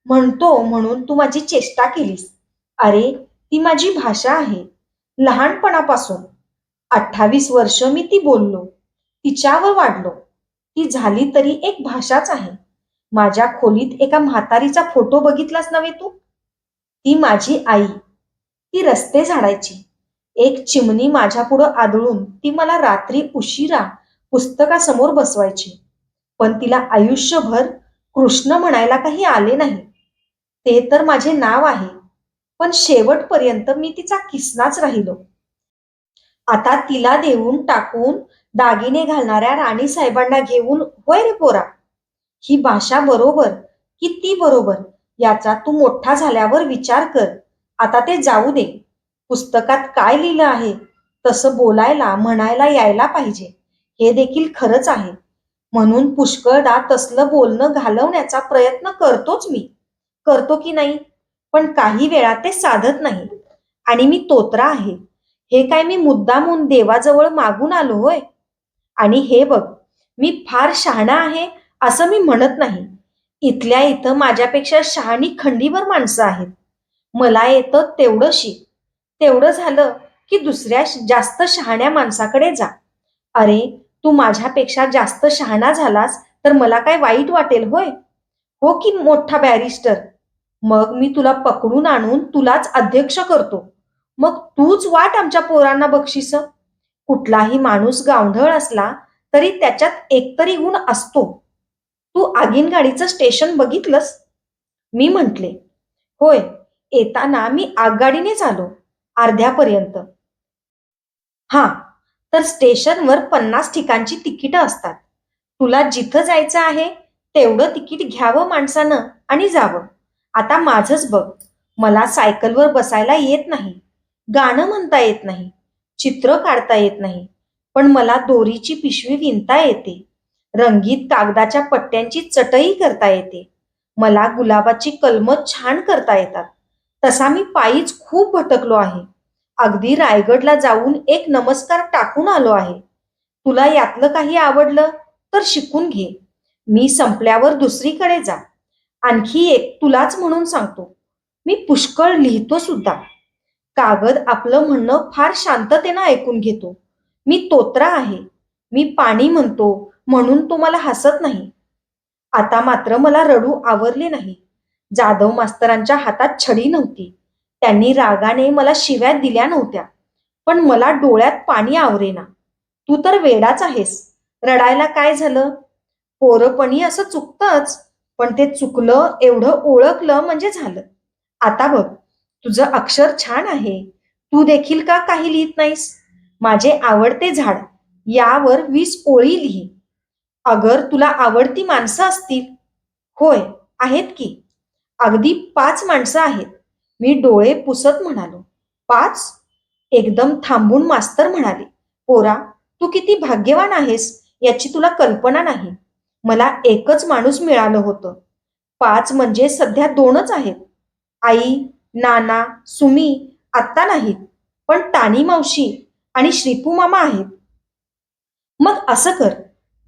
म्हणतो म्हणून तू माझी चेष्टा केलीस. अरे, ती माझी भाषा आहे. लहानपणापासून 28 वर्ष मी ती बोललो, तिच्यावर वाढलो. ती झाली तरी एक भाषाच आहे. माझ्या खोलीत एका म्हातारीचा फोटो बघितलास नव्हे तू? ती माझी आई. ती रस्ते झाडायची. एक चिमणी माझ्या पुढं आदळून ती मला रात्री उशिरा पुस्तकासमोर बसवायची. पण तिला आयुष्यभर कृष्ण म्हणायला काही आले नाही. ते तर माझे नाव आहे. पण शेवटपर्यंत मी तिचा किसनाच राहिलो. आता तिला देऊन टाकून दागिने घालणाऱ्या राणीसाहेबांना घेऊन होय रे पोरा. ही भाषा बरोबर की ती बरोबर याचा तू मोठा झाल्यावर विचार कर. आता ते जाऊ दे. पुस्तकात काय लिहिलं आहे तसं बोलायला म्हणायला यायला पाहिजे, हे देखील खरंच आहे. म्हणून पुष्कळदा तसलं बोलणं घालवण्याचा प्रयत्न करतोच मी. करतो की नाही? पण काही वेळा ते साधत नाही. आणि मी तोत्रा आहे. हे काय मी मुद्दामून देवाजवळ मागून आलो होय? आणि हे बघ, मी फार शहाणा आहे असं मी म्हणत नाही. इथल्या इथं माझ्यापेक्षा शहाणी खंडीवर माणसं आहेत. मला येतं तेवढं शिक. तेवढं झालं की दुसऱ्या जास्त शहाण्या माणसाकडे जा. अरे, तू माझ्यापेक्षा जास्त शहाणा झालास तर मला काय वाईट वाटेल होय? हो की मोठा बॅरिस्टर? मग मी तुला पकडून आणून तुलाच अध्यक्ष करतो. मग तूच वाट आमच्या पोरांना बक्षीस. कुठलाही माणूस गावढळ असला तरी त्याच्यात एकतरी गुण असतो. तू आगीनगाडीचं स्टेशन बघितलंस? मी म्हटले, होय, येताना मी आगगाडीनेच आलो, अर्ध्यापर्यंत. हा, तर स्टेशनवर 50 ठिकाणची तिकीटं असतात. तुला जिथं जायचं आहे तेवढं तिकीट घ्यावं माणसानं आणि जावं. आता माझंच बघ. मला सायकलवर बसायला येत नाही, गाणं म्हणता येत नाही, चित्र काढता येत नाही. पण मला दोरीची पिशवी विणता येते. रंगीत कागदाच्या पट्ट्यांची चटई करता येते. मला गुलाबाची कलमं छान करता येतात. तसा मी पायीच खूप भटकलो आहे. अगदी रायगडला जाऊन एक नमस्कार टाकून आलो आहे. तुला यातलं काही आवडलं तर शिकून घे. मी संपल्यावर दुसरीकडे जा. आणखी एक तुलाच म्हणून सांगतो, मी पुष्कळ लिहितो सुद्धा. कागद आपलं म्हणणं फार शांततेनं ऐकून घेतो. मी तोत्रा आहे. मी पाणी म्हणतो म्हणून तो मला हसत नाही. आता मात्र मला रडू आवरले नाही. जाधव मास्तरांच्या हातात छडी नव्हती. त्यांनी रागाने मला शिव्या दिल्या नव्हत्या. पण मला डोळ्यात पाणी आवरेना. तू तर वेडाच आहेस. रडायला काय झालं? पोरपणी असं चुकतंच, पण ते चुकलं एवढं ओळखलं म्हणजे झालं. आता बघ, तुझं अक्षर छान आहे. तू देखील का काही लिहित नाहीस? माझे आवडते झाड यावर 20 ओळी लिही. अगर तुला आवडती माणसं असतील. होय, आहेत की. अगदी 5 माणसं आहेत. मी डोळे पुसत म्हणालो. 5? एकदम थांबून मास्तर म्हणाले, पोरा, तू किती भाग्यवान आहेस याची तुला कल्पना नाही. मला एकच माणूस मिळालं होतं. 5 म्हणजे सध्या 2च आहेत. आई, नाना, सुमी आत्ता नाहीत, पण तानी मावशी आणि श्रीपू मामा आहेत. मग असं कर,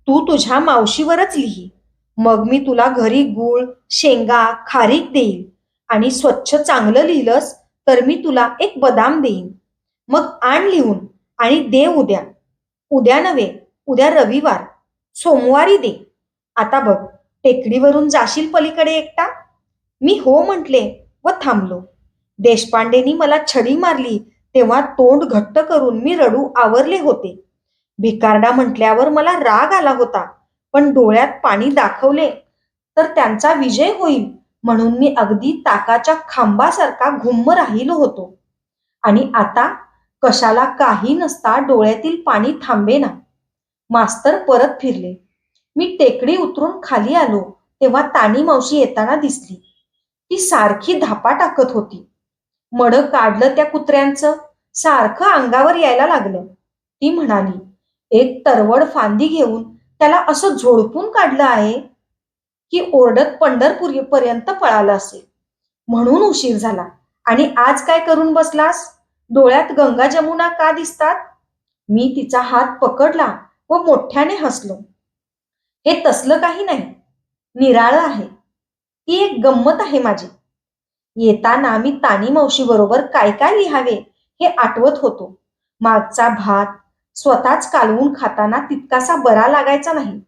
तू तुझ्या मावशीवरच लिही. मग मी तुला घरी गूळ, शेंगा, खारीक देईन आणि स्वच्छ चांगलं लिहिलंस तर मी तुला एक बदाम देईन. मग आण लिहून आणि दे उद्या. उद्या नव्हे, उद्या रविवार. सोमवारी दे. आता बघ, टेकडीवरून जाशील पलीकडे एकटा? मी हो म्हटले व थांबलो. देशपांडेनी मला छडी मारली तेव्हा तोंड घट्ट करून मी रडू आवरले होते. भिकारडा म्हटल्यावर मला राग आला होता, पण डोळ्यात पाणी दाखवले तर त्यांचा विजय होईल म्हणून मी अगदी ताकाच्या खांबासारखा घुम्म राहिलो होतो. आणि आता कशाला काही नसता डोळ्यातील पाणी थांबेना. मास्तर परत फिरले. मी टेकडी उतरून खाली आलो तेव्हा तानी मावशी येताना दिसली. ती सारखी धापा टाकत होती. मडं काढलं त्या कुत्र्यांचं, सारखं अंगावर यायला लागलं. ती म्हणाली, एक तरवड फांदी घेऊन त्याला असं झोडपून काढलं आहे की ओरडत पंढरपूरपर्यंत पळालं असेल. म्हणून उशीर झाला. आणि आज काय करून बसलास? डोळ्यात गंगा जमुना का दिसतात? मी तिचा हात पकडला व मोठ्याने हसलो. हे तसलं काही नाही, निराळं आहे. ती एक गंमत आहे माझी. येताना मी तानी मावशी बरोबर काय काय लिहावे हे आठवत होतो. मागचा भात स्वतःच कालवून खाताना तितकासा बरा लागायचा नाही,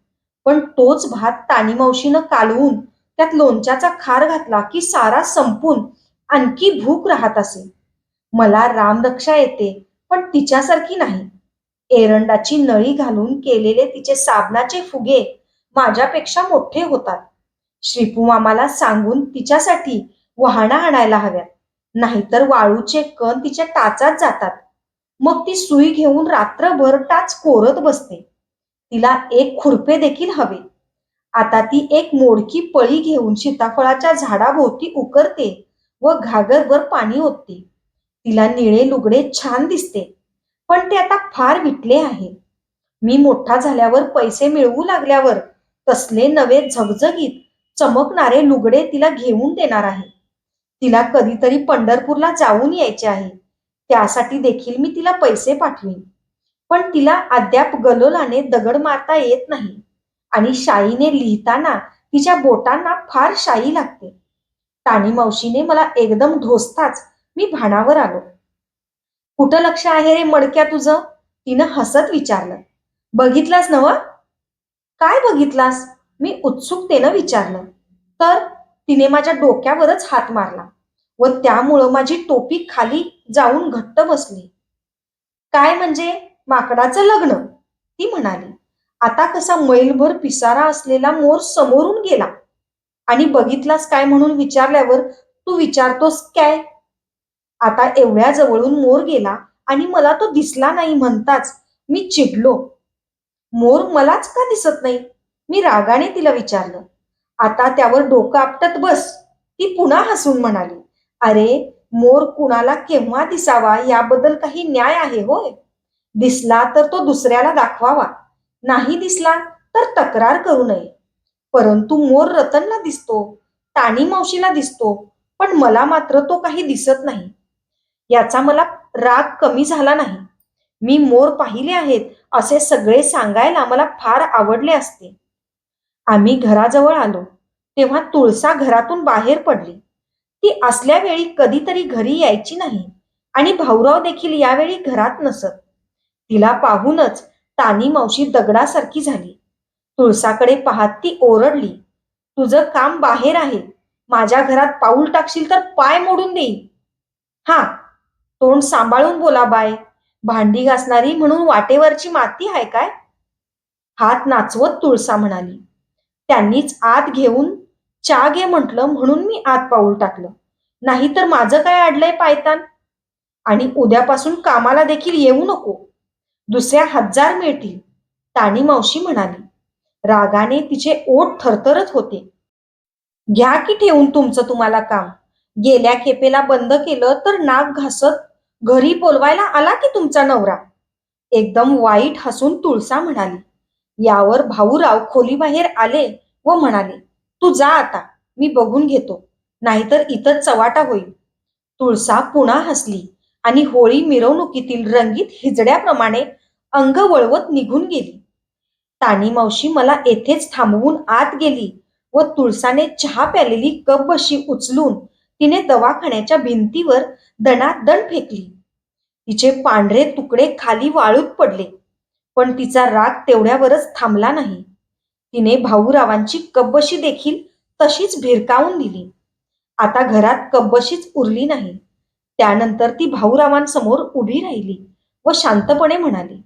पण तोच भात तानी मावशीनं कालवून त्यात लोणच्याचा खार घातला की सारा संपून आणखी भूक राहत असे. मला रामरक्षा येते, पण तिच्यासारखी नाही. एरंडाची नळी घालून केलेले तिचे साबणाचे फुगे माझ्यापेक्षा मोठे होतात. श्रीपू मामाला सांगून तिच्यासाठी वहाणा आणायला हव्यात, नाहीतर वाळूचे कण तिच्या टाचात जातात. मग ती सुई घेऊन रात्रभर टाच कोरत बसते. तिला एक खुरपे देखील हवे. आता ती एक मोडकी पळी घेऊन सीताफळाच्या झाडाभोवती उकरते व घागरभर पाणी ओतते. तिला निळे लुगडे छान दिसते, पण ते आता फार विटले आहे. मी मोठा झाल्यावर पैसे मिळवू लागल्यावर तसले नवे झगझगीत चमकणारे लुगडे तिला घेऊन देणार आहे. तिला कधीतरी पंढरपूरला जाऊन यायचे आहे. त्यासाठी देखील मी तिला पैसे पाठवीन. पण तिला अद्याप गलोलाने दगड मारता येत नाही आणि शाईने लिहिताना तिच्या बोटांना फार शाई लागते. तानी मावशीने मला एकदम ढोसताच मी भानावर आलो. कुठं लक्ष आहे रे मडक्या तुझं? तिनं हसत विचारलं. बघितलास नव? काय बघितलास? मी उत्सुकतेनं विचारलं. तर तिने माझ्या डोक्यावरच हात मारला व त्यामुळं माझी टोपी खाली जाऊन घट्ट बसली. काय म्हणजे? माकडाचं लग्न, ती म्हणाली. आता कसा मैलभर पिसारा असलेला मोर समोरून गेला. आणि बघितलास काय म्हणून विचारल्यावर तू विचारतोस काय? आता एवढ्या जवळून मोर गेला आणि मला तो दिसला नाही म्हणताच मी चिडलो. मोर मलाच का दिसत नाही? मी रागाने तिला विचारलं. आता त्यावर डोकं आपटत बस, ती पुन्हा हसून म्हणाली. अरे, मोर कुणाला केव्हा दिसावा याबद्दल काही न्याय आहे होय? दिसला तर तो दुसऱ्याला दाखवावा, नाही दिसला तर तक्रार करू नये. परंतु मोर रतनला दिसतो, तानी मावशीला दिसतो, पण मला मात्र तो काही दिसत नाही. याचा मला राग कमी झाला नाही. मी मोर पाहिले आहेत असे सगळे सांगायला मला फार आवडले असते. आम्ही घराजवळ आलो तेव्हा तुळसा घरातून बाहेर पडली. ती असल्या वेळी कधीतरी घरी यायची नाही आणि भाऊराव देखील यावेळी घरात नसत. तिला पाहूनच तानी मावशी दगडासारखी झाली. तुळसाकडे पाहत ती ओरडली, तुझं काम बाहेर आहे. माझ्या घरात पाऊल टाकशील तर पाय मोडून देईन. हा, तोंड सांभाळून बोला बाय. भांडी घासणारी म्हणून वाटेवरची माती आहे काय? हात नाचवत तुळसा म्हणाली. त्यांनीच आत घेऊन चा घे म्हटलं म्हणून मी आत पाऊल टाकलं. नाहीतर माझं काय अडलंय पायतान? आणि उद्यापासून कामाला देखील येऊ नको. दुसऱ्या 1000 मिळतील, तानी मावशी म्हणाली. रागाने तिचे ओठ थरथरत होते. घ्या की ठेवून तुमचं तुम्हाला काम. गेल्या खेपेला बंद केलं तर नाक घासत घरी बोलवायला आला की तुमचा नवरा. एकदम वाईट हसून तुळसा म्हणाली. यावर भाऊराव खोलीबाहेर आले व म्हणाले, तू जा आता, मी बघून घेतो, नाहीतर इथं चवाटा होईल. तुळसा पुन्हा हसली आणि होळी मिरवणुकीतील रंगीत हिजड्याप्रमाणे अंग वळवत निघून गेली. तानी मावशी मला येथेच थांबवून आत गेली व तुळसाने चहा प्यालेली कपबशी उचलून तिने दवाखान्याच्या भिंतीवर दणादण फेकली. तिचे पांढरे तुकडे खाली वाळूत पडले, पण तिचा राग तेवढ्यावरच थांबला नाही. तिने भाऊरावांची कपबशी देखील तशीच भिरकावून दिली. आता घरात कपबशीच उरली नाही. त्यानंतर ती भाऊरावांसमोर उभी राहिली व शांतपणे म्हणाली,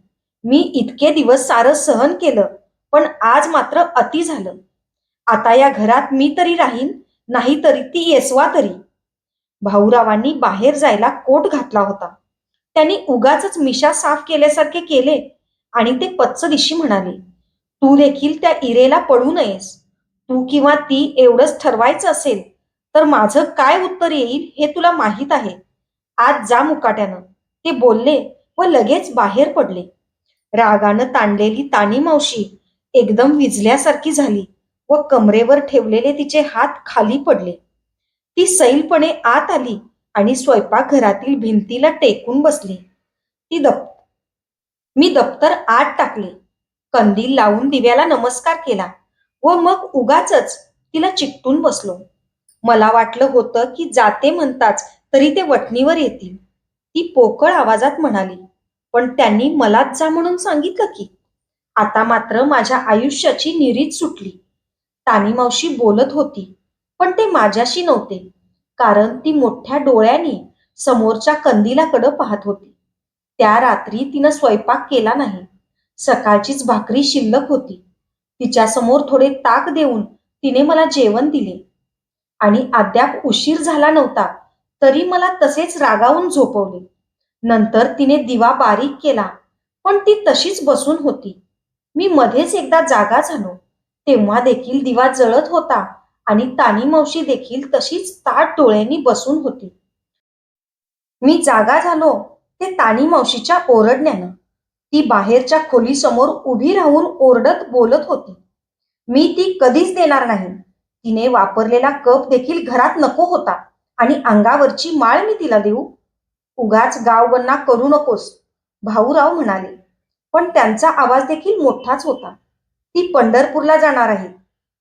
मी इतके दिवस सारं सहन केलं, पण आज मात्र अति झालं. आता या घरात मी तरी राहीन, नाही तरी ती येसवा तरी. भाऊरावांनी बाहेर जायला कोट घातला होता. त्यांनी उगाच मिशा साफ केल्यासारखे केले आणि ते पच्चदिशी म्हणाले, तू देखील त्या इरेला पडू नयेस. तू किंवा ती एवढंच ठरवायचं असेल तर माझं काय उत्तर येईल हे तुला माहीत आहे. आज जा मुकाट्यानं. ते बोलले व लगेच बाहेर पडले. रागानं ताणलेली तानी मावशी एकदम विझल्यासारखी झाली व कमरेवर ठेवलेले तिचे हात खाली पडले. ती सैलपणे आत आली आणि स्वयंपाकघरातील भिंतीला टेकून बसली. ती दप मी दप्तर आत टाकले, कंदील लावून दिव्याला नमस्कार केला व मग उगाचच तिला चिकटून बसलो. मला वाटलं होतं की जाते म्हणताच तरी ते वटणीवर येतील. ती पोकळ आवाजात म्हणाली, पण त्यांनी मलाच जा म्हणून सांगितलं की. आता मात्र माझ्या आयुष्याची निरीच सुटली. तानी मावशी बोलत होती, पण ते माझ्याशी नव्हते, कारण ती मोठ्या डोळ्यांनी समोरच्या कंदिलाकडे पाहत होती. त्या रात्री तिनं स्वयंपाक केला नाही. सकाळचीच भाकरी शिल्लक होती. तिच्यासमोर थोडे ताक देऊन तिने मला जेवण दिले आणि अद्याप उशीर झाला नव्हता तरी मला तसेच रागावून झोपवले. नंतर तिने दिवा बारीक केला, पण ती तशीच बसून होती. मी मध्येच एकदा जागा झालो. तेव्हा देखील दिवा जळत होता आणि तानी मावशी देखील तशीच ताट डोळ्यांनी बसून होती. मी जागा झालो ते तानी मावशीच्या ओरडण्यानं. ती बाहेरच्या खोलीसमोर उभी राहून ओरडत बोलत होती, मी ती कधीच देणार नाही. तिने वापरलेला कप देखील घरात नको होता आणि अंगावरची माळ मी तिला देऊ? उगाच गावगन्ना करू नकोस, भाऊराव म्हणाले. पण त्यांचा आवाज देखील मोठाच होता. ती पंढरपूरला जाणार आहे.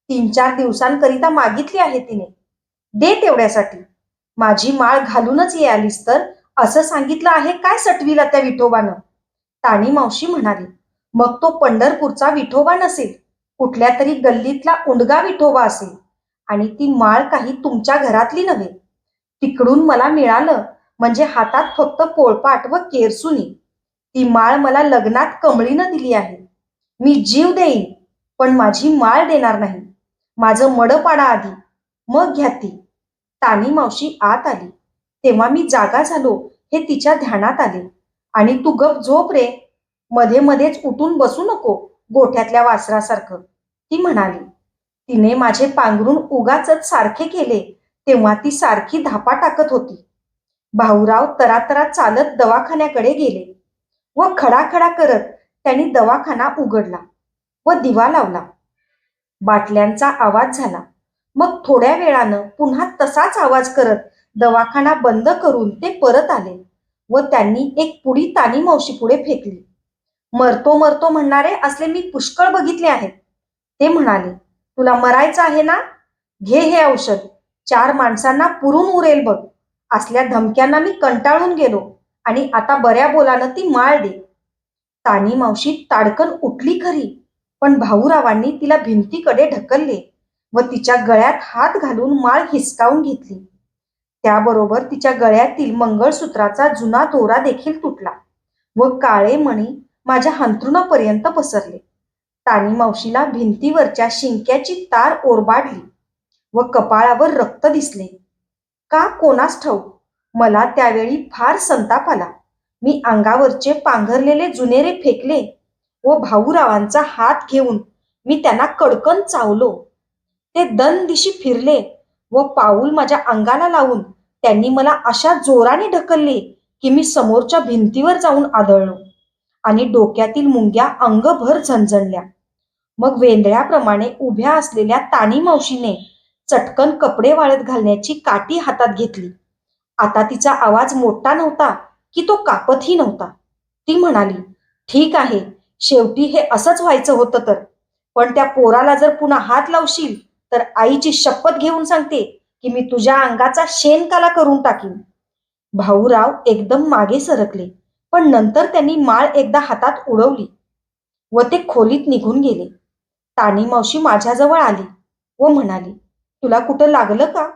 3-4 दिवसांकरिता मागितली आहे तिने. दे तेवढ्यासाठी. माझी माळ घालूनच ये आलीस तर, असं सांगितलं आहे काय सटवीला त्या विठोबानं? तानी मावशी म्हणाली, मग तो पंढरपूरचा विठोबा नसेल, कुठल्या तरी गल्लीतला उंडगा विठोबा असेल. आणि ती माळ काही तुमच्या घरातली नव्हे. तिकडून मला मिळालं म्हणजे हातात फक्त पोळपाट व केरसुनी. ती माळ मला लग्नात कमळीनं दिली आहे. मी जीव देईन, पण माझी माळ देणार नाही. माझं मडं पाडा आधी, मग घ्या ती. तानी मावशी आत आली. तेव्हा मी जागा झालो हे तिच्या ध्यानात आले. आणि तू गप झोप रे, मध्ये मध्येच उठून बसू नको गोठ्यातल्या वासरासारखं, ती म्हणाली. तिने माझे पांघरून उगाचच सारखे केले तेव्हा ती सारखी धापा टाकत होती. भाऊराव तरातरा चालत दवाखान्याकडे गेले व खडाखडा करत त्यांनी दवाखाना उघडला व दिवा लावला. बाटल्यांचा आवाज झाला. मग थोड्या वेळानं पुन्हा तसाच आवाज करत दवाखाना बंद करून ते परत आले व त्यांनी एक पुडी तानी मावशी पुढे फेकली. मरतो मरतो म्हणणारे असले मी पुष्कळ बघितले आहेत. ते म्हणाले, तुला मरायचं आहे ना, घे हे औषध. 4 माणसांना पुरून उरेल बघ. असल्या धमक्यांना मी कंटाळून गेलो आणि आता बऱ्या बोलानं ती माळ दे. तानी मावशी ताडकन उठली खरी, पण भाऊरावांनी तिला भिंतीकडे ढकलले व तिच्या गळ्यात हात घालून माळ हिसकावून घेतली. त्याबरोबर तिच्या गळ्यातील मंगळसूत्राचा जुना दोरा देखील तुटला व काळे मणी माझ्या अंथरुणापर्यंत पसरले. तानी मावशीला भिंतीवरच्या शिंक्याची तार ओरबाडली व कपाळावर रक्त दिसले. का कोणास ठाऊक, मला त्यावेळी फार संताप आला. मी अंगावरचे पांघरलेले जुनेरे फेकले व भाऊरावांचा हात घेऊन मी त्यांना कडकन चावलो. ते दनदिशी फिरले व पाऊल माझ्या अंगाला लावून त्यांनी मला अशा जोराने ढकलले की मी समोरच्या भिंतीवर जाऊन आदळलो आणि डोक्यातील मुंग्या अंगभर झणझणल्या. मग वेंधळ्याप्रमाणे उभ्या असलेल्या तानी मावशीने चटकन कपडे वाळत घालण्याची काठी हातात घेतली. आता तिचा आवाज मोठा नव्हता की तो कापतही नव्हता. ती म्हणाली, ठीक आहे, शेवटी हे असंच व्हायचं होतं तर. पण त्या पोराला जर पुन्हा हात लावशील तर आईची शपथ घेऊन सांगते की मी तुझ्या अंगाचा शेणकाला करून टाकीन. भाऊराव एकदम मागे सरकले, पण नंतर त्यांनी माळ एकदा हातात उडवली व ते खोलीत निघून गेले. तानी मावशी माझ्याजवळ आली व म्हणाली, तुला कुठं लागलं का?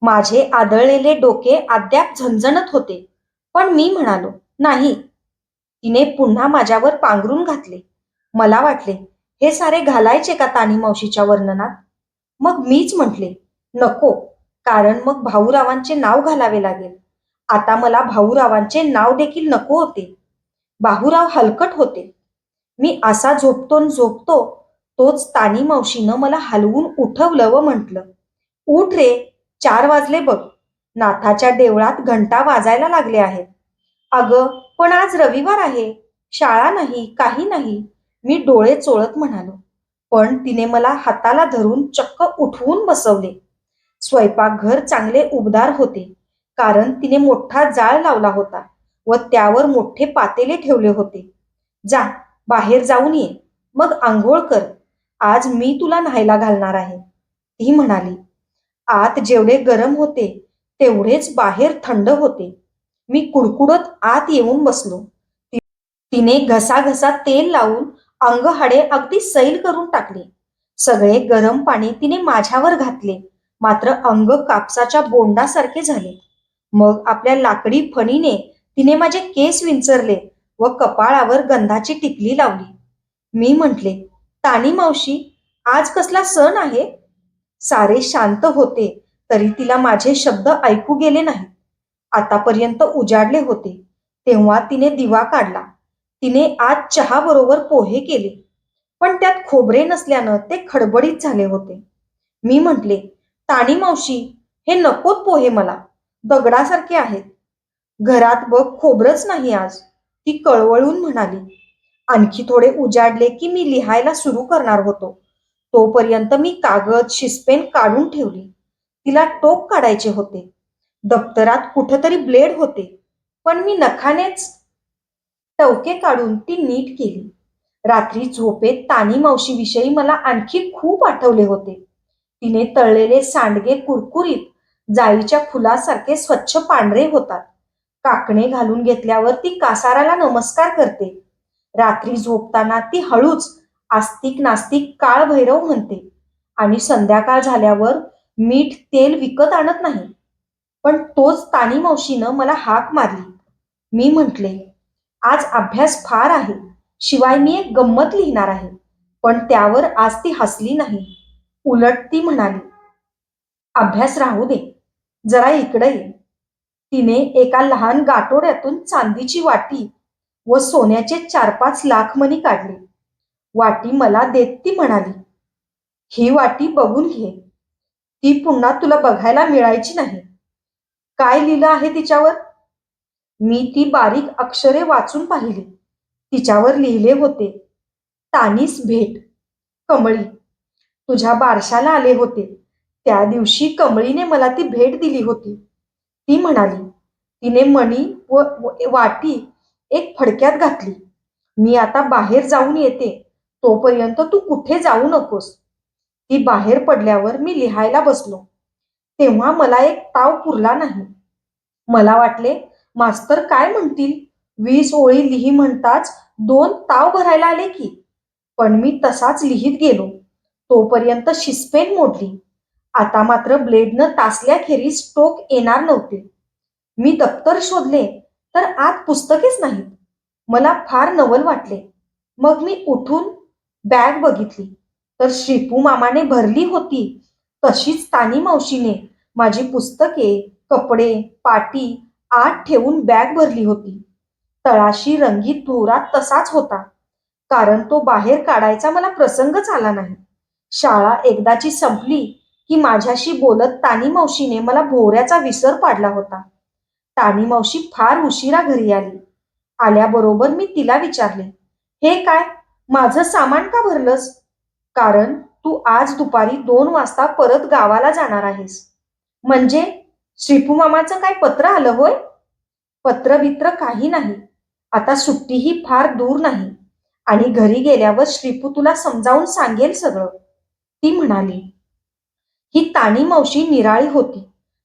माझे आदळलेले डोके अद्याप झणझणत होते, पण मी म्हणालो, नाही. तिने पुन्हा माझ्यावर पांघरून घातले. मला वाटले, हे सारे घालायचे का तानी मावशीच्या वर्णनात? मग मीच म्हटले, नको, कारण मग भाऊरावांचे नाव घालावे लागेल. आता मला भाऊरावांचे नाव देखील नको होते. बाहुराव हलकट होते. मी असा झोपतो न झोपतो, तोच तानी मावशीनं मला हलवून उठवलं व म्हटलं, उठ रे, 4 वाजले बघ. नाथाच्या देवळात घंटा वाजायला लागले आहेत. अगं, पण आज रविवार आहे, शाळा नाही, काही नाही. मी डोळे चोळत म्हणालो. पण तिने मला हाताला धरून चक्क उठवून बसवले. स्वयंपाकघर चांगले उबदार होते, कारण तिने मोठा जाळ लावला होता व त्यावर मोठे पातेले ठेवले होते. जा, बाहेर जाऊन ये, मग आंघोळ कर. आज मी तुला न्हायला घालणार आहे, ती म्हणाली. आत जेवढे गरम होते तेवढेच बाहेर थंड होते. मी कुडकुडत आत येऊन बसलो. तिने घसाघसा तेल लावून अंगहाडे अगदी सैल करून टाकले. सगळे गरम पाणी तिने माझ्यावर घातले, मात्र अंग कापसाच्या बोंडासारखे झाले. मग आपल्या लाकडी फणीने तिने माझे केस विंचरले व कपाळावर गंधाची टिकली लावली. मी म्हटले, तानी मावशी, आज कसला सण आहे? सारे शांत होते, तरी तिला माझे शब्द ऐकू गेले नाहीत. आतापर्यंत उजाडले होते. तेव्हा तिने दिवा काढला. तिने आज चहा बरोबर पोहे केले, पण त्यात खोबरे नसल्यानं ते खडबडीत झाले होते. मी म्हटले, तानी मावशी, हे नकोत पोहे मला, दगडासारखे आहेत. घरात बघ, खोबरंच नाही आज, ती कळवळून म्हणाली. आणखी थोडे उजाडले की मी लिहायला सुरू करणार होतो. तोपर्यंत मी कागद शिसपेन काढून ठेवली. तिला टोक काढायचे होते. दप्तरात कुठंतरी ब्लेड होते, पण मी नखानेच टवके काढून ती नीट केली. रात्री झोपेत तानी मावशीविषयी मला आणखी खूप आठवले होते. तिने तळलेले सांडगे कुरकुरीत जाईच्या फुलासारखे स्वच्छ पांढरे होतात. काकणे घालून घेतल्यावर ती कासाराला नमस्कार करते. रात्री झोपताना ती हळूच आस्तिक नास्तिक काळ भैरव म्हणते आणि संध्याकाळ झाल्यावर मीठ तेल विकत आणत नाही. पण तोच तानी मावशीनं मला हाक मारली. मी म्हटले, आज अभ्यास फार आहे, शिवाय मी एक गंमत लिहिणार आहे. पण त्यावर आज ती हसली नाही. उलट ती म्हणाली, अभ्यास राहू दे, जरा इकडे ये. तिने एका लहान गाठोड्यातून चांदीची वाटी व सोन्याचे 4-5 लाख मणी काढले. वाटी मला देत ती म्हणाली, ही वाटी बघून घे. ती पुन्हा तुला बघायला मिळायची नाही. काय लिहिलं आहे तिच्यावर? मी ती बारीक अक्षरे वाचून पाहिली. तिच्यावर लिहिले होते, तानीस भेट, कमळी. तुझ्या बारशाला आले होते त्या दिवशी कमळीने मला ती भेट दिली होती, ती म्हणाली. तिने मणी व वाटी एक फडक्यात घातली. मी आता बाहेर जाऊन येते, तोपर्यंत तू कुठे जाऊ नकोस. ती बाहेर पडल्यावर मी लिहायला बसलो. तेव्हा मला एक ताव पुरला नाही. मला वाटले, मास्तर काय म्हणतील, 20 ओळी लिही म्हणताच 2 ताव भरायला आले की. पण मी तसाच लिहित गेलो. तोपर्यंत शिसपेन मोडली. आता मात्र ब्लेडनं तासल्याखेरीज टोक येणार नव्हते. मी दप्तर शोधले, तर आत पुस्तकेच नाहीत. मला फार नवल वाटले. मग मी उठून बॅग बघितली, तर श्रीपू मामाने भरली होती तशीच तानी मावशीने माझी पुस्तके, कपडे, पाटी आत ठेवून बॅग भरली होती. तळाशी रंगीत भोवरा तसाच होता, कारण तो बाहेर काढायचा मला प्रसंगच आला नाही. शाळा एकदाची संपली की माझ्याशी बोलत तानी मावशीने मला भोवऱ्याचा विसर पाडला होता. तानी मावशी फार उशिरा घरी आली. आल्याबरोबर मी तिला विचारले, "हे काय, माझं सामान का भरलंस?" "कारण तू आज दुपारी 2 वाजता परत गावाला जाणार आहेस." "म्हणजे श्रीपू मामाचं काय पत्र आलं होय?" "पत्र-बित्र काही नाही. आता सुट्टीही फार दूर नाही आणि घरी गेल्यावर श्रीपू तुला समजावून सांगेल सगळं." ती म्हणाली. ही तानी मावशी निराळी होती.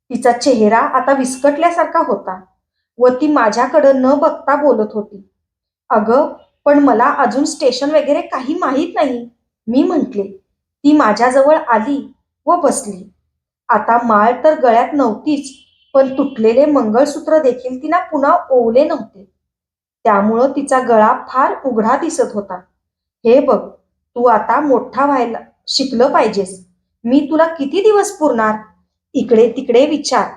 तिचा चेहरा आता विस्कटल्यासारखा होता व ती माझ्याकडं न बघता बोलत होती. "अगं, पण मला अजून स्टेशन वगैरे काही माहीत नाही," मी म्हटले. ती माझ्याजवळ आली व बसली. आता माळ तर गळ्यात नव्हतीच, पण तुटलेले मंगळसूत्र देखील तिला पुन्हा ओवले नव्हते. त्यामुळं तिचा गळा फार उघडा दिसत होता. "हे बघ, तू आता मोठा व्हायला शिकलं पाहिजेस. मी तुला किती दिवस पुरणार? इकडे तिकडे विचार,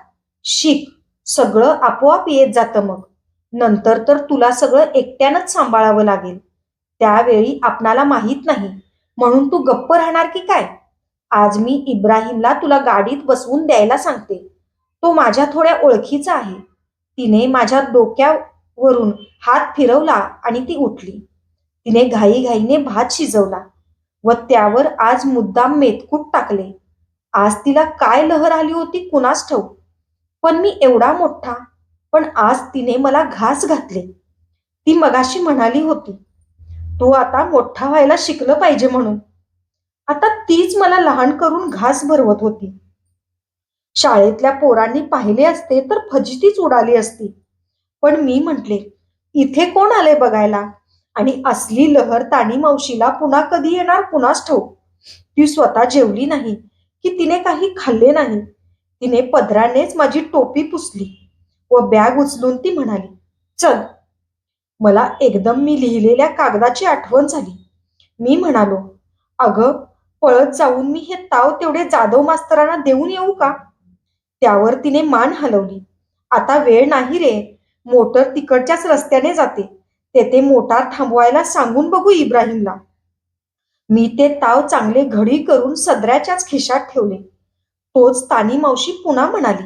शिक. सगळं आपोआप येत जातं मग. नंतर तर तुला सगळं एकट्यानंच सांभाळावं लागेल. त्यावेळी आपणाला माहीत नाही, म्हणून तू गप्प राहणार की काय? आज मी इब्राहिमला तुला गाडीत बसवून द्यायला सांगते. तो माझ्या थोड्या ओळखीचा आहे." तिने माझ्या डोक्यावरून हात फिरवला आणि ती उठली. तिने घाईघाईने भात शिजवला व त्यावर आज मुद्दाम मेथकूट टाकले. आज तिला काय लहर आली होती कुणास ठाऊक. पण मी एवढा मोठा, पण आज तिने मला घास घातले. ती मगाशी म्हणाली होती, "तू आता मोठा व्हायला शिकलं पाहिजे म्हणून." आता तीच मला लहान करून घास भरवत होती. शाळेतल्या पोरांनी पाहिले असते तर फजितीच उडाली असती. पण मी म्हटले, "इथे कोण आले बघायला?" आणि असली लहर तानी मावशीला पुन्हा कधी येणार कुणास ठाऊक. ती स्वतः जेवली नाही की तिने काही खाल्ले नाही. तिने पदरानेच माझी टोपी पुसली व बॅग उचलून ती म्हणाली, "चल." मला एकदम मी लिहिलेल्या कागदाची आठवण झाली. मी म्हणालो, "अगं, पळत जाऊन मी हे ताव तेवढे जाधव मास्तरांना देऊन येऊ का?" त्यावर तिने मान हलवली. "आता वेळ नाही रे. मोटर तिकडच्याच रस्त्याने जाते. तेथे मोटार थांबवायला सांगून बघू इब्राहिमला." मी ते ताव चांगले घडी करून सदऱ्याच्याच खिशात ठेवले. तोच तानी मावशी पुन्हा म्हणाली,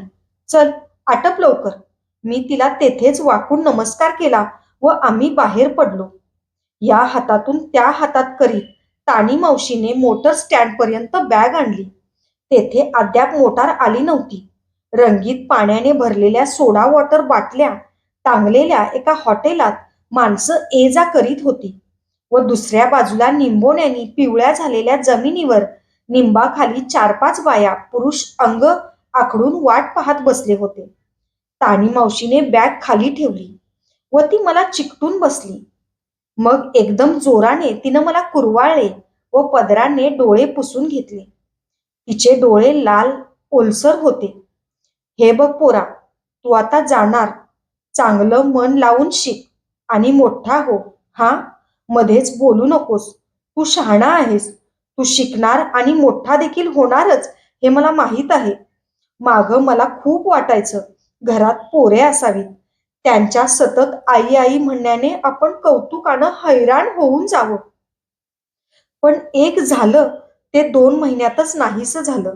"चल, आटप लवकर." मी तिला तेथेच वाकून नमस्कार केला व आम्ही बाहेर पडलो. या हातातून त्या हातात करीत तानी मावशीने मोटर स्टँडपर्यंत बॅग आणली. तेथे अद्याप मोटार आली नव्हती. रंगीत पाण्याने भरलेल्या सोडा वॉटर बाटल्या टांगलेल्या एका हॉटेलात माणसं ये जा करीत होती व दुसऱ्या बाजूला निंबोण्यानी पिवळ्या झालेल्या जमिनीवर निंबाखाली 4-5 बाया पुरुष अंग आखडून वाट पाहत बसले होते. तानी मावशीने बॅग खाली ठेवली व ती मला चिकटून बसली. मग एकदम जोराने तिनं मला कुरवाळले व पदराने डोळे पुसून घेतले. तिचे डोळे लाल ओलसर होते. "हे बघ पोरा, तू आता जाणार. चांगलं मन लावून शिक आणि मोठा हो. हा, मध्येच बोलू नकोस. तू शहाणा आहेस. तू शिकणार आणि मोठा देखील होणारच हे मला माहीत आहे." मागं मला खूप वाटायचं घरात पोरे असावीत. त्यांच्या सतत आई आई म्हणण्याने आपण कौतुकानं हैराण होऊन जावं. पण एक झालं ते 2 महिन्यातच नाहीसं झालं.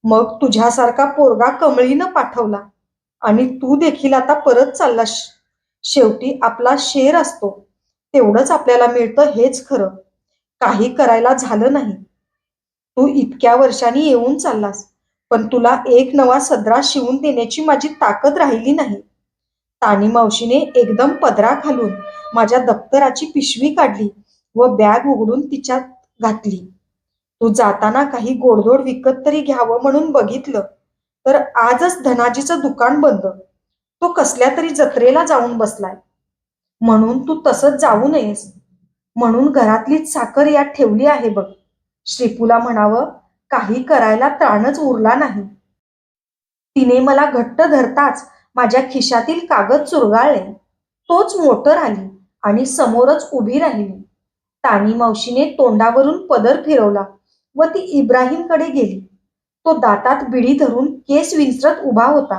मग तुझ्यासारखा पोरगा कमळीनं पाठवला आणि तू देखील आता परत चाललास. शेवटी आपला शेर असतो तेवढंच आपल्याला मिळतं हेच खरं. काही करायला झालं नाही. तू इतक्या वर्षांनी येऊन चाललास, पण तुला एक नवा सदरा शिवून देण्याची माझी ताकद राहिली नाही. तानी मावशीने एकदम पदरा घालून माझ्या दप्तराची पिशवी काढली व बॅग उघडून तिच्यात घातली. "तू जाताना काही गोडधोड विकत तरी घ्यावं म्हणून बघितलं, तर आजच धनाजीचं दुकान बंद. तो कसल्या तरी जत्रेला जाऊन बसलाय. म्हणून तू तसंच जाऊ नयेस. म्हणून घरातलीच साखर यात ठेवली आहे बघ." श्रीपूला म्हणावं काही करायला त्राणच उरला नाही. तिने मला घट्ट धरताच माझ्या खिशातील कागद चुरगाळले. तोच मोटर आली आणि समोरच उभी राहिली. तानी मावशीने तोंडावरून पदर फिरवला व ती इब्राहिमकडे गेली. तो दातात बिडी धरून केस विंचरत उभा होता.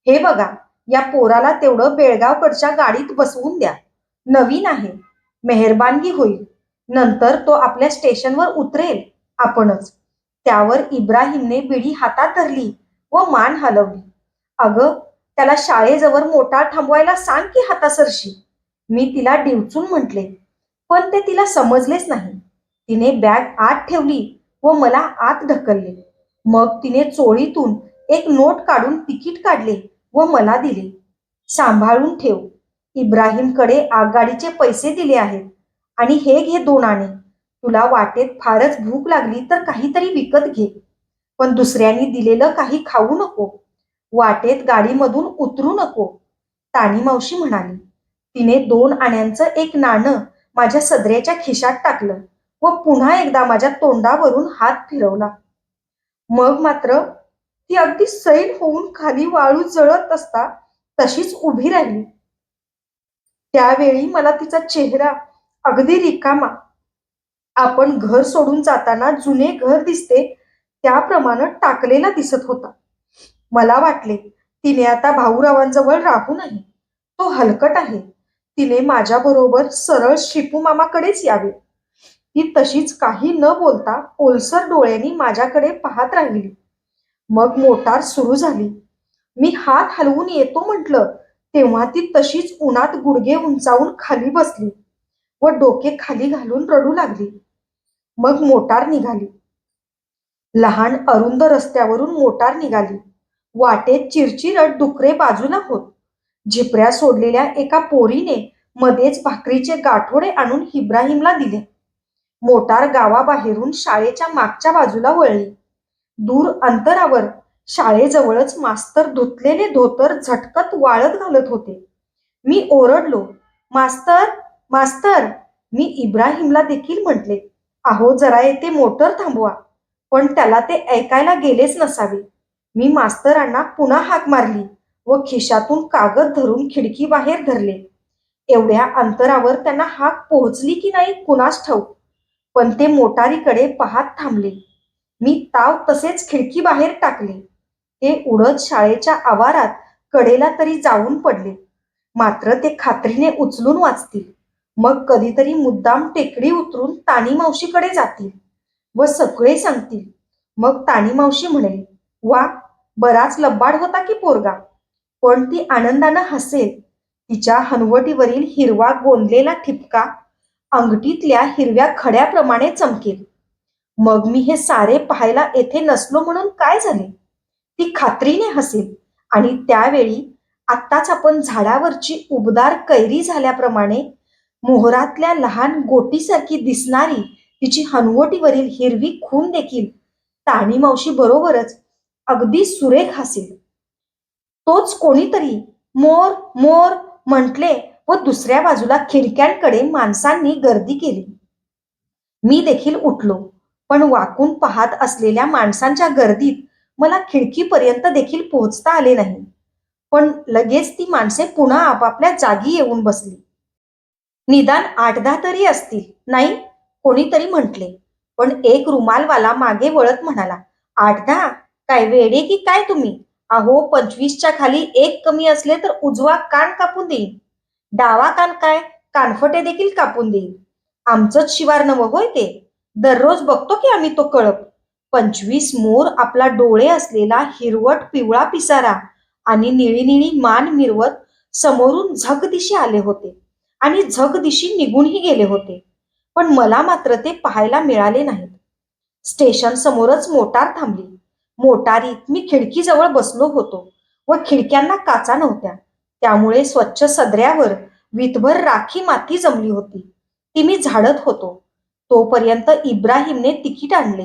हे बघा, या पोराला तेवढं बेळगावकडच्या गाडीत बसवून द्या. नवीन आहे. मेहरबानगी होईल. नंतर तो आपल्या स्टेशनवर उतरेल आपणच. त्यावर इब्राहिमने बिडी हातात धरली व मान हलवली. अगं, त्याला शाळेजवळ मोटार थांबवायला सांग की हातासरशी. मी तिला डिवचून म्हटले, पण ते तिला समजलेच नाही. तिने बॅग आत ठेवली व मला आत ढकलले. मग तिने चोळीतून एक नोट काढून तिकीट काढले व मला दिले. सांभाळून ठेव. इब्राहिमकडे आगगाडीचे पैसे दिले आहेत आणि हे घे 2 आणे. तुला वाटेत फारच भूक लागली तर काहीतरी विकत घे. पण दुसऱ्यांनी दिलेलं काही खाऊ नको. वाटेत गाडीमधून उतरू नको. तानी मावशी म्हणाली. तिने 2 आण्यांचं एक नाणं माझ्या सदऱ्याच्या खिशात टाकलं व पुन्हा एकदा माझ्या तोंडावरून हात फिरवला. मग मात्र ती अगदी सैल होऊन खाली वाळू जळत असता तशीच उभी राहिली. त्यावेळी मला तिचा चेहरा अगदी रिकामा, आपण घर सोडून जाताना जुने घर दिसते त्याप्रमाणे टाकलेला दिसत होता. मला वाटले तिने आता भाऊरावांजवळ राहू नये. तो हलकट आहे. तिने माझ्याबरोबर सरळ शिपू मामाकडेच यावे. ती तशीच काही न बोलता ओलसर डोळ्यांनी माझ्याकडे पाहत राहिली. मग मोटार सुरू झाली. मी हात हलवून येतो म्हटलं तेव्हा ती तशीच उन्हात गुडघे उंचावून खाली बसली व डोके खाली घालून रडू लागली. मग मोटार निघाली. लहान अरुंद रस्त्यावरून मोटार निघाली. वाटेत चिरचिरट डुकरे बाजूला होत. झिपऱ्या सोडलेल्या एका पोरीने मध्येच भाकरीचे गाठोडे आणून इब्राहिमला दिले. मोटार गावाबाहेरून शाळेच्या मागच्या बाजूला वळली. दूर अंतरावर शाळेजवळच मास्तर धुतलेले धोतर झटकत वाळत घालत होते. मी ओरडलो, मास्तर, मास्तर. मी इब्राहिमला देखील म्हटले, अहो जरा येथे मोटर थांबवा. पण त्याला ते ऐकायला गेलेच नसावे. मी मास्तरांना पुन्हा हाक मारली व खिशातून कागद धरून खिडकी बाहेर धरले. एवढ्या अंतरावर त्यांना हाक पोहोचली की नाही कुणास ठाऊक, पण ते मोटारीकडे पाहत थांबले. मी ताव तसेच खिडकी बाहेर टाकले. ते उडत शाळेच्या आवारात कडेला तरी जाऊन पडले. मात्र ते खात्रीने उचलून वाचतील. मग कधीतरी मुद्दाम टेकडी उतरून तानी मावशीकडे जातील व सगळे सांगतील. मग तानी मावशी म्हणेल, वा, बराच लब्बाड होता की पोरगा. पण ती आनंदानं हसेल. तिच्या हनवटीवरील हिरवा गोंदलेला ठिपका अंगठीतल्या हिरव्या खड्याप्रमाणे चमकेल. मग मी हे सारे पाहायला येथे नसलो म्हणून काय झाले? ती खात्रीने हसेल आणि त्यावेळी आत्ताच आपण झाडावरची उबदार कैरी झाल्याप्रमाणे मोहरातल्या लहान गोटीसारखी दिसणारी तिची हनवटीवरील हिरवी खून देखील ताणी मावशी बरोबरच अगदी सुरेख हसेल. तोच कोणीतरी मोर मोर म्हटले व दुसऱ्या बाजूला खिडक्यांकडे माणसांनी गर्दी केली. मी देखील उठलो, पण वाकून पाहत असलेल्या माणसांच्या गर्दीत मला खिडकीपर्यंत देखील पोहोचता आले नाही. पण लगेच ती माणसे पुन्हा आपापल्या जागी येऊन बसली. निदान 8-10 तरी असतील, नाही, कोणीतरी म्हटले. पण एक रुमालवाला मागे वळत म्हणाला, 8-10? काय वेडे की काय तुम्ही? अहो, 25च्या खाली एक कमी असले तर उजवा कान कापून देईन. डावा कान काय, कानफटे देखील कापून देईन. आमचंच शिवार नवं होय ते. दररोज बघतो की आम्ही तो कळप. 25 मोर आपला डोळे असलेला हिरवट पिवळा पिसारा आणि निळी निळी मान मिरवत समोरून झगदिशी आले होते आणि झगदिशी निघूनही गेले होते. पण मला मात्र ते पाहायला मिळाले नाहीत. स्टेशन समोरच मोटार थांबली. मोटारीत मी खिडकीजवळ बसलो होतो व खिडक्यांना काचा नव्हत्या. त्यामुळे स्वच्छ सदऱ्यावर विटभर राखी माती जमली होती. ती मी झाडत होतो. तोपर्यंत इब्राहिमने तिकीट आणले.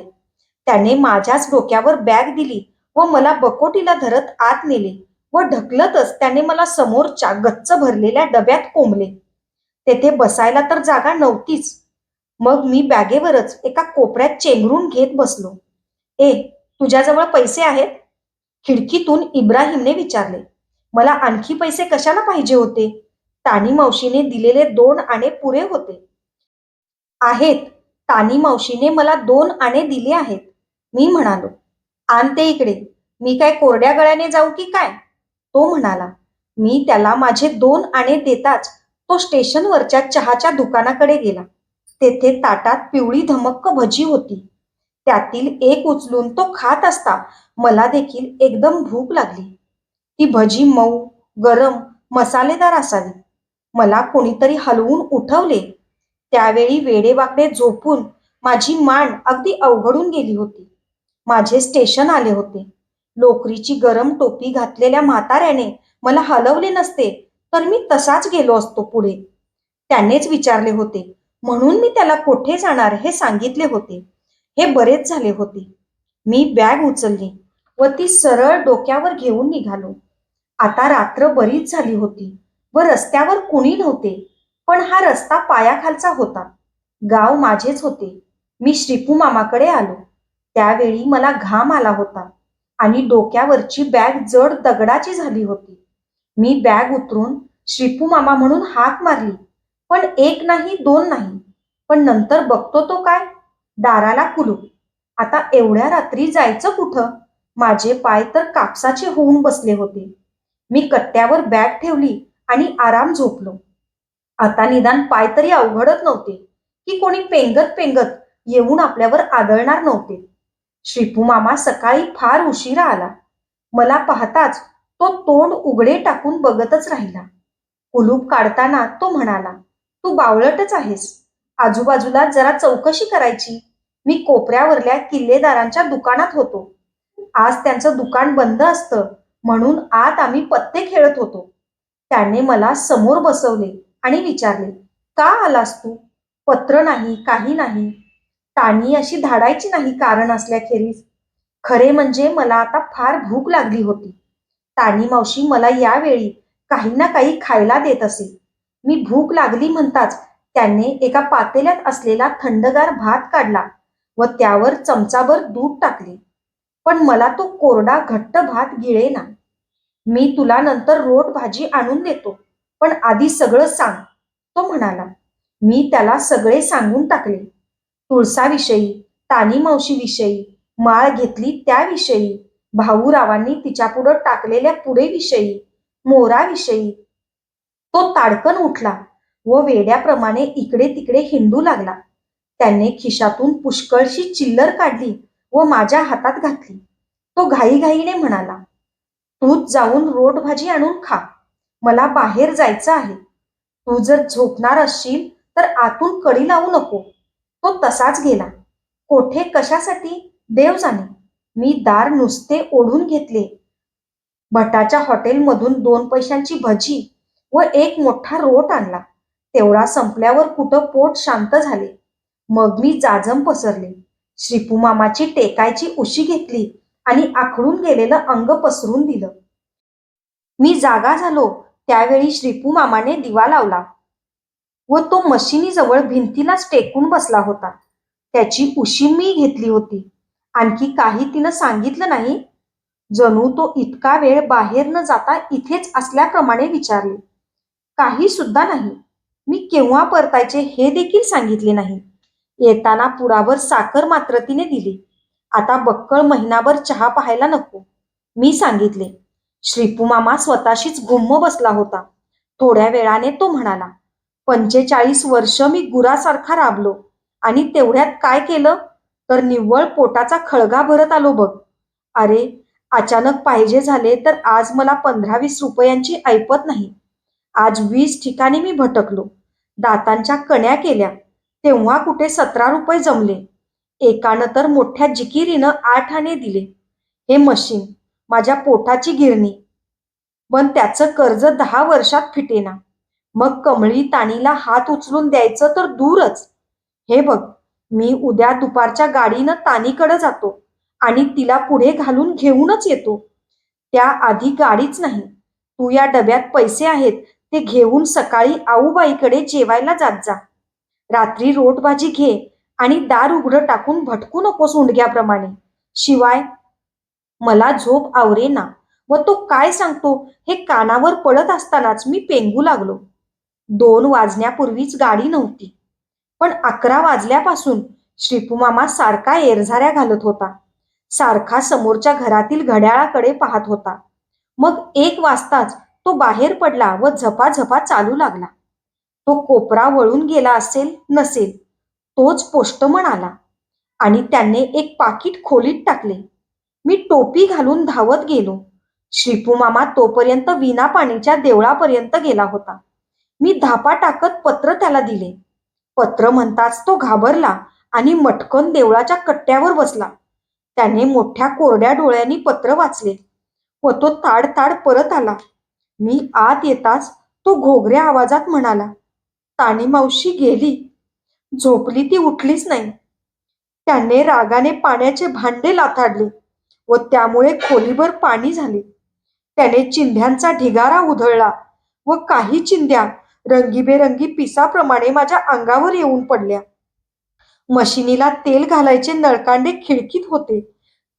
त्याने माझ्याच डोक्यावर बॅग दिली व मला बकोटीला धरत आत नेले व ढकलतच त्याने मला समोरच्या गच्च भरलेल्या डब्यात कोंबले. तेथे बसायला तर जागा नव्हतीच. मग मी बॅगेवरच एका कोपऱ्यात चेंगरून घेत बसलो. ए, तुझ्याजवळ पैसे आहेत? खिडकीतून इब्राहिमने विचारले. मला आणखी पैसे कशाला पाहिजे होते? तानी मावशीने दिलेले 2 आणे पुरे होते. आहेत. तानी मावशीने मला 2 आणे दिले आहेत. मी म्हणालो. आण ते इकडे. मी काय कोरड्या गळ्याने जाऊ की काय? तो म्हणाला. मी त्याला माझे 2 आणे देताच तो स्टेशनवरच्या चहाच्या दुकानाकडे गेला. तेथे ताटात पिवळी धमक्क भजी होती. त्यातील एक उचलून तो खात असता मला देखील एकदम भूक लागली. ती भजी मऊ, गरम, मसालेदार असावी. मला कोणीतरी हलवून उठवले. त्यावेळी वेडेवाकडे झोपून माझी मान अगदी अवघडून गेली होती. माझे स्टेशन आले होते. लोकरीची गरम टोपी घातलेल्या म्हाताऱ्याने मला हलवले नसते तर मी तसाच गेलो असतो पुढे. त्यानेच विचारले होते म्हणून मी त्याला कोठे जाणार हे सांगितले होते. हे बरेच झाले होते. मी बॅग उचलली व ती सरळ डोक्यावर घेऊन निघालो. आता रात्र बरीच झाली होती व रस्त्यावर कुणी नव्हते. पण हा रस्ता पायाखालचा होता. गाव माझेच होते. मी श्रीपू मामाकडे आलो. त्यावेळी मला घाम आला होता आणि डोक्यावरची बॅग जड दगडाची झाली होती. मी बॅग उतरून श्रीपू मामा म्हणून हाक मारली. पण एक नाही, 2 नाही. पण नंतर बघतो तो काय, दाराला कुलूप. आता एवढ्या रात्री जायचं कुठं? माझे पाय तर कापसाचे होऊन बसले होते. मी कट्ट्यावर बॅग ठेवली आणि आराम झोपलो. आता निदान पाय तरी अवघडत नव्हते की कोणी पेंगत पेंगत येऊन आपल्यावर आदळणार नव्हते. श्रीपू मामा सकाळी फार उशिरा आला. मला पाहताच तो तोंड उघडे टाकून बघतच राहिला. कुलूप काढताना तो म्हणाला, तू बावळटच आहेस. आजूबाजूला जरा चौकशी करायची. मी कोपऱ्यावरल्या किल्लेदारांच्या दुकानात होतो. आज त्यांचं दुकान बंद असतं म्हणून आत आम्ही पत्ते खेळत होतो. त्याने मला समोर बसवले आणि विचारले, का आलास तू? पत्र नाही, काही नाही. ताणी अशी धाडायची नाही कारण असल्याखेरीज. खरे म्हणजे मला आता फार भूक लागली होती. तानी मावशी मला यावेळी काही ना काही खायला देत असे. मी भूक लागली म्हणताच त्याने एका पातेल्यात असलेला थंडगार भात काढला व त्यावर चमचाभर दूध टाकले. पण मला तो कोरडा घट्ट भात गिळेना. मी तुला नंतर रोट भाजी आणून देतो, पण आधी सगळं सांग, तो म्हणाला. मी त्याला सगळे सांगून टाकले. तुळसाविषयी, तानी मावशीविषयी, माळ घेतली त्याविषयी, भाऊरावांनी तिच्यापुढं टाकलेल्या पुडेविषयी, मोराविषयी. तो ताडकन उठला व वेड्याप्रमाणे इकडे तिकडे हिंडू लागला. त्याने खिशातून पुष्कळशी चिल्लर काढली व माझ्या हातात घातली. तो घाईघाईने म्हणाला, तूच जाऊन रोट भाजी आणून खा. मला बाहेर जायचं आहे. तू जर झोपणार असशील तर आतून कडी लावू नको. तो तसाच गेला. कोठे कशासाठी देव जाणे. मी दार नुसते ओढून घेतले. भटाच्या हॉटेलमधून 2 पैशांची भजी व एक मोठा रोट आणला. तेवढा संपल्यावर कुठं पोट शांत झाले. मग मी जाजम पसरले. श्रीपू मामाची टेकायची उशी घेतली आणि आखडून गेलेलं अंग पसरून दिलं. मी जागा झालो त्यावेळी श्रीपू मामाने दिवा लावला व तो मशिनीजवळ भिंतीलाच टेकून बसला होता. त्याची उशी मी घेतली होती. आणखी काही तिनं सांगितलं नाही. जणू तो इतका वेळ बाहेर न जाता इथेच असल्याप्रमाणे विचारले. काही सुद्धा नाही. मी केव्हा परतायचे हे देखील सांगितले नाही. येताना पुरावर साखर मात्र तिने दिली. आता बक्कळ महिनाभर चहा पाहायला नको, मी सांगितले. श्रीपू मामा स्वतःशीच गुम्म बसला होता. थोड्या वेळाने तो म्हणाला, 45 वर्ष मी गुरासारखा राबलो आणि तेवढ्यात काय केलं तर निव्वळ पोटाचा खळगा भरत आलो बघ. अरे, अचानक पाहिजे झाले तर आज मला 15-20 रुपयांची ऐपत नाही. आज 20 ठिकाणी मी भटकलो. दातांच्या कण्या केल्या तेव्हा कुठे 17 रुपये जमले. एकानं तर मोठ्या जिकिरीनं 8 आणे दिले. हे मशीन माझ्या पोटाची गिरणी. पण त्याचं कर्ज 10 वर्षात फिटेना. मग कमळी ताणीला हात उचलून द्यायचं तर दूरच. हे बघ, मी उद्या दुपारच्या गाडीनं तानीकडे जातो आणि तिला पुढे घालून घेऊनच येतो. त्या आधी गाडीच नाही. तू या डब्यात पैसे आहेत ते घेऊन सकाळी आऊबाईकडे जेवायला जात जा. रात्री रोटभाजी घे आणि दार उघडं टाकून भटकू नकोस उंडग्याप्रमाणे. शिवाय मला झोप आवरेना व तो काय सांगतो हे कानावर पडत असतानाच मी पेंगू लागलो. 2 वाजण्यापूर्वीच गाडी नव्हती. पण 11 वाजल्यापासून श्रीपू मामा सारखा एरझाऱ्या घालत होता. सारखा समोरच्या घरातील घड्याळाकडे पाहत होता. मग 1 वाजताच तो बाहेर पडला व झपाझपा चालू लागला. तो कोपरा वळून गेला असेल नसेल, तोच पोस्टमन आला आणि त्याने एक पाकीट खोलीत टाकले. मी टोपी घालून धावत गेलो. श्रीपू मामा तोपर्यंत विना पाणीच्या देवळापर्यंत गेला होता. मी धापा टाकत पत्र त्याला दिले. पत्र म्हणताच तो घाबरला आणि मटकन देवळाच्या कट्ट्यावर बसला. त्याने मोठ्या कोरड्या डोळ्यांनी पत्र वाचले व तो ताडताड परत आला. मी आत येताच तो घोगऱ्या आवाजात म्हणाला, "तानी मावशी गेली. झोपली ती उठलीच नाही." त्याने रागाने पाण्याचे भांडे लाथाडले व त्यामुळे खोलीभर पाणी झाले. त्याने चिंध्यांचा ढिगारा उधळला व काही चिंध्या रंगीबेरंगी पिसाप्रमाणे माझ्या अंगावर येऊन पडल्या. मशिनीला तेल घालायचे नळकांडे खिडकीत होते.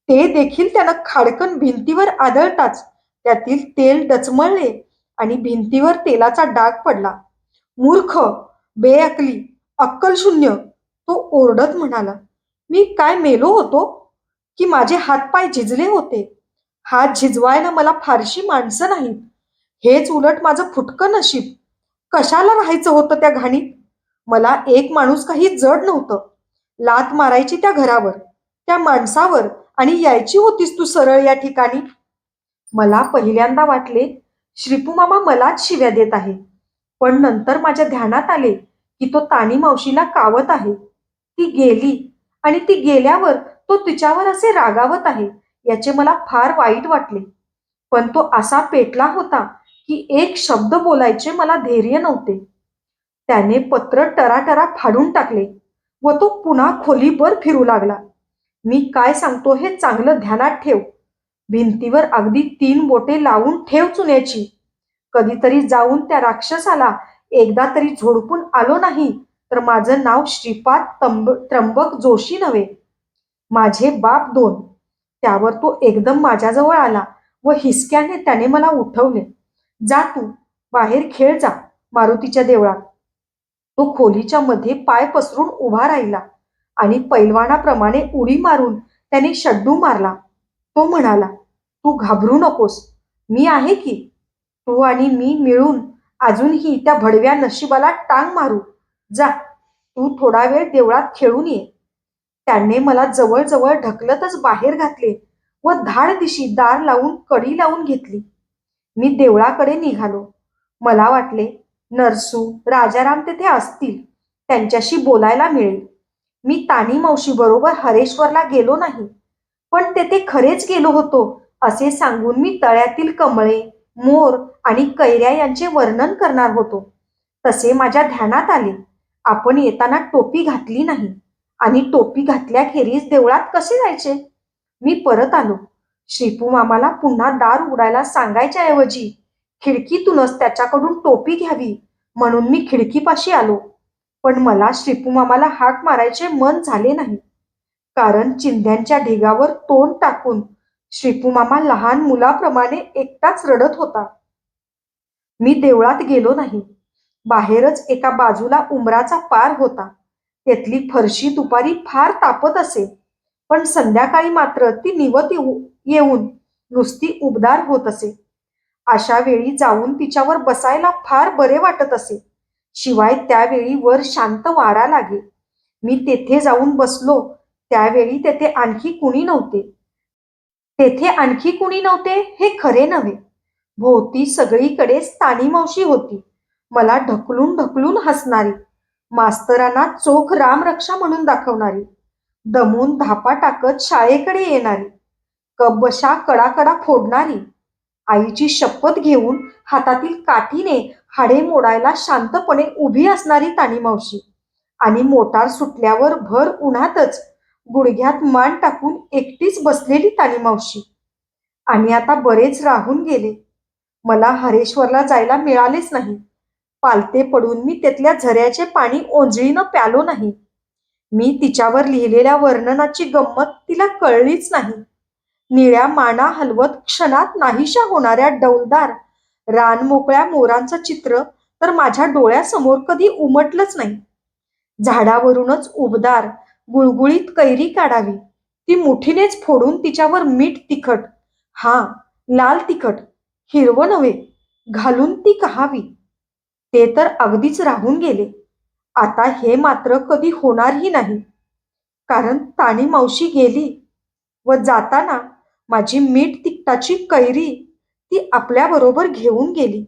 ते देखील त्यानं खाडकन भिंतीवर आदळताच त्यातील तेल डचमळले आणि भिंतीवर तेलाचा डाग पडला. "मूर्ख, बेअक्ली, अक्कलशून्य," तो ओरडत म्हणाला. मी काय मेलो होतो? की माझे हातपाय झिजले होते? हात झिजवायला मला फारशी माणसं नाहीत. हेच उलट माझं फुटकं नशीब. कशाला राहायचं होतं त्या घाणीत? मला एक माणूस काही जड नव्हतं. लाथ मारायची त्या घरावर, त्या माणसावर आणि यायची होतीस तू सरळ या ठिकाणी. मला पहिल्यांदा वाटले श्रीपू मामा मलाच शिव्या देत आहे. पण नंतर माझ्या ध्यानात आले की तो तानी मावशीला कावत आहे. ती गेली आणि ती गेल्यावर तो तिच्यावर असे रागावत आहे याचे मला फार वाईट वाटले. पण तो असा पेटला होता की एक शब्द बोलायचे मला धैर्य नव्हते. त्याने पत्र टराटरा फाडून टाकले व तो पुन्हा खोलीभर फिरू लागला. मी काय सांगतो हे चांगलं ध्यानात ठेव. भिंतीवर अगदी 3 बोटे लावून ठेव चुन्याची. कधीतरी जाऊन त्या राक्षसाला एकदा तरी झोडपून आलो नाही तर माझं नाव श्रीपाद त्र्यंबक जोशी नव्हे. माझे बाप 2. त्यावर तो एकदम माझ्याजवळ आला व हिसक्याने त्याने मला उठवले. "जा तू, बाहेर खेळ जा मारुतीच्या देवळात." तो खोलीच्या मध्ये पाय पसरून उभा राहिला आणि पैलवानाप्रमाणे उडी मारून त्याने शड्डू मारला. तो म्हणाला, "तू घाबरू नकोस. मी आहे की. तू आणि मी मिळून अजूनही त्या भडव्या नशिबाला टांग मारू. जा, तू थोडा वेळ देवळात खेळून ये." त्याने मला जवळ ढकलतच बाहेर घातले व धाडदिशी दार लावून कडी लावून घेतली. मी देवळाकडे निघालो. मला वाटले नरसू, राजाराम तेथे असतील. त्यांच्याशी बोलायला मिळेल. मी तानी मावशी बरोबर हरेश्वरला गेलो नाही, पण तेथे खरेच गेलो होतो असे सांगून मी तळ्यातील कमळे, मोर आणि कैऱ्या यांचे वर्णन करणार होतो. तसे माझ्या ध्यानात आले, आपण येताना टोपी घातली नाही आणि टोपी घातल्याखेरीज देवळात कसे जायचे? मी परत आलो. श्रीपू मामाला पुन्हा दार उघडायला सांगायच्या ऐवजी खिडकीतूनच त्याच्याकडून टोपी घ्यावी म्हणून मी खिडकीपाशी आलो. पण मला श्रीपू मामाला हाक मारायचे मन झाले नाही. कारण चिंध्यांच्या ढिगावर तोंड टाकून श्रीपू मामा लहान मुलाप्रमाणे एकटाच रडत होता. मी देवळात गेलो नाही. बाहेरच एका बाजूला उंबराचा पार होता. त्यातली फरशी दुपारी फार तापत असे, पण संध्याकाळी मात्र ती निवत येऊन नुसती उबदार होत असे. अशा वेळी जाऊन तिच्यावर बसायला फार बरे वाटत असे. शिवाय त्यावेळी वर शांत वारा लागे. मी तेथे जाऊन बसलो त्यावेळी तेथे आणखी कुणी नव्हते. तेथे आणखी कुणी नव्हते हे खरे नव्हे. भोवती सगळीकडे तानी मावशी होती. मला ढकलून ढकलून हसणारी, मास्तरांना चोख रामरक्षा म्हणून दाखवणारी, दमून धापा टाकत शाळेकडे येणारी, कब्बशा कडाकडा फोडणारी, आईची शपथ घेऊन हातातील काठीने हाडे मोडायला शांतपणे उभी असणारी तानी मावशी आणि मोटार सुटल्यावर भर उन्हातच गुडघ्यात मान टाकून एकटीच बसलेली तानी मावशी. आणि आता बरेच राहून गेले. मला हरेश्वरला जायला मिळालेच नाही. पालते पडून मी तिथल्या झऱ्याचे पाणी ओंजळीनं प्यालो नाही. मी तिच्यावर लिहिलेल्या वर्णनाची गंमत तिला कळलीच नाही. निळ्या माना हलवत क्षणात नाहीशा होणाऱ्या डौलदार रानमोकळ्या मोरांचं चित्र तर माझ्या डोळ्यासमोर कधी उमटलंच नाही. झाडावरूनच उबदार गुळगुळीत कैरी काढावी, ती मुठीनेच फोडून तिच्यावर मीठ तिखट, हा लाल तिखट, हिरवं नव्हे, घालून ती कहावी. ते तर अगदीच राहून गेले. आता हे मात्र कधी होणारही नाही. कारण ताणी मावशी गेली व जाताना माझी मीठ तिखटाची कैरी ती आपल्याबरोबर घेऊन गेली.